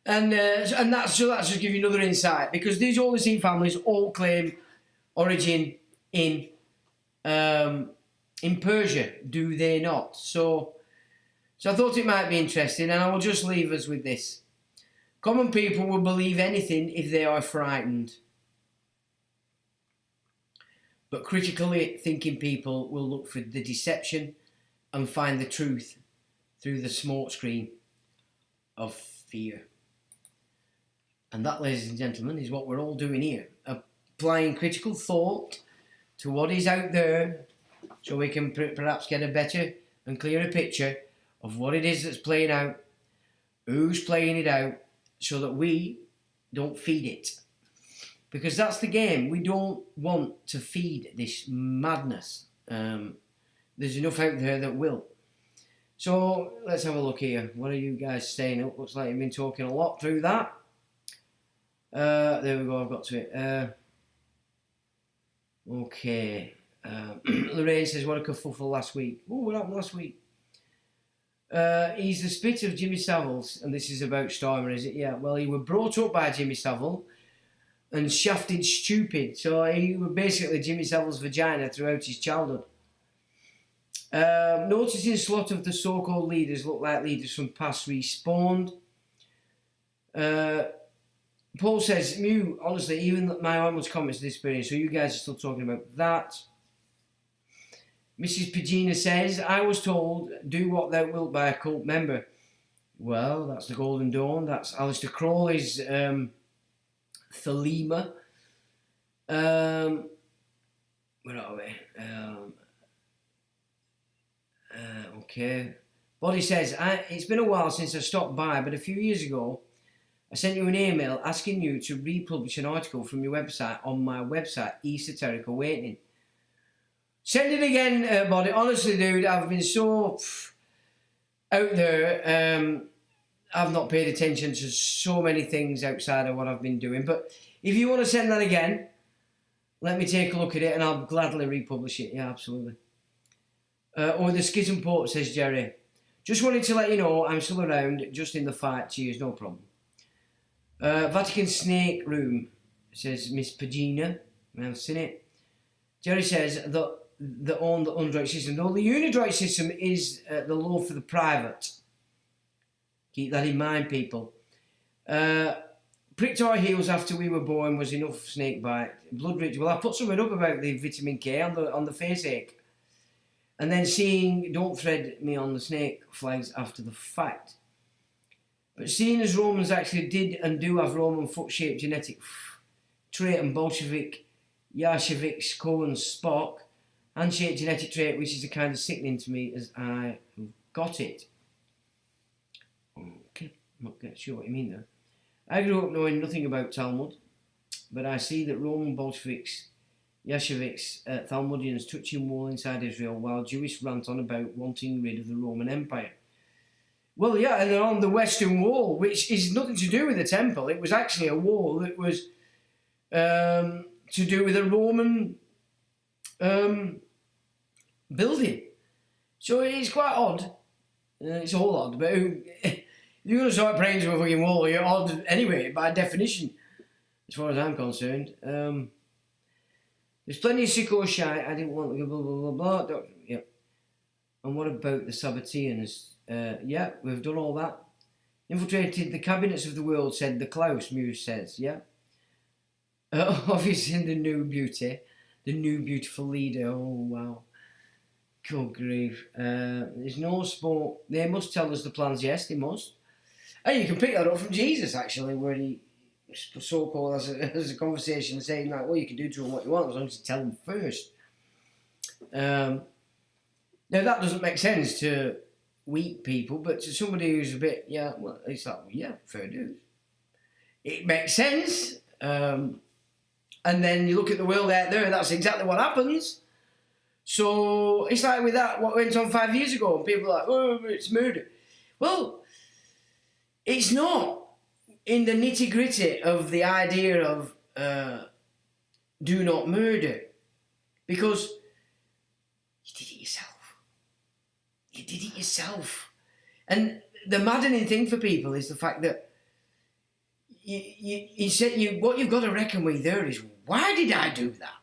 And that's just give you another insight, because these all the families all claim origin in Persia, do they not? So I thought it might be interesting, and I will just leave us with this. Common people will believe anything if they are frightened. But critically thinking people will look for the deception and find the truth through the smokescreen of fear. And that, ladies and gentlemen, is what we're all doing here. Applying critical thought to what is out there, so we can perhaps get a better and clearer picture of what it is that's playing out, who's playing it out, so that we don't feed it. Because that's the game. We don't want to feed this madness. There's enough out there that will. So let's have a look here. What are you guys saying? It looks like you've been talking a lot through that. There we go, I've got to it. Okay. Lorraine says, what a kerfuffle last week. Oh, what happened last week? He's the spit of Jimmy Savile's, and this is about Stormer, is it? Yeah, well, he was brought up by Jimmy Savile and shafted stupid. So he was basically Jimmy Savile's vagina throughout his childhood. Noticing a lot of the so-called leaders look like leaders from past respawned. Paul says, Mew, honestly, even my onwards comments are disappearing, so you guys are still talking about that. Mrs. Pagina says, I was told, do what thou wilt by a cult member. Well, that's the Golden Dawn. That's Aleister Crowley's Thelema. Where are we? Okay. Body says, it's been a while since I stopped by, but a few years ago, I sent you an email asking you to republish an article from your website on my website, Esoteric Awakening. Send it again, Body. Honestly, dude, I've been so out there. I've not paid attention to so many things outside of what I've been doing. But if you want to send that again, let me take a look at it and I'll gladly republish it. Yeah, absolutely. Or the Schism Pope, says Jerry. Just wanted to let you know I'm still around, just in the fight. Cheers, no problem. Vatican Snake Room, says Miss Pagina. I've seen it. Jerry says that the own the undroid system. No, the unidroid system is the law for the private. Keep that in mind, people. Pricked our heels after we were born was enough snake bite. Blood rich. Well, I put something up about the vitamin K on the face ache. And then seeing don't thread me on the snake flags after the fact. But seeing as Romans actually did and do have Roman foot-shaped genetic trait and Bolshevik, Yashevik's, Cohen's, Spock, handshake genetic trait, which is a kind of sickening to me as I got it. Okay, I'm not quite sure what you mean there. I grew up knowing nothing about Talmud, but I see that Roman Bolsheviks, Yasheviks, Talmudians touching wall inside Israel while Jewish rant on about wanting rid of the Roman Empire. Well, yeah, and they're on the Western Wall, which is nothing to do with the temple. It was actually a wall that was to do with a Roman building. So it's quite odd. It's all odd, but if you're going to start praying to a fucking wall, you're odd anyway, by definition, as far as I'm concerned. There's plenty of sicko shite. I didn't want to go blah, blah, blah, blah. Yeah. And what about the Sabbateans? Yeah, we've done all that. Infiltrated the cabinets of the world, said the Klaus, Muse says, yeah. Obviously the new beauty, the new beautiful leader, oh wow. Good grief. There's no sport. They must tell us the plans, yes, they must. And you can pick that up from Jesus, actually, where he so-called as a conversation saying that, well, you can do to them what you want as long as you tell them first. Now, that doesn't make sense to weak people, but to somebody who's a bit, yeah, well, it's like, well, yeah, fair dues. It makes sense. And then you look at the world out there, that's exactly what happens. So it's like with that, what went on 5 years ago, and people are like, oh, it's murder. Well, it's not in the nitty-gritty of the idea of do not murder, because you did it yourself. You did it yourself. And the maddening thing for people is the fact that you said what you've got to reckon with there is, why did I do that?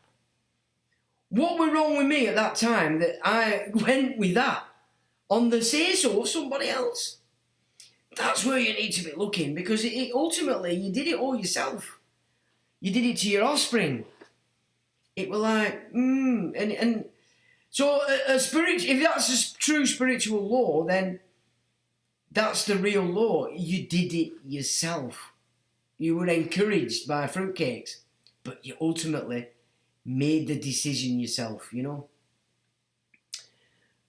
What went wrong with me at that time that I went with that on the say-so of somebody else? That's where you need to be looking, because ultimately you did it all yourself. You did it to your offspring. It was like, and so a spirit. If that's a true spiritual law, then that's the real law. You did it yourself. You were encouraged by fruitcakes, but you ultimately made the decision yourself, you know.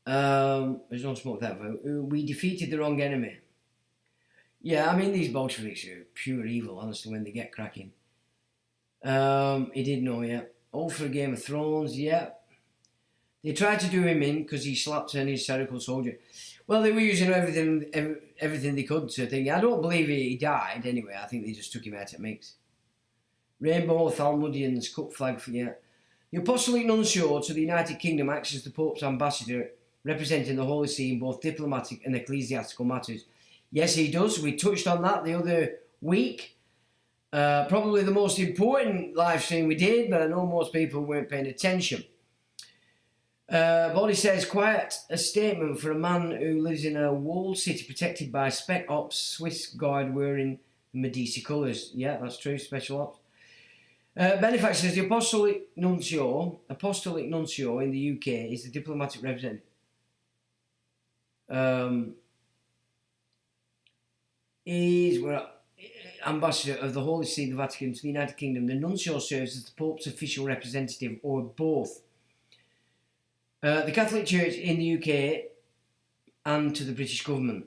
There's no smoke that vote. We defeated the wrong enemy. Yeah, I mean, these Bolsheviks are pure evil, honestly, when they get cracking. He did know, yeah. All for Game of Thrones, yeah. They tried to do him in because he slapped an hysterical soldier. Well, they were using everything they could to think. I don't believe he died anyway. I think they just took him out of mix. Rainbow Thalmudians, cut flag for you. The Apostolic Nuncio to the United Kingdom acts as the Pope's ambassador, representing the Holy See in both diplomatic and ecclesiastical matters. Yes, he does. We touched on that the other week. Probably the most important live stream we did, but I know most people weren't paying attention. Body says, quite a statement for a man who lives in a walled city protected by Spec Ops, Swiss Guard wearing Medici colours. Yeah, that's true, Special Ops. Benefactor says, the Apostolic Nuncio in the UK is the diplomatic representative. We're ambassador of the Holy See, the Vatican, to the United Kingdom. The Nuncio serves as the Pope's official representative, or both. The Catholic Church in the UK and to the British government.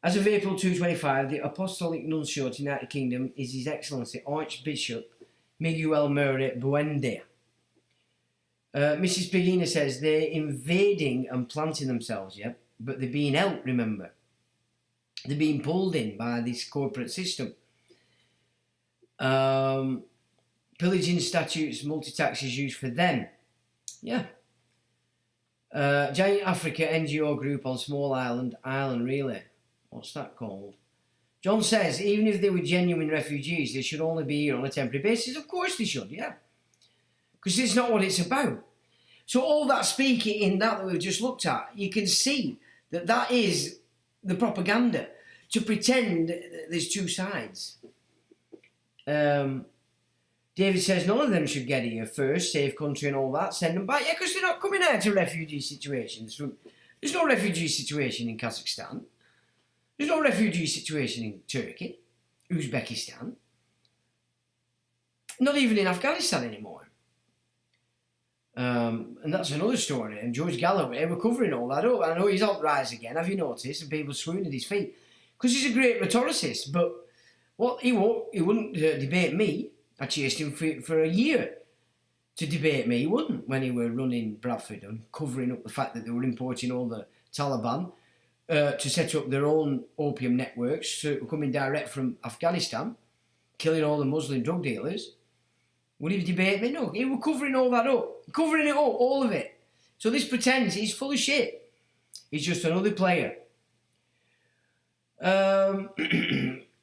As of April 2025, the Apostolic Nuncio to the United Kingdom is His Excellency Archbishop Miguel Murray Buende. Mrs. Pegina says they're invading and planting themselves, yeah, but they're being helped, remember. They're being pulled in by this corporate system. Pillaging statutes, multi-taxes used for them. Yeah. Giant Africa NGO group on small island really. What's that called? John says, even if they were genuine refugees, they should only be here on a temporary basis. Of course they should, yeah. Because it's not what it's about. So all that speaking in that we've just looked at, you can see that that is the propaganda, to pretend that there's two sides. David says none of them should get here first, safe country and all that, send them back. Yeah, because they're not coming out of refugee situations. There's no refugee situation in Kazakhstan. There's no refugee situation in Turkey, Uzbekistan. Not even in Afghanistan anymore. And that's another story. And George Galloway, we're covering all that up. I know he's on the rise again, have you noticed? And people swoon at his feet. Because he's a great rhetoricist, but he wouldn't debate me. I chased him for a year to debate me. He wouldn't, when he were running Bradford and covering up the fact that they were importing all the Taliban to set up their own opium networks coming direct from Afghanistan, killing all the Muslim drug dealers. Would he debate me? No, he was covering all that up. Covering it up, all of it. So this pretends he's full of shit. He's just another player.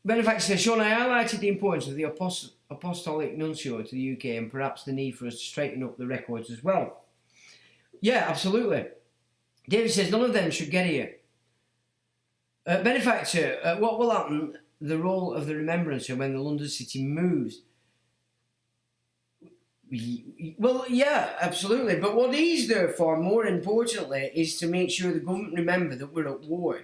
Benefactor says, Sean, I highlighted the importance of the Apostolic Nuncio to the UK and perhaps the need for us to straighten up the records as well. Yeah, absolutely. David says, none of them should get here. Benefactor, what will happen, the role of the remembrancer when the London City moves? Well, yeah, absolutely. But what he's there for, more importantly, is to make sure the government remember that we're at war.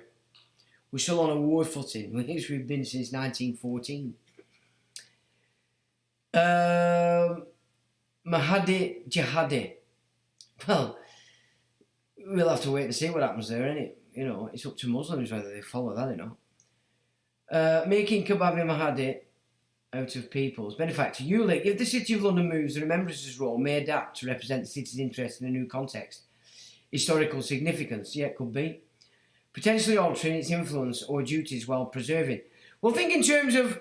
We're still on a war footing, which we've been since 1914. Mahdi Jihadi. Well, we'll have to wait and see what happens there, innit? You know, it's up to Muslims whether they follow that or not. Making Kababi Mahdi out of peoples. Benefactor, Ulick, if the City of London moves, the remembrancer's role may adapt to represent the city's interest in a new context. Historical significance, yeah, it could be. Potentially altering its influence or duties while preserving. Well, think in terms of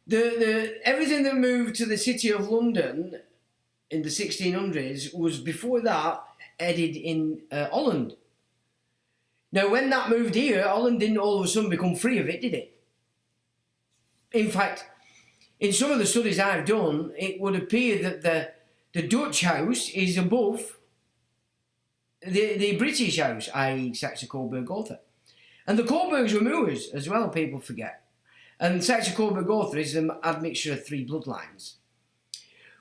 the everything that moved to the City of London in the 1600s was before that headed in Holland. Now, when that moved here, Holland didn't all of a sudden become free of it, did it? In fact, in some of the studies I've done, it would appear that the Dutch house is above the British house, i.e. Saxe-Coburg-Gotha. And the Coburgs were Moors as well, people forget. And Saxe-Coburg-Gotha is an admixture of three bloodlines.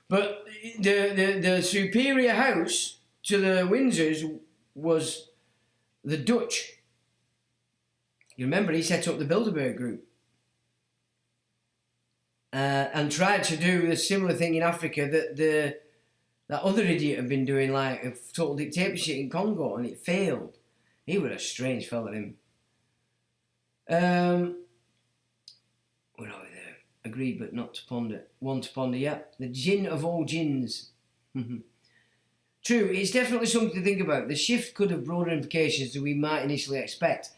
But the superior house to the Windsors was the Dutch. You remember, he set up the Bilderberg group. And tried to do a similar thing in Africa that other idiot had been doing, like a total dictatorship in Congo, and it failed. He was a strange fella, him. Where are we there? Agreed but not to ponder. One to ponder, yeah. The Jinn of all jinns. True, it's definitely something to think about. The shift could have broader implications than we might initially expect.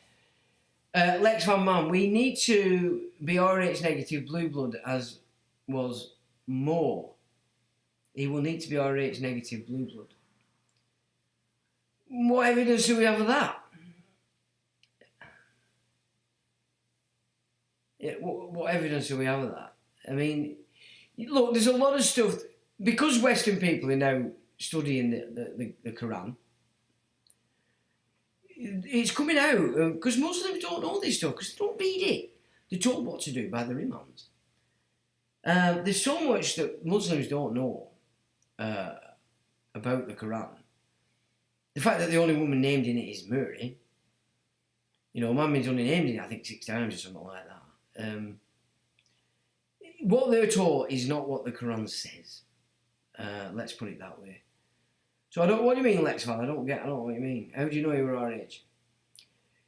Lex Van Man, we need to be RH negative blue blood as was more. He will need to be RH negative blue blood. What evidence do we have of that? Yeah, what evidence do we have of that? I mean, look, there's a lot of stuff, because Western people are now studying the Quran, it's coming out, because Muslims don't know this stuff, because they don't read it. They're told what to do by their imams. There's so much that Muslims don't know about the Quran. The fact that the only woman named in it is Mary. You know, Muhammad's only named in it, I think, 6 times or something like that. What they're taught is not what the Quran says. Let's put it that way. So what do you mean, Lex Val? I don't know what you mean. How do you know you were our age?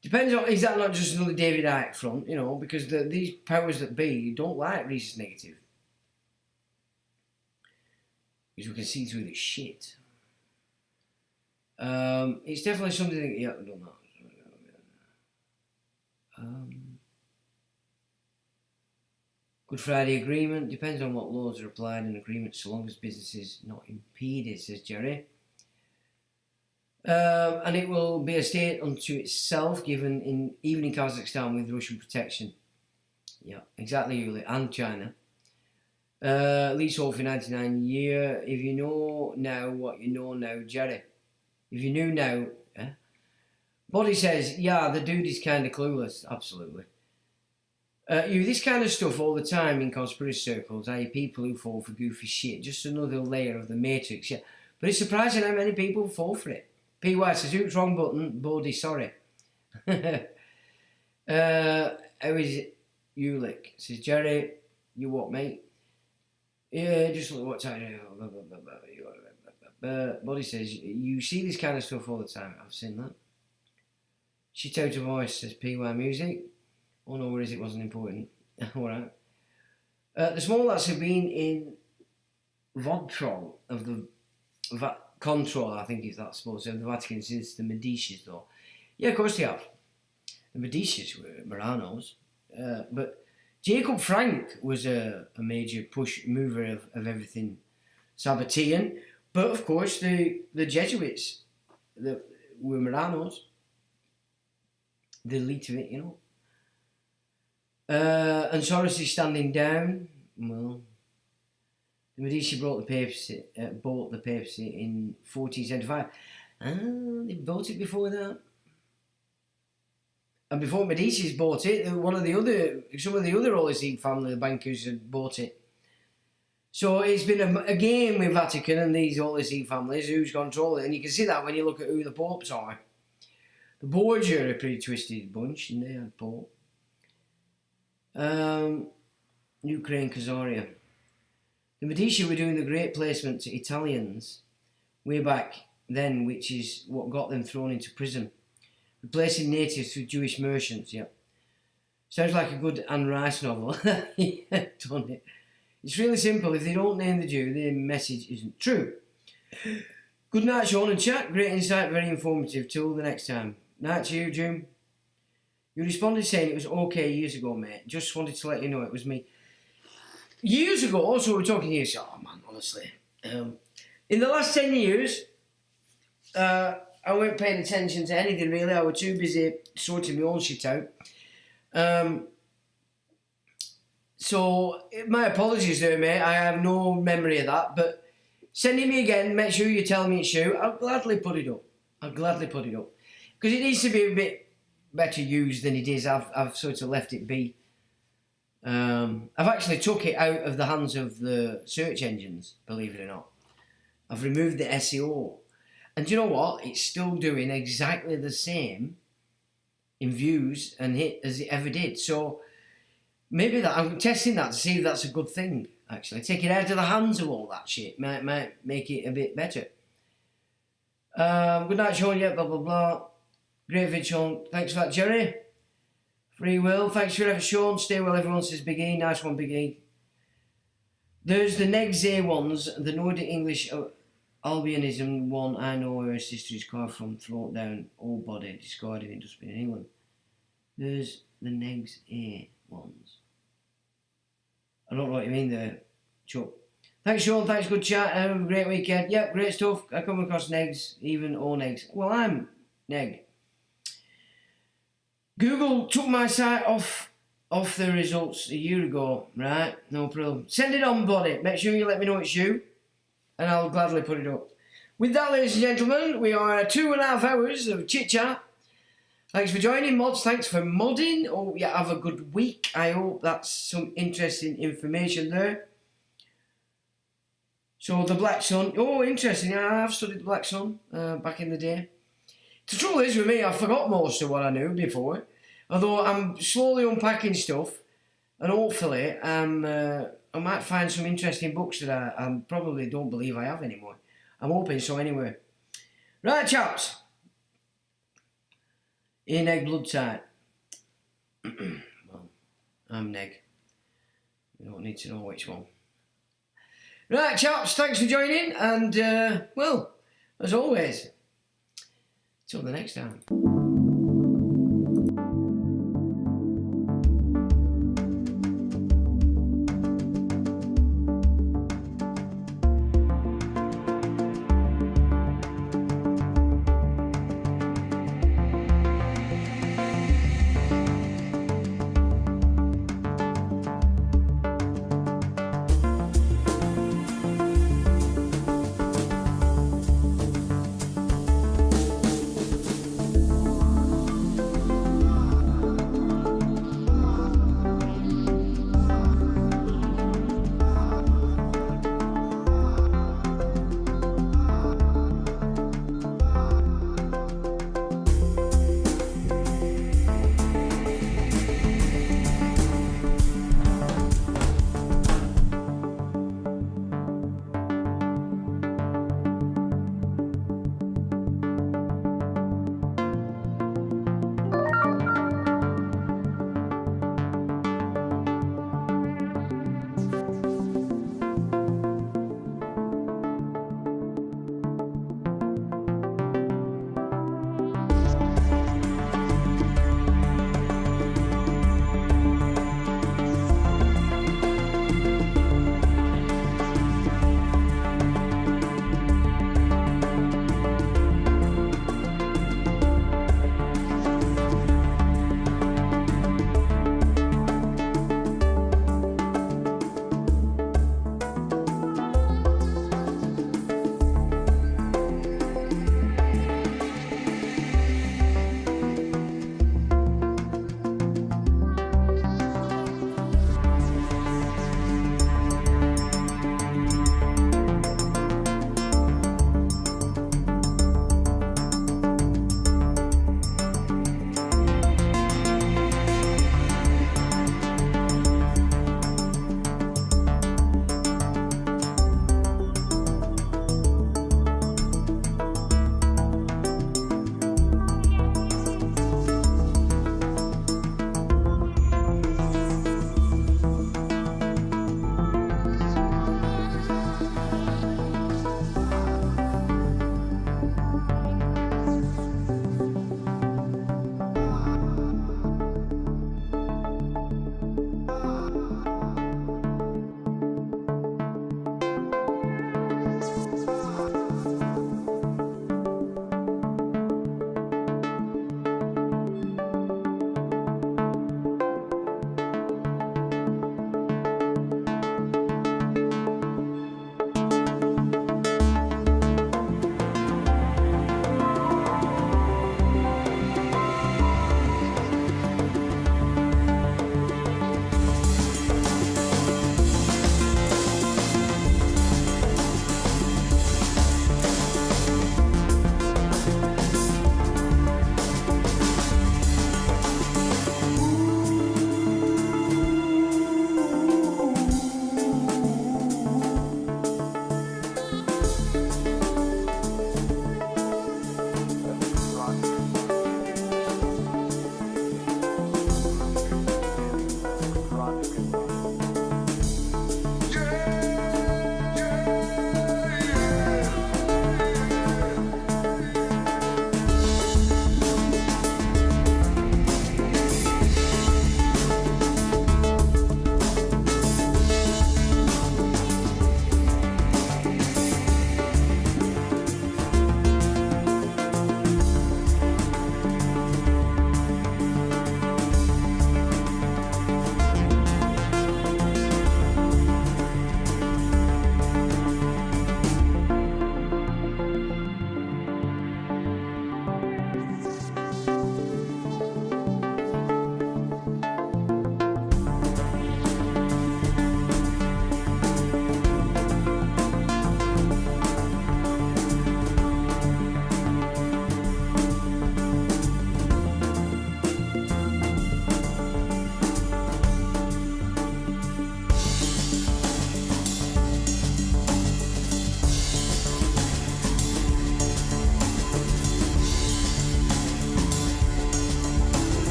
Depends on, is that not just another David Icke front, you know, because these powers that be don't like rhesus negative. Because we can see through this shit. It's definitely something that, yeah, I've done that. Good Friday Agreement, depends on what laws are applied in agreement, so long as business is not impeded, says Jerry. And it will be a state unto itself, even in Kazakhstan with Russian protection. Yeah, exactly, Yuli, and China. Leasehold for 99 year. If you know now what you know now, Jerry. If you knew now, Body says, yeah, the dude is kind of clueless. Absolutely. This kind of stuff all the time in conspiracy circles, i.e. people who fall for goofy shit, just another layer of the matrix, yeah. But it's surprising how many people fall for it. PY says, oops, wrong button, Bodie, sorry. How is it? Ulick says, Jerry, you what, mate? Yeah, just look what time. Bodie says, you see this kind of stuff all the time. I've seen that. Shit out of voice, says PY Music. Oh, no worries, it wasn't important. Alright. The small lads have been in Vodtrol of the Control, I think is that supposed to have the Vatican since the Medici's, though. Yeah, of course they have. The Medici's were Moranos. But Jacob Frank was a major mover of everything Sabbatean. But, of course, the Jesuits were Moranos. The elite of it, you know. And Soros is standing down. Well, the Medici bought the papacy in 1475. They bought it before that. And before Medici's bought it, some of the other Holy See family, the bankers, had bought it. So it's been a game with Vatican and these Holy See families who's control it. And you can see that when you look at who the popes are. The Borgia are a pretty twisted bunch, and they had Pope. Ukraine Khazaria. The Medici were doing the great placement to Italians way back then, which is what got them thrown into prison. Replacing natives with Jewish merchants, yep. Sounds like a good Anne Rice novel. Yeah, don't it? It's really simple. If they don't name the Jew, the message isn't true. Good night, Sean and chat. Great insight, very informative. Till the next time. Night to you, Jim. You responded saying it was okay years ago, mate. Just wanted to let you know it was me. Years ago, also we're talking years. Oh man, honestly. In the last 10 years, I weren't paying attention to anything really. I was too busy sorting my own shit out. So my apologies there, mate. I have no memory of that. But send it me again. Make sure you tell me it's true. I'll gladly put it up. Because it needs to be a bit better used than it is. I've sort of left it be. I've actually took it out of the hands of the search engines, believe it or not. I've removed the SEO. And do you know what? It's still doing exactly the same in views and hit as it ever did. So maybe I'm testing that to see if that's a good thing, actually. Take it out of the hands of all that shit. Might make it a bit better. Good night, Sean. Yeah, blah, blah, blah. Great vid, Sean. Thanks for that, Jerry. Free Will. Thanks for your effort, Sean. Stay well, everyone, says Big E. Nice one, Big E. There's the Next A ones, the Nordic English albinism, one I know where her sister is carved from, throat down, old body, discarded in dustbin in England. There's the negs A ones. I don't know what you mean there, Chuck. Thanks, Sean. Thanks, good chat. Have a great weekend. Yep, great stuff. I come across negs, even all negs. Well, I'm neg. Google took my site off the results a year ago, right? No problem. Send it on, buddy. Make sure you let me know it's you, and I'll gladly put it up. With that, ladies and gentlemen, we are 2.5 hours of chit-chat. Thanks for joining, mods. Thanks for modding. Oh, yeah, have a good week. I hope that's some interesting information there. So, the Black Sun. Oh, interesting. Yeah, I've studied the Black Sun back in the day. The trouble is with me, I forgot most of what I knew before. Although I'm slowly unpacking stuff. And hopefully, I might find some interesting books that I probably don't believe I have anymore. I'm hoping so anyway. Right, chaps. A neg blood type. Well, I'm neg. You don't need to know which one. Right, chaps, thanks for joining, and, well, as always, till the next time.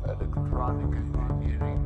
electronic engineering,